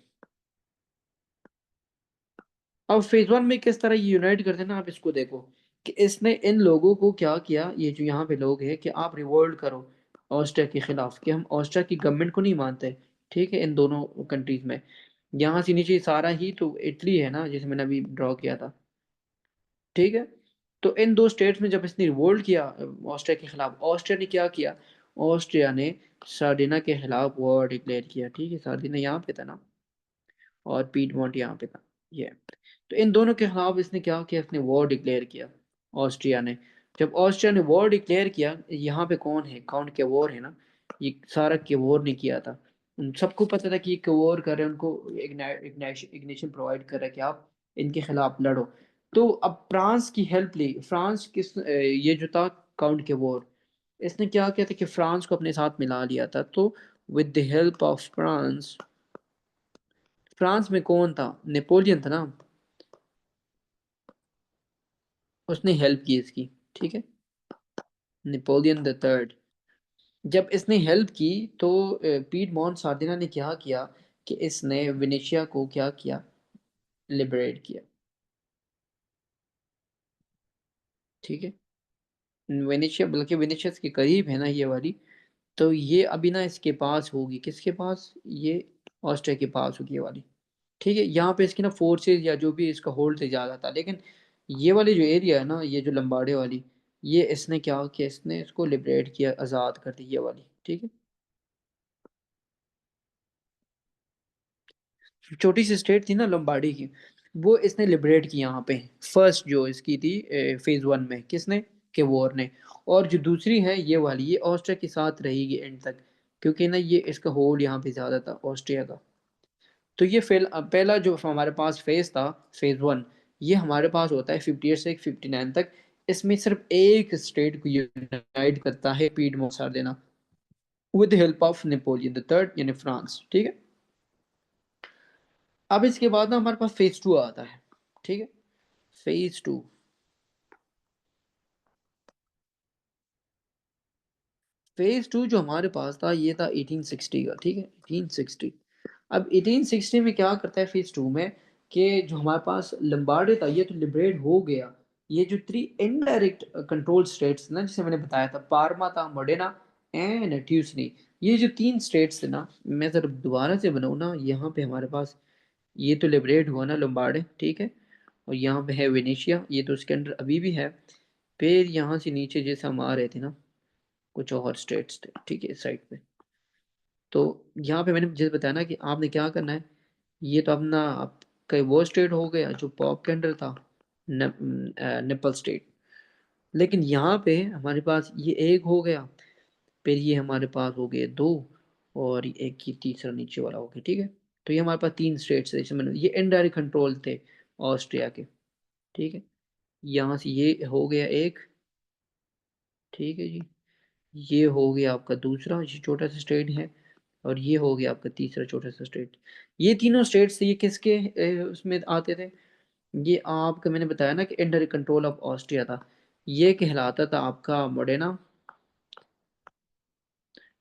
अब फेज वन में किस तरह ये यूनाइट करते हैं ना, आप इसको देखो कि इसने इन लोगों को क्या किया, ये जो यहाँ पे लोग हैं, कि आप रिवोल्ट करो ऑस्ट्रिया के खिलाफ, कि हम ऑस्ट्रिया की गवर्नमेंट को नहीं मानते। ठीक है, इन दोनों कंट्रीज में, यहाँ से नीचे सारा ही तो इटली है ना, जिसे मैंने अभी ड्रॉ किया था। ठीक है। तो इन दो स्टेट्स में जब इसने रिवोल्ट किया ऑस्ट्रिया के खिलाफ, ऑस्ट्रिया ने क्या किया, ऑस्ट्रिया ने सार्डिना के खिलाफ वॉर डिक्लेयर किया। ठीक है, सार्डिना यहाँ पे था ना, और पीडमोंट यहाँ पे था, ये। तो इन दोनों के खिलाफ इसने क्या किया, इसने वॉर डिक्लेयर किया, ऑस्ट्रिया ने। जब ऑस्ट्रिया ने वॉर डिक्लेयर किया, यहाँ पे कौन है, काउंट के वॉर है ना, ये सारा के वॉर ने किया था। उन सबको पता था कि ये वॉर कर रहे हैं, उनको इग्निशन प्रोवाइड कर रहा है कि आप इनके खिलाफ लड़ो। तो अब फ्रांस की हेल्प ली, फ्रांस किस ये जो था काउंट के वॉर, इसने क्या किया था कि फ्रांस को अपने साथ मिला लिया था। तो with the help of France, France में कौन था, नेपोलियन था ना, उसने हेल्प की इसकी। ठीक है, नेपोलियन द थर्ड। जब इसने हेल्प की, तो पीट मॉन सार्दिना ने क्या किया कि इसने वेनेशिया को क्या किया, लिबरेट किया। ठीक है, वेनेशिया, बल्कि वेनेशिया के करीब है ना ये वाली, तो ये अभी ना इसके पास होगी, किसके पास, ये ऑस्ट्रिया के पास होगी ये वाली। ठीक है, यहाँ पे इसकी ना फोर्सेस या जो भी इसका होल्ड है ज़्यादा था, लेकिन ये वाली जो एरिया है ना, ये जो लंबाड़े वाली, ये इसने क्या किया, इसने इसको लिबरेट किया, आज़ाद कर दी ये वाली। ठीक है, छोटी सी स्टेट थी ना लंबाड़ी की, वो इसने लिबरेट की यहाँ पे, फर्स्ट जो इसकी थी फेज वन में, किसने, के वॉर ने। और जो दूसरी है ये वाली, ये ऑस्ट्रिया के साथ रहेगी एंड तक, क्योंकि ना ये इसका होल्ड यहाँ पे ज़्यादा था ऑस्ट्रिया का। तो ये पहला जो हमारे पास फेज था, फेज वन, ये हमारे पास होता है 58 से 59 तक। इसमें सिर्फ एक स्टेट को यूनाइट करता है पीड मोसार देना, with help of Napoleon the third, यानी फ्रांस। ठीक है। अब इसके बाद ना हमारे पास फेज टू आता है। ठीक है, फेज टू, फेज टू जो हमारे पास था, ये था 1860 का। ठीक है, 1860। अब 1860 में क्या करता है फेज टू में, कि जो हमारे पास लंबार्डे था, ये तो लिबरेट हो गया। ये जो थ्री इनडायरेक्ट कंट्रोल स्टेट्स ना, जिसे मैंने बताया था, पार्मा था, मोडेना एंड ट्यूसनी, ये जो तीन स्टेट्स थे ना, मैं जरा दोबारा से बनाऊँ ना, यहाँ पे हमारे पास ये तो लिबरेट हुआ ना लंबार्डे। ठीक है, और यहाँ पे है वेनेशिया, ये तो उसके अंडर अभी भी है। फिर यहाँ से नीचे जैसे हम आ रहे थे ना, कुछ और स्टेट्स थे। ठीक है, इस साइड पे। तो यहाँ पे मैंने जैसे बताया ना कि आपने क्या करना है, ये तो अपना आपका वो स्टेट हो गया जो पॉप के अंडर था, नेपल स्टेट। लेकिन यहाँ पे हमारे पास ये एक हो गया, फिर ये हमारे पास हो गए दो, और एक ही तीसरा नीचे वाला हो गया। ठीक है, तो ये हमारे पास तीन स्टेट्स है, इसमें ये इनडायरेक्ट कंट्रोल थे ऑस्ट्रिया के। ठीक है, यहाँ से ये हो गया एक। ठीक है जी, ये हो गया आपका दूसरा, ये छोटा सा स्टेट है। और ये हो गया आपका तीसरा छोटा सा स्टेट। ये तीनों स्टेट्स ये किसके उसमें आते थे? ये आपका मैंने बताया ना कि अंडर कंट्रोल ऑफ ऑस्ट्रिया था। ये कहलाता था आपका मोडेना।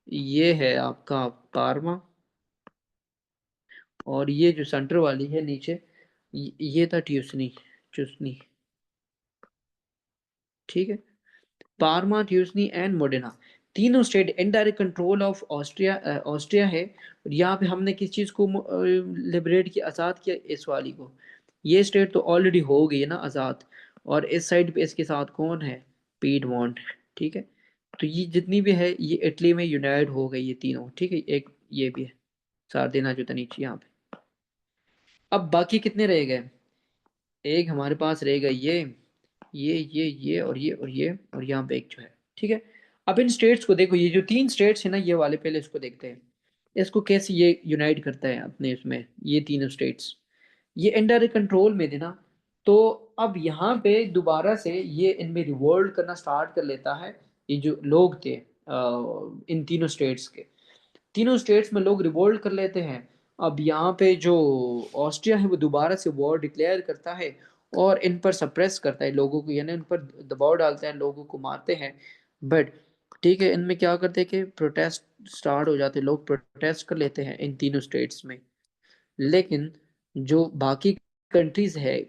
ये है आपका पार्मा। और ये जो सेंटर वाली है नीचे, ये था ट्यूसनी। ट्यूसनी। ठीक है, पार्मा, ट्यूसनी एंड मोडेना, तीनों state indirect control of Austria. Austria है। और यहाँ पे हमने किस चीज़ को लिबरेट किया, आज़ाद किया? इस वाली को। ये स्टेट तो ऑलरेडी हो गई है ना आज़ाद। और इस साइड पे इसके साथ कौन है? पीडमोंट। ठीक है, तो ये जितनी भी है ये इटली में यूनाइट हो गई ये तीनों। ठीक है, एक ये भी है सार्दिना जो था नीचे यहाँ पे। अब बाकी कितने रह गए? एक हमारे पास रहेगा ये और ये और ये और यहाँ पे एक जो है। ठीक है, अब इन स्टेट्स को देखो, ये जो तीन स्टेट्स है ना ये वाले, पहले इसको देखते हैं। इसको कैसे ये यूनाइट करता है अपने उसमें, ये तीनों स्टेट्स ये इनडायरेक्ट कंट्रोल में थे ना। तो अब यहाँ पे दोबारा से ये इनमें रिवोल्ट करना स्टार्ट कर लेता है। ये जो लोग थे इन तीनों स्टेट्स के, तीनों स्टेट्स में लोग रिवोल्ट कर लेते हैं। अब यहाँ पे जो ऑस्ट्रिया है वो दोबारा से वॉर डिक्लेयर करता है और इन पर सप्रेस करता है लोगों को, यानी इन पर दबाव डालता है, लोगों को मारते हैं। बट ठीक है, इनमें क्या करते हैं कि प्रोटेस्ट स्टार्ट हो जाते हैं, लोग प्रोटेस्ट कर लेते हैं इन तीनों स्टेट्स में। लेकिन जो बाकी कंट्रीज है,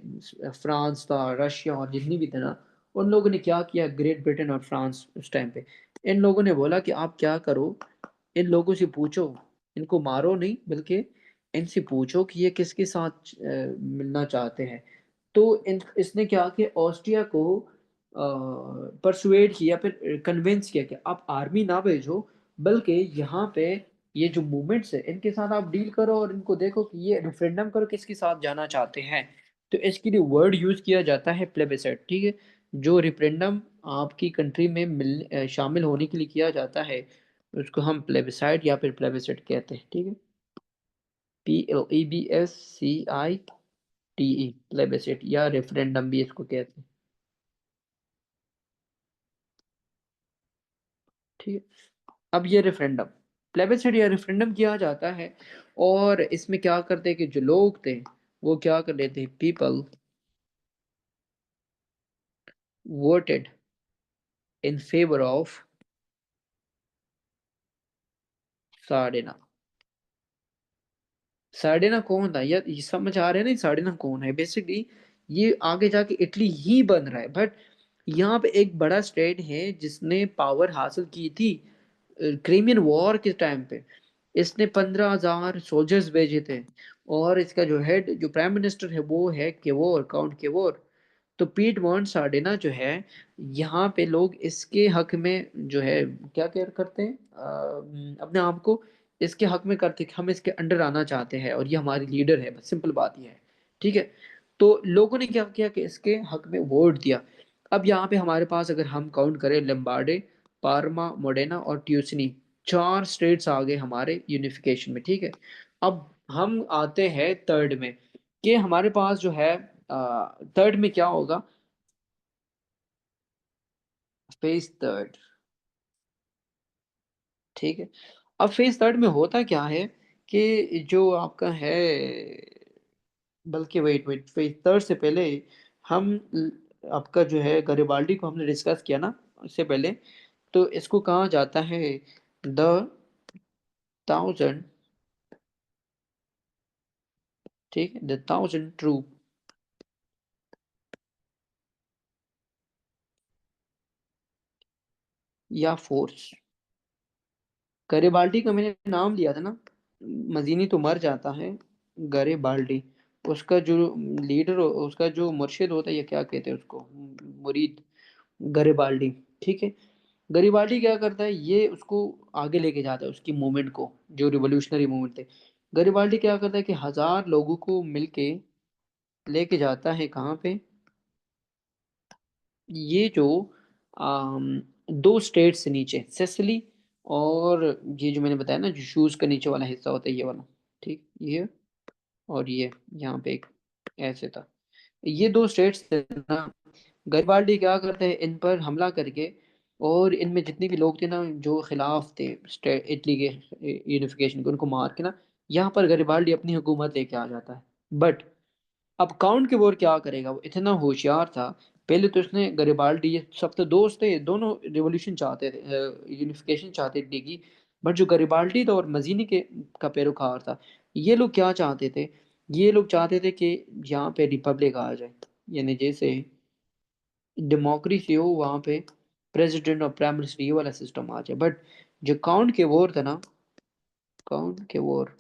फ्रांस था, रशिया और जितनी भी थे ना, उन लोगों ने क्या किया, ग्रेट ब्रिटेन और फ्रांस उस टाइम पे, इन लोगों ने बोला कि आप क्या करो, इन लोगों से पूछो, इनको मारो नहीं बल्कि इनसे पूछो कि ये किसके साथ मिलना चाहते हैं। तो इसने क्या किया, ऑस्ट्रिया को परसुएड किया, फिर कन्विंस किया कि आप आर्मी ना भेजो, बल्कि यहाँ पे ये जो मूवमेंट्स है इनके साथ आप डील करो और इनको देखो कि ये रेफरेंडम करो किसके साथ जाना चाहते हैं। तो इसके लिए वर्ड यूज किया जाता है प्लेबिसाइट। ठीक है, जो रेफरेंडम आपकी कंट्री में शामिल होने के लिए किया जाता है उसको हम प्लेबिसाइट या फिर प्लेबिसाइट कहते हैं। ठीक है, PLEBSCITE, प्लेबिसाइट या रेफरेंडम भी इसको कहते हैं। ठीक है, अब ये रेफरेंडम, प्लेबिसाइट या रेफरेंडम किया जाता है। और इसमें क्या करते हैं कि जो लोग थे वो क्या कर लेते हैं, people voted in favour of Sardinia. Sardinia कौन था यार, ये समझ आ रहा है ना, साडेना कौन है? बेसिकली ये आगे जाके इटली ही बन रहा है, बट यहाँ पे एक बड़ा स्टेट है जिसने पावर हासिल की थी क्रीमियन वॉर के टाइम पे। इसने 15,000 सोल्जर्स भेजे थे। और इसका जो हेड, जो प्राइम मिनिस्टर है वो है केवोर, काउंट केवोर। तो पीट मॉन्ट सार्डिना जो है, यहाँ पे लोग इसके हक में जो है क्या क्या करते हैं, अपने आप को इसके हक में करते हैं कि हम इसके अंडर आना चाहते हैं और ये हमारी लीडर है, बस सिंपल बात ये है। ठीक है, तो लोगों ने क्या किया कि इसके हक में वोट दिया। अब यहाँ पे हमारे पास अगर हम काउंट करें, लम्बार्डे, पार्मा, मोडेना और ट्यूसनी, चार स्टेट्स आ गए हमारे यूनिफिकेशन में। ठीक है, अब हम आते हैं थर्ड में, कि हमारे पास जो है थर्ड में क्या होगा, फेज थर्ड। ठीक है, अब फेज थर्ड में होता क्या है कि जो आपका है, बल्कि वेट वेट, फेज थर्ड से पहले हम आपका जो है गरिबाल्डी को हमने डिस्कस किया ना उससे पहले। तो इसको कहा जाता है द 1000। ठीक है, द 1000 ट्रूप या फोर्स। गरिबाल्डी का मैंने नाम लिया था ना, मजीनी तो मर जाता है, गरिबाल्डी, उसका जो लीडर, उसका जो मुर्शिद होता है, या क्या कहते हैं उसको, मुरीद, गरिबाल्डी। ठीक है, गरिबाल्डी क्या करता है, ये उसको आगे लेके जाता है उसकी मूवमेंट को, जो रिवोल्यूशनरी मूवमेंट थे। गरिबाल्डी क्या करता है कि 1,000 लोगों को मिलके लेके जाता है कहाँ पे, ये जो दो स्टेट से नीचे, सेसिली, और ये जो मैंने बताया ना जो शूज का नीचे वाला हिस्सा होता है ये वाला। ठीक, ये और ये यहाँ पे एक ऐसे था। ये दो स्टेट्स थे ना, गरिबाल्डी क्या करते हैं इन पर हमला करके, और इनमें जितने भी लोग थे ना जो खिलाफ थे इटली के यूनिफिकेशन के, उनको मार के ना यहाँ पर गरिबाल्डी अपनी हुकूमत लेके आ जाता है। बट अब काउंट के वोर क्या करेगा, वो इतना होशियार था। पहले तो उसने गरिबाल्डी, ये सब तो दोस्त थे दोनों, रिवॉल्यूशन चाहते थे, यूनिफिकेशन चाहते थे की। बट जो गरिबाल्डी था और मजीनी के का पैरोकार था, ये लोग क्या चाहते थे, ये लोग चाहते थे कि यहाँ पे रिपब्लिक आ जाए, यानी जैसे डेमोक्रेसी हो वहाँ पे, प्रेसिडेंट और प्राइम मिनिस्टर ये वाला सिस्टम आ जाए। बट जो काउंट के वोर था ना, काउंट के वोर,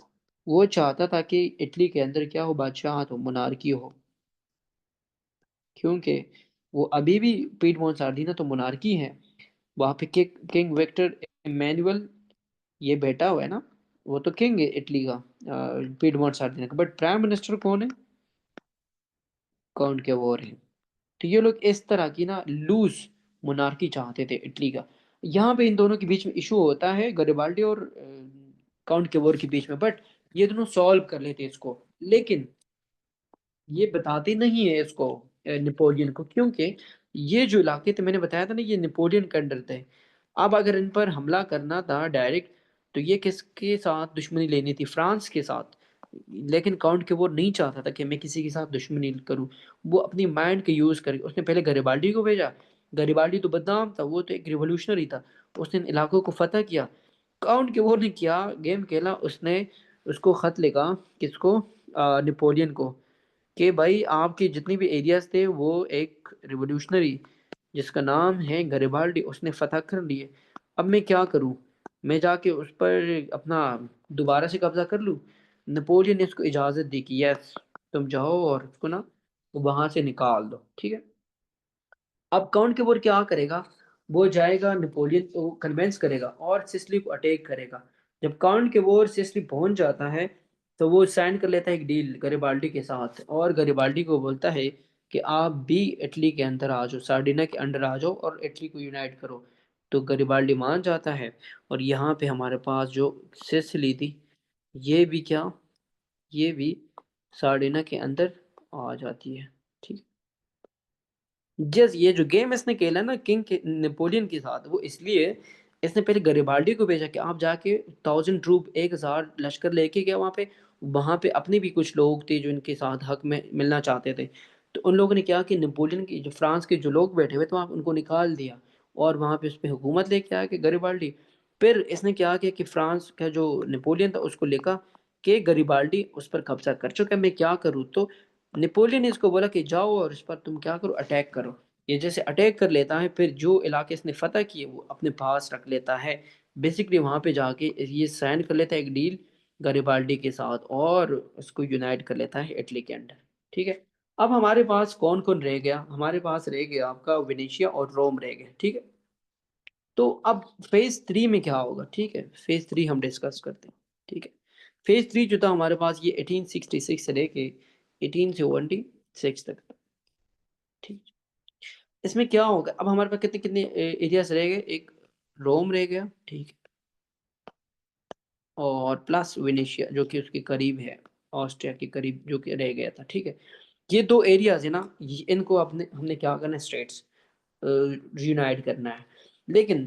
वो चाहता था कि इटली के अंदर क्या हो, बादशाह हो, मोनार्की हो। क्योंकि वो अभी भी पीडमोंट सार्डिना तो मोनार्की है, वहां पे किंग विक्टर इमैनुअल ये बैठा हुआ है ना, वो तो किंग है इटली का, पीडमोंट सार्डिना का। बट प्राइम मिनिस्टर कौन है, काउंट के वो है। तो ये लोग इस तरह की ना लूज मोनार्की चाहते थे इटली का। यहाँ पे इन दोनों के बीच में इशू होता है, गरिबाल्डी और काउंट के वोर के बीच में। बट ये दोनों सॉल्व कर लेते हैं इसको। लेकिन ये बताते नहीं है इसको नेपोलियन को, क्योंकि ये जो इलाके थे मैंने बताया था ना, ये नेपोलियन के अंडर थे। अब अगर इन पर हमला करना था डायरेक्ट, तो ये किसके साथ दुश्मनी लेनी थी, फ्रांस के साथ। लेकिन काउंट के वो नहीं चाहता था कि मैं किसी के साथ दुश्मनी करूं। वो अपनी माइंड के यूज करके उसने पहले गरिबाल्डी को भेजा। गरिबाल्डी तो बदनाम था, वो तो एक रिवोल्यूशनरी था, उसने इन इलाकों को फतह किया। काउंट के वो ने किया, गेम खेला उसने, उसको खत लिखा, किसको, नेपोलियन को, कि भाई आपके जितनी भी एरियाज थे वो एक रिवोल्यूशनरी जिसका नाम है गरिबाल्डी उसने फतह कर लिए। अब मैं क्या करूं, मैं जाके उस पर अपना दोबारा से कब्जा कर लूं। नेपोलियन ने उसको इजाजत दी कि यस, तुम जाओ और उसको ना वहां से निकाल दो, ठीक है। अब काउंट के बोर क्या करेगा, वो जाएगा नेपोलियन को कन्वेंस करेगा और सिसिली को अटैक करेगा। जब काउंट के बोर सिसिली पहुंच जाता है, तो वो साइन कर लेता है एक डील गरिबाल्डी के साथ, और गरिबाल्डी को बोलता है कि आप भी इटली के अंदर आ जाओ, सार्डिना के अंडर आ जाओ और इटली को यूनाइट करो। तो गरिबाल्डी मान जाता है, और यहाँ पे हमारे पास जो सिसिली थी, ये भी क्या, ये भी सार्डिना के अंदर आ जाती है, ठीक। जस ये जो गेम इसने खेला ना किंग के नेपोलियन के साथ, वो इसलिए इसने पहले गरिबाल्डी को भेजा कि आप जाके 1000 ट्रूप, 1000 लश्कर लेके गया वहां पे। वहां पे अपने भी कुछ लोग थे जो इनके साथ हक में मिलना चाहते थे। तो उन लोगों ने क्या कि नेपोलियन की जो फ्रांस के जो लोग बैठे हुए थे वहां पे उनको निकाल दिया, और वहां पे उस पर हुकूमत लेके आया कि गरिबाल्डी। फिर इसने क्या किया कि फ्रांस का जो नेपोलियन था उसको लेकर कि गरिबाल्डी उस पर कब्जा कर चुका है, मैं क्या करूँ। तो नेपोलियन ने इसको बोला कि जाओ और इस पर तुम क्या करो, अटैक करो। ये जैसे अटैक कर लेता है, फिर जो इलाके इसने फतह किए वो अपने पास रख लेता है। बेसिकली वहां पे जाके ये साइन कर लेता है एक डील गरिबाल्डी के साथ, और उसको यूनाइट कर लेता है इटली के अंडर, ठीक है। अब हमारे पास कौन कौन रह गया, हमारे पास रह गया आपका वेनेशिया और रोम रह गया, ठीक है। तो अब फेज 3 में क्या होगा, ठीक है, फेज 3 हम डिस्कस करते हैं, ठीक है। फेज 3 जो था हमारे पास, ये 1866 से लेके 1876 तक, ठीक। इसमें क्या होगा, अब हमारे पास कितने कितने एरियाज रह गए, एक रोम रह गया, ठीक है, और प्लस वेनेशिया जो कि उसके करीब है, ऑस्ट्रिया के करीब जो कि रह गया था, ठीक है। ये दो एरियाज है ना, इनको अपने हमने क्या करना है, स्टेट्स यूनाइट करना है। लेकिन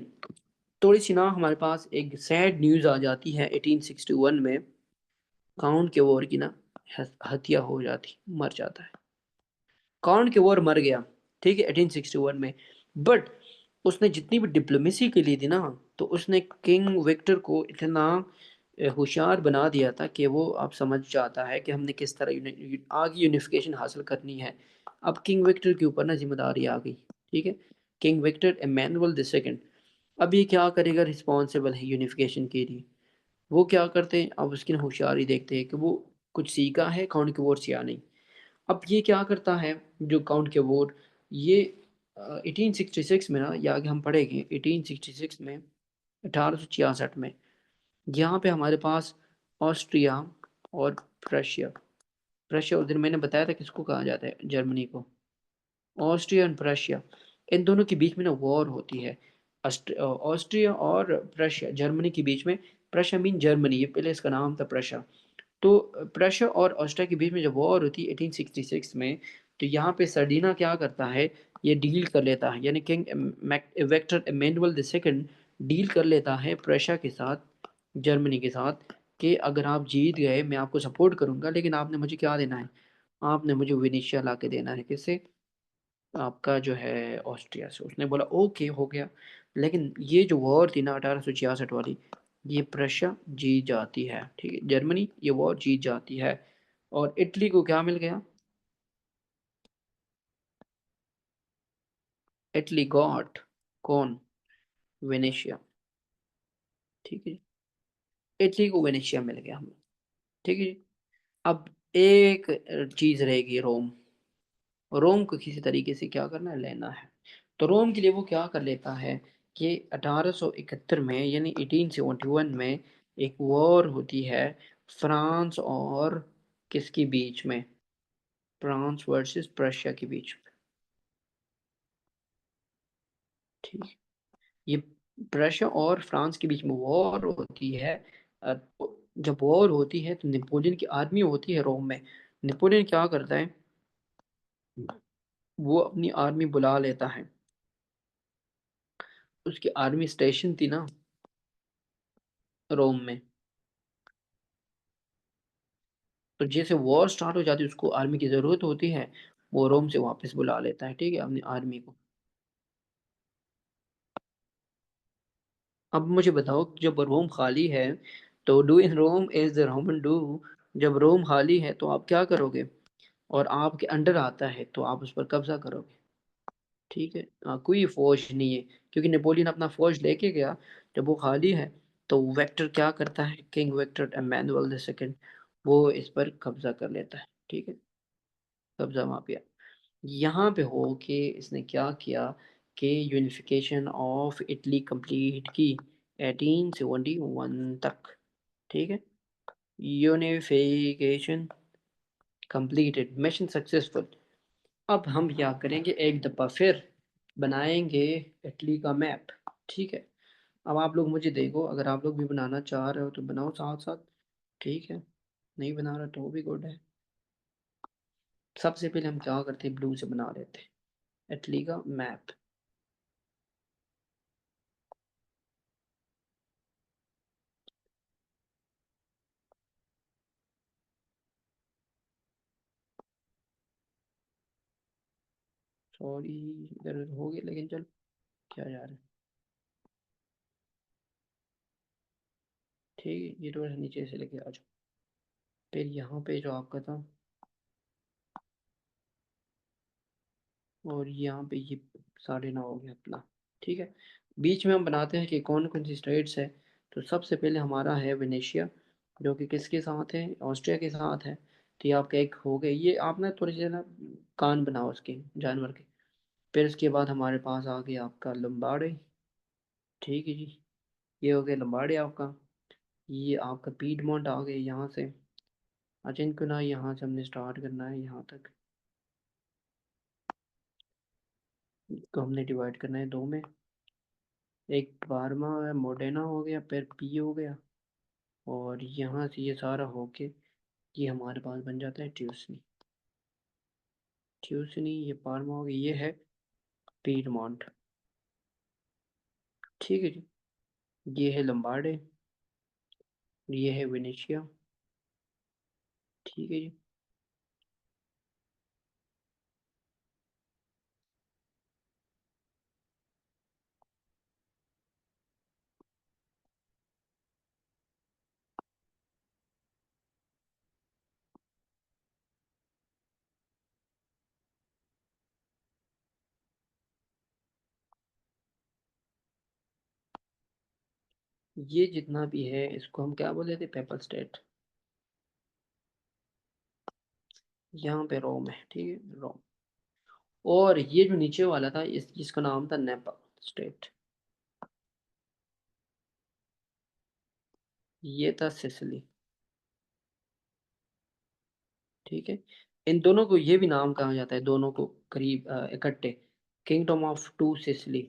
थोड़ी सी ना हमारे पास एक सैड न्यूज़ आ जाती है 1861 में, काउंट के वॉर की ना हत्या हो जाती, मर जाता है। काउंट के वॉर मर गया, ठीक है, 1861 में। बट उसने जितनी भी डिप्लोमेसी के लिए थी ना, तो उसने किंग विक्टर को इतना होशियार बना दिया था कि वो आप समझ जाता है कि हमने किस तरह आगे यूनिफिकेशन हासिल करनी है। अब किंग विक्टर के ऊपर ना जिम्मेदारी आ गई, ठीक है, King Victor Emmanuel the second. अब ये क्या करेगा, रिस्पॉन्सिबल है यूनिफिकेशन के लिए। वो क्या करते हैं, अब उसकी ना होशियारी देखते हैं कि वो कुछ सीखा है काउंट के वॉर से या नहीं। अब ये क्या करता है, जो काउंट के वोट, ये 1866 में ना, या आगे हम पढ़ेंगे 1866 में, 1866 में, यहाँ पे हमारे पास ऑस्ट्रिया और प्रशिया, प्रशिया उस दिन मैंने बताया था किसको कहा जाता है, जर्मनी को। ऑस्ट्रिया एंड प्रशिया, इन दोनों के बीच में ना वॉर होती है। ऑस्ट्रिया और प्रशिया, जर्मनी के बीच में। प्रशिया मीन जर्मनी, ये पहले इसका नाम था प्रशिया। तो प्रशा और ऑस्ट्रिया के बीच में जब वॉर होती है 1866 में, तो यहाँ पे सर्डिना क्या करता है, ये डील कर लेता है, यानी King Victor Emmanuel the second deal कर लेता है प्रेशा के साथ, जर्मनी के साथ, कि अगर आप जीत गए मैं आपको सपोर्ट करूंगा, लेकिन आपने मुझे क्या देना है, आपने मुझे विनिशिया ला के देना है, किससे, आपका जो है ऑस्ट्रिया से। उसने बोला ओके हो गया। लेकिन ये जो वॉर थी ना 1866 वाली, ये प्रशिया जीत जाती है, ठीक है, जर्मनी ये वॉर जीत जाती है। और इटली को क्या मिल गया, इटली गॉट, कौन, वेनेशिया, ठीक है, इटली को वेनेशिया मिल गया हमें, ठीक है जी। अब एक चीज रहेगी, रोम, रोम को किसी तरीके से क्या करना है, लेना है। तो रोम के लिए वो क्या कर लेता है कि 1871 में यानी 1871 में एक वॉर होती है फ्रांस और किसके बीच में, फ्रांस वर्सेस प्रशिया के बीच में, ठीक है। ये प्रशिया और फ्रांस के बीच में वॉर होती है। तो जब वॉर होती है तो नेपोलियन की आर्मी होती है रोम में, नेपोलियन क्या करता है, वो अपनी आर्मी बुला लेता है, उसकी आर्मी स्टेशन थी ना रोम में। तो जैसे वॉर स्टार्ट हो जाती है उसको आर्मी की जरूरत होती है, वो रोम से वापस बुला लेता है, ठीक है, अपनी आर्मी को। अब मुझे बताओ, जब रोम खाली है, तो do in Rome as the Roman do, जब रोम खाली है तो आप क्या करोगे, और आपके अंडर आता है तो आप उस पर कब्जा करोगे, ठीक है। कोई फौज नहीं है, क्योंकि नेपोलियन अपना फौज लेके गया, जब वो खाली है तो वेक्टर क्या करता है, king vector Emmanuel the second, वो इस पर कब्जा कर लेता है, ठीक है, कब्जा माफिया। यहाँ पे हो के इसने क्या किया कि यूनिफिकेशन ऑफ इटली कंप्लीट की 1871 तक, ठीक है, यूनिफिकेशन कंप्लीटेड, मिशन सक्सेसफुल। अब हम क्या करेंगे, एक दफ़ा फिर बनाएंगे इटली का मैप, ठीक है। अब आप लोग मुझे देखो, अगर आप लोग भी बनाना चाह रहे हो तो बनाओ साथ साथ, ठीक है, नहीं बना रहा तो वो भी गुड है। सबसे पहले हम क्या करते हैं, ब्लू से बना लेते हैं इटली का मैप। सॉरी, इधर उधर हो गया, लेकिन चल, क्या जा रहा है, ठीक है, ये थोड़ा सा नीचे से लेके आ जाओ। फिर यहाँ पे जो आपका था, और यहाँ पे ये 9:30 हो गया अपना, ठीक है। बीच में हम बनाते हैं कि कौन कौन सी स्टेट्स है। तो सबसे पहले हमारा है वेनेशिया, जो कि किसके साथ है, ऑस्ट्रिया के साथ है। तो ये आपका एक हो गया, ये आप ना थोड़ी सी ना कान बनाओ उसके, जानवर के। फिर उसके बाद हमारे पास आ गया आपका लम्बाड़े, ठीक है जी, ये हो गया लम्बाड़े आपका। ये आपका पीडमोंट आ गया यहाँ से। अच्छा, इनको ना यहाँ से हमने स्टार्ट करना है यहाँ तक, इसको हमने डिवाइड करना है दो में, एक पार्मा है, मोडेना हो गया, फिर पी हो गया, और यहाँ से ये सारा होके ये हमारे पास बन जाता है ट्यूसनी, ट्यूसनी, ये पार्मा हो गया, ये है पीडमोंट, ठीक है जी। ये है लम्बार्डे, ये है वेनेशिया, ठीक है जी। ये जितना भी है इसको हम क्या बोले थे, पेपल स्टेट। यहाँ पे रोम है, ठीक है, रोम। और ये जो नीचे वाला था इस जिसका नाम था नेपाल स्टेट, ये था सिसिली, ठीक है। इन दोनों को ये भी नाम कहा जाता है, दोनों को करीब इकट्ठे, kingdom of two Sicily,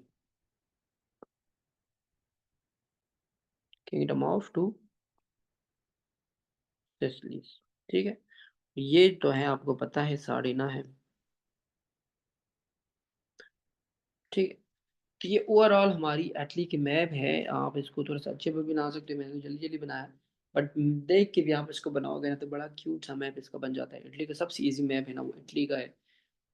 kingdom of two Sicily, ठीक है। ये तो है, आपको पता है साड़ीना है, ठीक है। तो ये ओवरऑल हमारी इटली की मैप है। आप इसको थोड़ा सा अच्छे पे भी बना सकते हो, मैंने तो जल्दी जल्दी बनाया, बट देख के भी आप इसको बनाओगे ना तो बड़ा क्यूट सा मैप इसका बन जाता है। इटली का सबसे इजी मैप है ना वो इटली का है,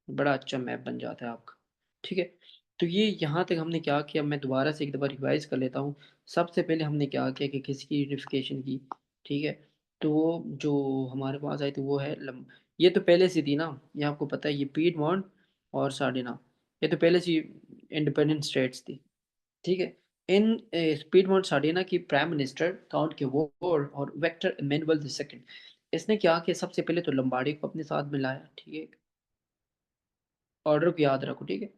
बड़ा अच्छा मैप बन जाता है आपका। ठीक है। तो ये यहाँ तक हमने क्या किया, मैं दोबारा से एक दफ़ा रिवाइज कर लेता हूँ। सबसे पहले हमने क्या किया कि किसकी यूनिफिकेशन की। ठीक है। तो वो जो हमारे पास आई थी वो है ये तो पहले से थी ना, ये आपको पता है, ये पीडमॉन्ट और सार्डिना, ये तो पहले से इंडिपेंडेंट स्टेट्स थी। ठीक है। इन पीडमॉन्ट सार्डिना की प्राइम मिनिस्टर काउंट के वोर और वेक्टर इमैनुअल द सेकंड, इसने क्या किया, सबसे पहले तो लंबाडी को अपने साथ मिलाया। ठीक है। ऑर्डर को याद रखो। ठीक है।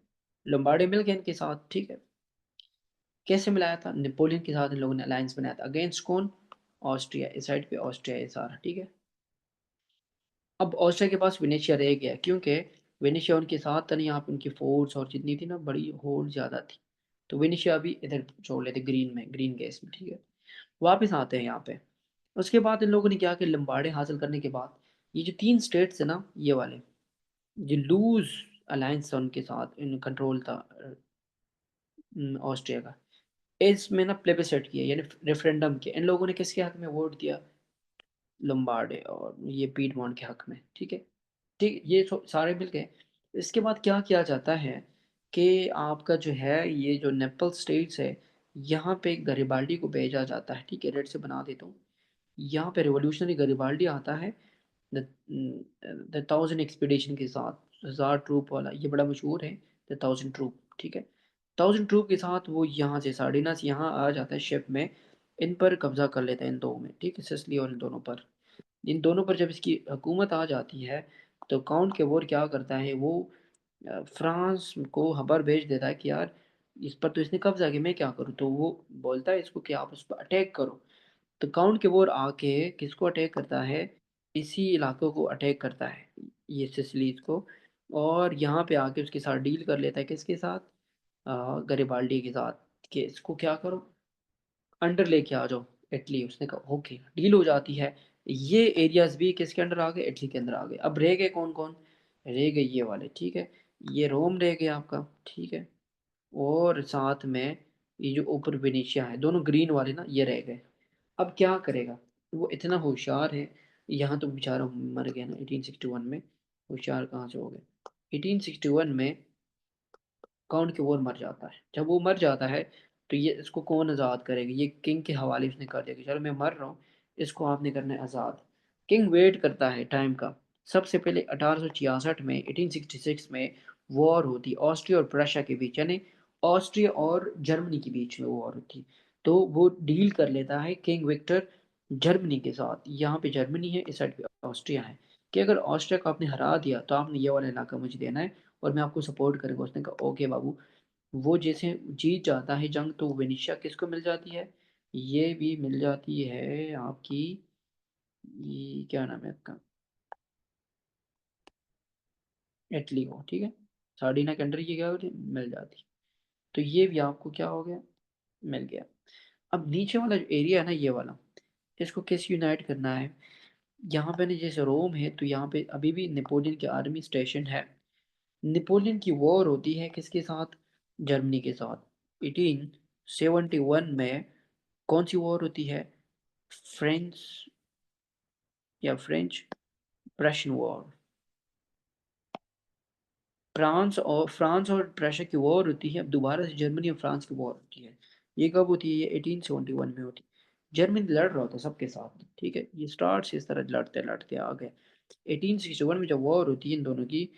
लंबाडे मिल गए इनके साथ। ठीक है। कैसे मिलाया था, नेपोलियन के साथ इन लोगों ने अलायंस बनाया था। अगेंस्ट कौन, ऑस्ट्रिया, इस साइड पे ऑस्ट्रिया है सारा। ठीक है। अब ऑस्ट्रिया के पास वेनेशिया रह गया, क्योंकि वेनेशिया उनके साथ था नहीं, यहाँ पे उनकी फोर्स और जितनी थी ना बड़ी होड़ ज्यादा थी, तो वेनेशिया अभी इधर छोड़ लेते ग्रीन में, ग्रीन गैस में। ठीक है। वापस आते हैं यहाँ पे। उसके बाद इन लोगों ने क्या किया, लंबाडे हासिल करने के बाद ये जो तीन स्टेट्स है ना ये वाले, जो लूज अलायंस था उनके साथ, इन कंट्रोल था ऑस्ट्रिया का, इसमें ना प्लेबिसाइट किया, यानी रेफरेंडम किया। इन लोगों ने किसके हक में वोट दिया, लंबाडे और ये पीडमॉन्ट के हक में। ठीक है। ठीक, ये सारे मिल गए। इसके बाद क्या किया जाता है कि आपका जो है ये जो नेपल स्टेट्स है, यहाँ पे गरिबाल्डी को भेजा जाता है। ठीक है, रेड से बना देता हूँ। यहाँ पे रिवोल्यूशनरी गरिबाल्डी आता है द द थाउजेंड एक्सपीडिशन के साथ, 1000 ट्रूप वाला, ये बड़ा मशहूर है, द थाउजेंड ट्रूप। ठीक है। थाउजेंड ट्रूप के साथ वो यहाँ से सार्डिना से यहाँ आ जाता है शिप में, इन पर कब्जा कर लेता है, इन दो में। ठीक है, सिसिली और इन दोनों पर। इन दोनों पर जब इसकी हुकूमत आ जाती है तो काउंट के वोर क्या करता है, वो फ्रांस को खबर भेज देता है कि यार इस पर तो इसने कब्जा किया, मैं क्या करूँ। तो वो बोलता है इसको कि आप उस पर अटैक करो। तो काउंट के वोर आके किसको अटैक करता है, इसी इलाकों को अटैक करता है, ये सिसिलीज को। और यहाँ पे आके उसके साथ डील कर लेता है, किसके साथ, गरिबाल्डी के साथ, कि इसको क्या करो, अंडर लेके आ जाओ इटली। उसने कहा ओके, डील हो जाती है। ये एरियाज भी किसके अंडर आ गए, इटली के अंदर आ गए। अब रह गए कौन कौन, रह गए ये वाले। ठीक है। ये रोम रह गया आपका। ठीक है। और साथ में ये जो ऊपर वेनेशिया है, दोनों ग्रीन वाले ना, ये रह गए। अब क्या करेगा, वो इतना होशियार है, यहाँ तो बेचारा मर गया ना 1861 में, होशियार कहाँ से हो गए। 1861 में काउंट के वोर मर जाता है। जब वो मर जाता है तो ये इसको कौन आज़ाद करेगा, ये किंग के हवाले उसने कर दिया कि चलो मैं मर रहा हूँ, इसको आपने करना है आज़ाद। किंग वेट करता है टाइम का। सबसे पहले 1866 में, 1866 में वॉर होती, ऑस्ट्रिया और प्रशिया के बीच, यानी ऑस्ट्रिया और जर्मनी के बीच में वॉर होती। तो वो डील कर लेता है किंग विक्टर जर्मनी के साथ, यहाँ पे जर्मनी है, इस साइड पे ऑस्ट्रिया है, कि अगर ऑस्ट्रिया को आपने हरा दिया तो आपने ये वाला इलाका मुझे देना है और मैं आपको सपोर्ट करूंगा। उसने कहा ओके बाबू। वो जैसे जीत जाता है जंग तो वेनिशिया किसको मिल जाती है, ये भी मिल जाती है आपकी, ये क्या नाम है आपका, इटली को। ठीक है। सार्डिना के अंडर ये क्या होती मिल जाती। तो ये भी आपको क्या हो गया, मिल गया। अब नीचे वाला जो एरिया है ना ये वाला, इसको कैसे यूनाइट करना है। यहाँ पे ना जैसे रोम है तो यहाँ पे अभी भी नेपोलियन की आर्मी स्टेशन है। नेपोलियन की वॉर होती है किसके साथ, जर्मनी के साथ। 1871 में कौन सी वॉर होती है, फ्रेंच या फ्रेंच प्रशियन वॉर। फ्रांस और प्रशिया की वॉर होती है। अब दोबारा से जर्मनी और फ्रांस की वॉर होती है। ये कब होती है, ये 1871 में होती है। जर्मनी लड़ रहा होता है सबके साथ। ठीक है, ये स्टार्ट से इस तरह लड़ते लड़ते आ गए। 1861 में जब वॉर होती है इन दोनों की,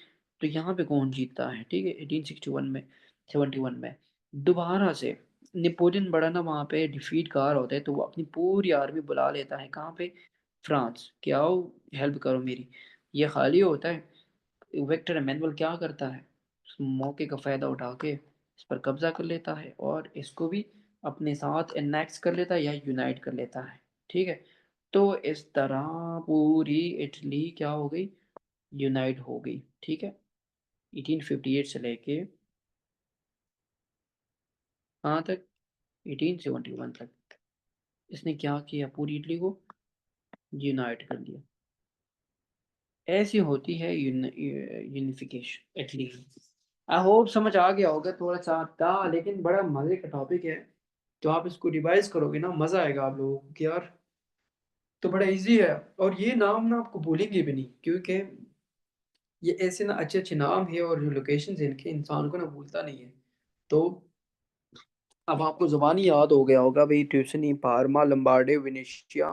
तो यहाँ पे कौन जीतता है, ठीक है, 1861 में, 71 में दोबारा से नेपोलियन बड़ा ना वहाँ पे डिफीट कार होता है, तो वो अपनी पूरी आर्मी बुला लेता है कहाँ पे, फ्रांस, कि आओ हेल्प करो मेरी। ये खाली होता है, विक्टर एमेनुअल क्या करता है, उस मौके का फ़ायदा उठा के इस पर कब्जा कर लेता है और इसको भी अपने साथ एनेक्स कर लेता है या यूनाइट कर लेता है। ठीक है। तो इस तरह पूरी इटली क्या हो गई, यूनाइट हो गई। ठीक है। 1858 से लेके कहाँ तक, 1871 तक इसने क्या किया, पूरी इटली को यूनाइट कर दिया। ऐसी होती है यूनिफिकेशन इटली की। आई होप समझ आ गया होगा, थोड़ा सा था लेकिन बड़ा मजे का टॉपिक है। तो आप इसको रिवाइज करोगे ना, मजा आएगा आप लोगों को कि यार, तो बड़ा इजी है। और ये नाम ना आपको भूलेंगे भी नहीं, क्योंकि ये ऐसे ना अच्छे अच्छे नाम है, और जो लोकेशन है इनके, इंसान को ना भूलता नहीं है। तो अब आपको जुबानी याद हो गया होगा भाई, Tuscany, Parma, Lombardy, Venetia,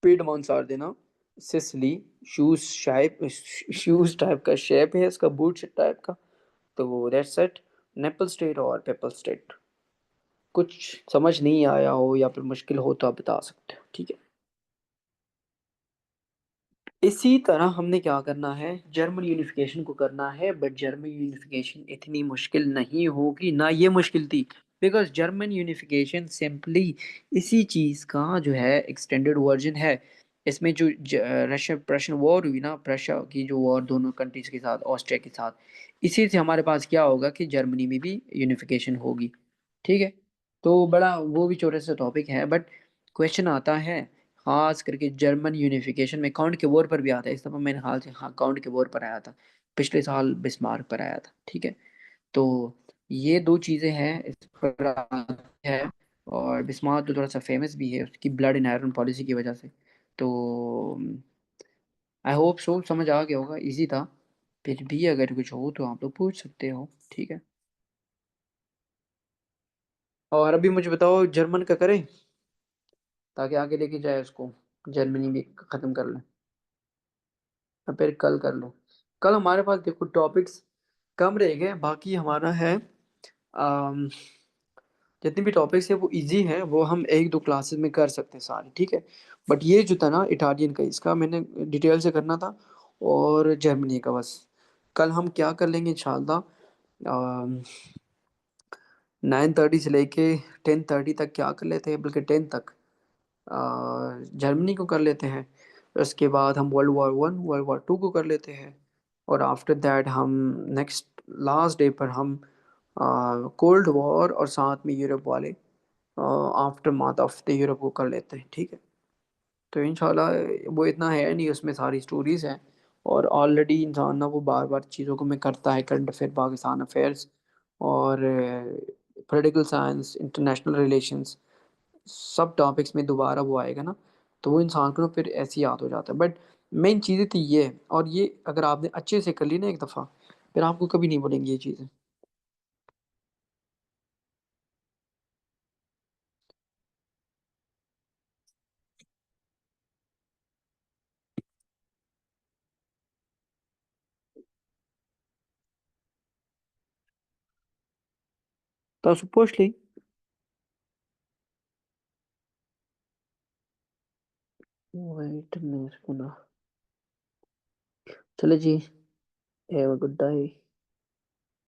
Piedmont, Sardinia, Sicily. Shoes type का शेप है इसका, बूट टाइप का। तो दैट्स इट। नेपल स्टेट और पेपल स्टेट। कुछ समझ नहीं आया हो या फिर मुश्किल हो तो आप बता सकते हो, ठीक है। इसी तरह हमने क्या करना है, जर्मन यूनिफिकेशन को करना है, बट जर्मन यूनिफिकेशन इतनी मुश्किल नहीं होगी ना, ये मुश्किल थी। बिकॉज जर्मन यूनिफिकेशन सिंपली इसी चीज़ का जो है एक्सटेंडेड वर्जन है। इसमें जो रशिया प्रशन वॉर हुई ना, प्रशा की जो वॉर दोनों कंट्रीज के साथ, ऑस्ट्रिया के साथ, इसी से हमारे पास क्या होगा कि जर्मनी में भी यूनिफिकेशन होगी, ठीक है। तो बड़ा वो भी छोटे से टॉपिक है, बट क्वेश्चन आता है खास करके जर्मन यूनिफिकेशन में, काउंट के वॉर पर भी आता है इस दफ़ा, मेरे ख्याल से हाँ काउंट के वॉर पर आया था। पिछले साल बिस्मार्क पर आया था, ठीक है। तो ये दो चीज़ें हैं इस पर है। और बिस्मार्क तो थोड़ा सा फेमस भी है उसकी ब्लड इन आयरन पॉलिसी की वजह से। तो आई होप सो समझ आ गया होगा, इजी था। फिर भी अगर कुछ हो तो आप लोग पूछ सकते हो, ठीक है। और अभी मुझे बताओ, जर्मन का करें ताकि आगे लेके जाए उसको, जर्मनी भी ख़त्म कर लें। या फिर कल कर लो। कल हमारे पास देखो टॉपिक्स कम रह गए, बाकी हमारा है अम, जितने भी टॉपिक्स है वो इजी हैं, वो हम एक दो क्लासेस में कर सकते हैं सारे, ठीक है। बट ये जो था ना इटालियन का, इसका मैंने डिटेल से करना था। और जर्मनी का बस कल हम क्या कर लेंगे इंशाल्लाह, 9:30 से लेके 10:30 तक क्या कर लेते हैं, बल्कि 10 तक जर्मनी को कर लेते हैं। उसके बाद हम वर्ल्ड वॉर 1, वर्ल्ड वॉर 2 को कर लेते हैं। और आफ्टर दैट हम नेक्स्ट लास्ट डे पर हम कोल्ड वॉर और साथ में यूरोप वाले after math of the Europe को कर लेते हैं, ठीक है। तो इंशाल्लाह वो इतना है नहीं, उसमें सारी स्टोरीज हैं। और ऑलरेडी इंसान ना वो बार बार चीज़ों को में करता है, करंट अफेयर, पाकिस्तान अफेयर्स, और पॉलिटिकल साइंस, इंटरनेशनल रिलेशंस, सब टॉपिक्स में दोबारा वो आएगा ना। तो वो इंसान को ना फिर ऐसे ही याद हो जाता है। बट मेन चीज़ें तो ये है, और ये अगर आपने अच्छे से कर ली ना एक दफ़ा, फिर आपको कभी नहीं बोलेंगी ये चीज़ें। तो पूछ ली। वेट मेरे को ना, चलो जी, हैव अ गुड डे।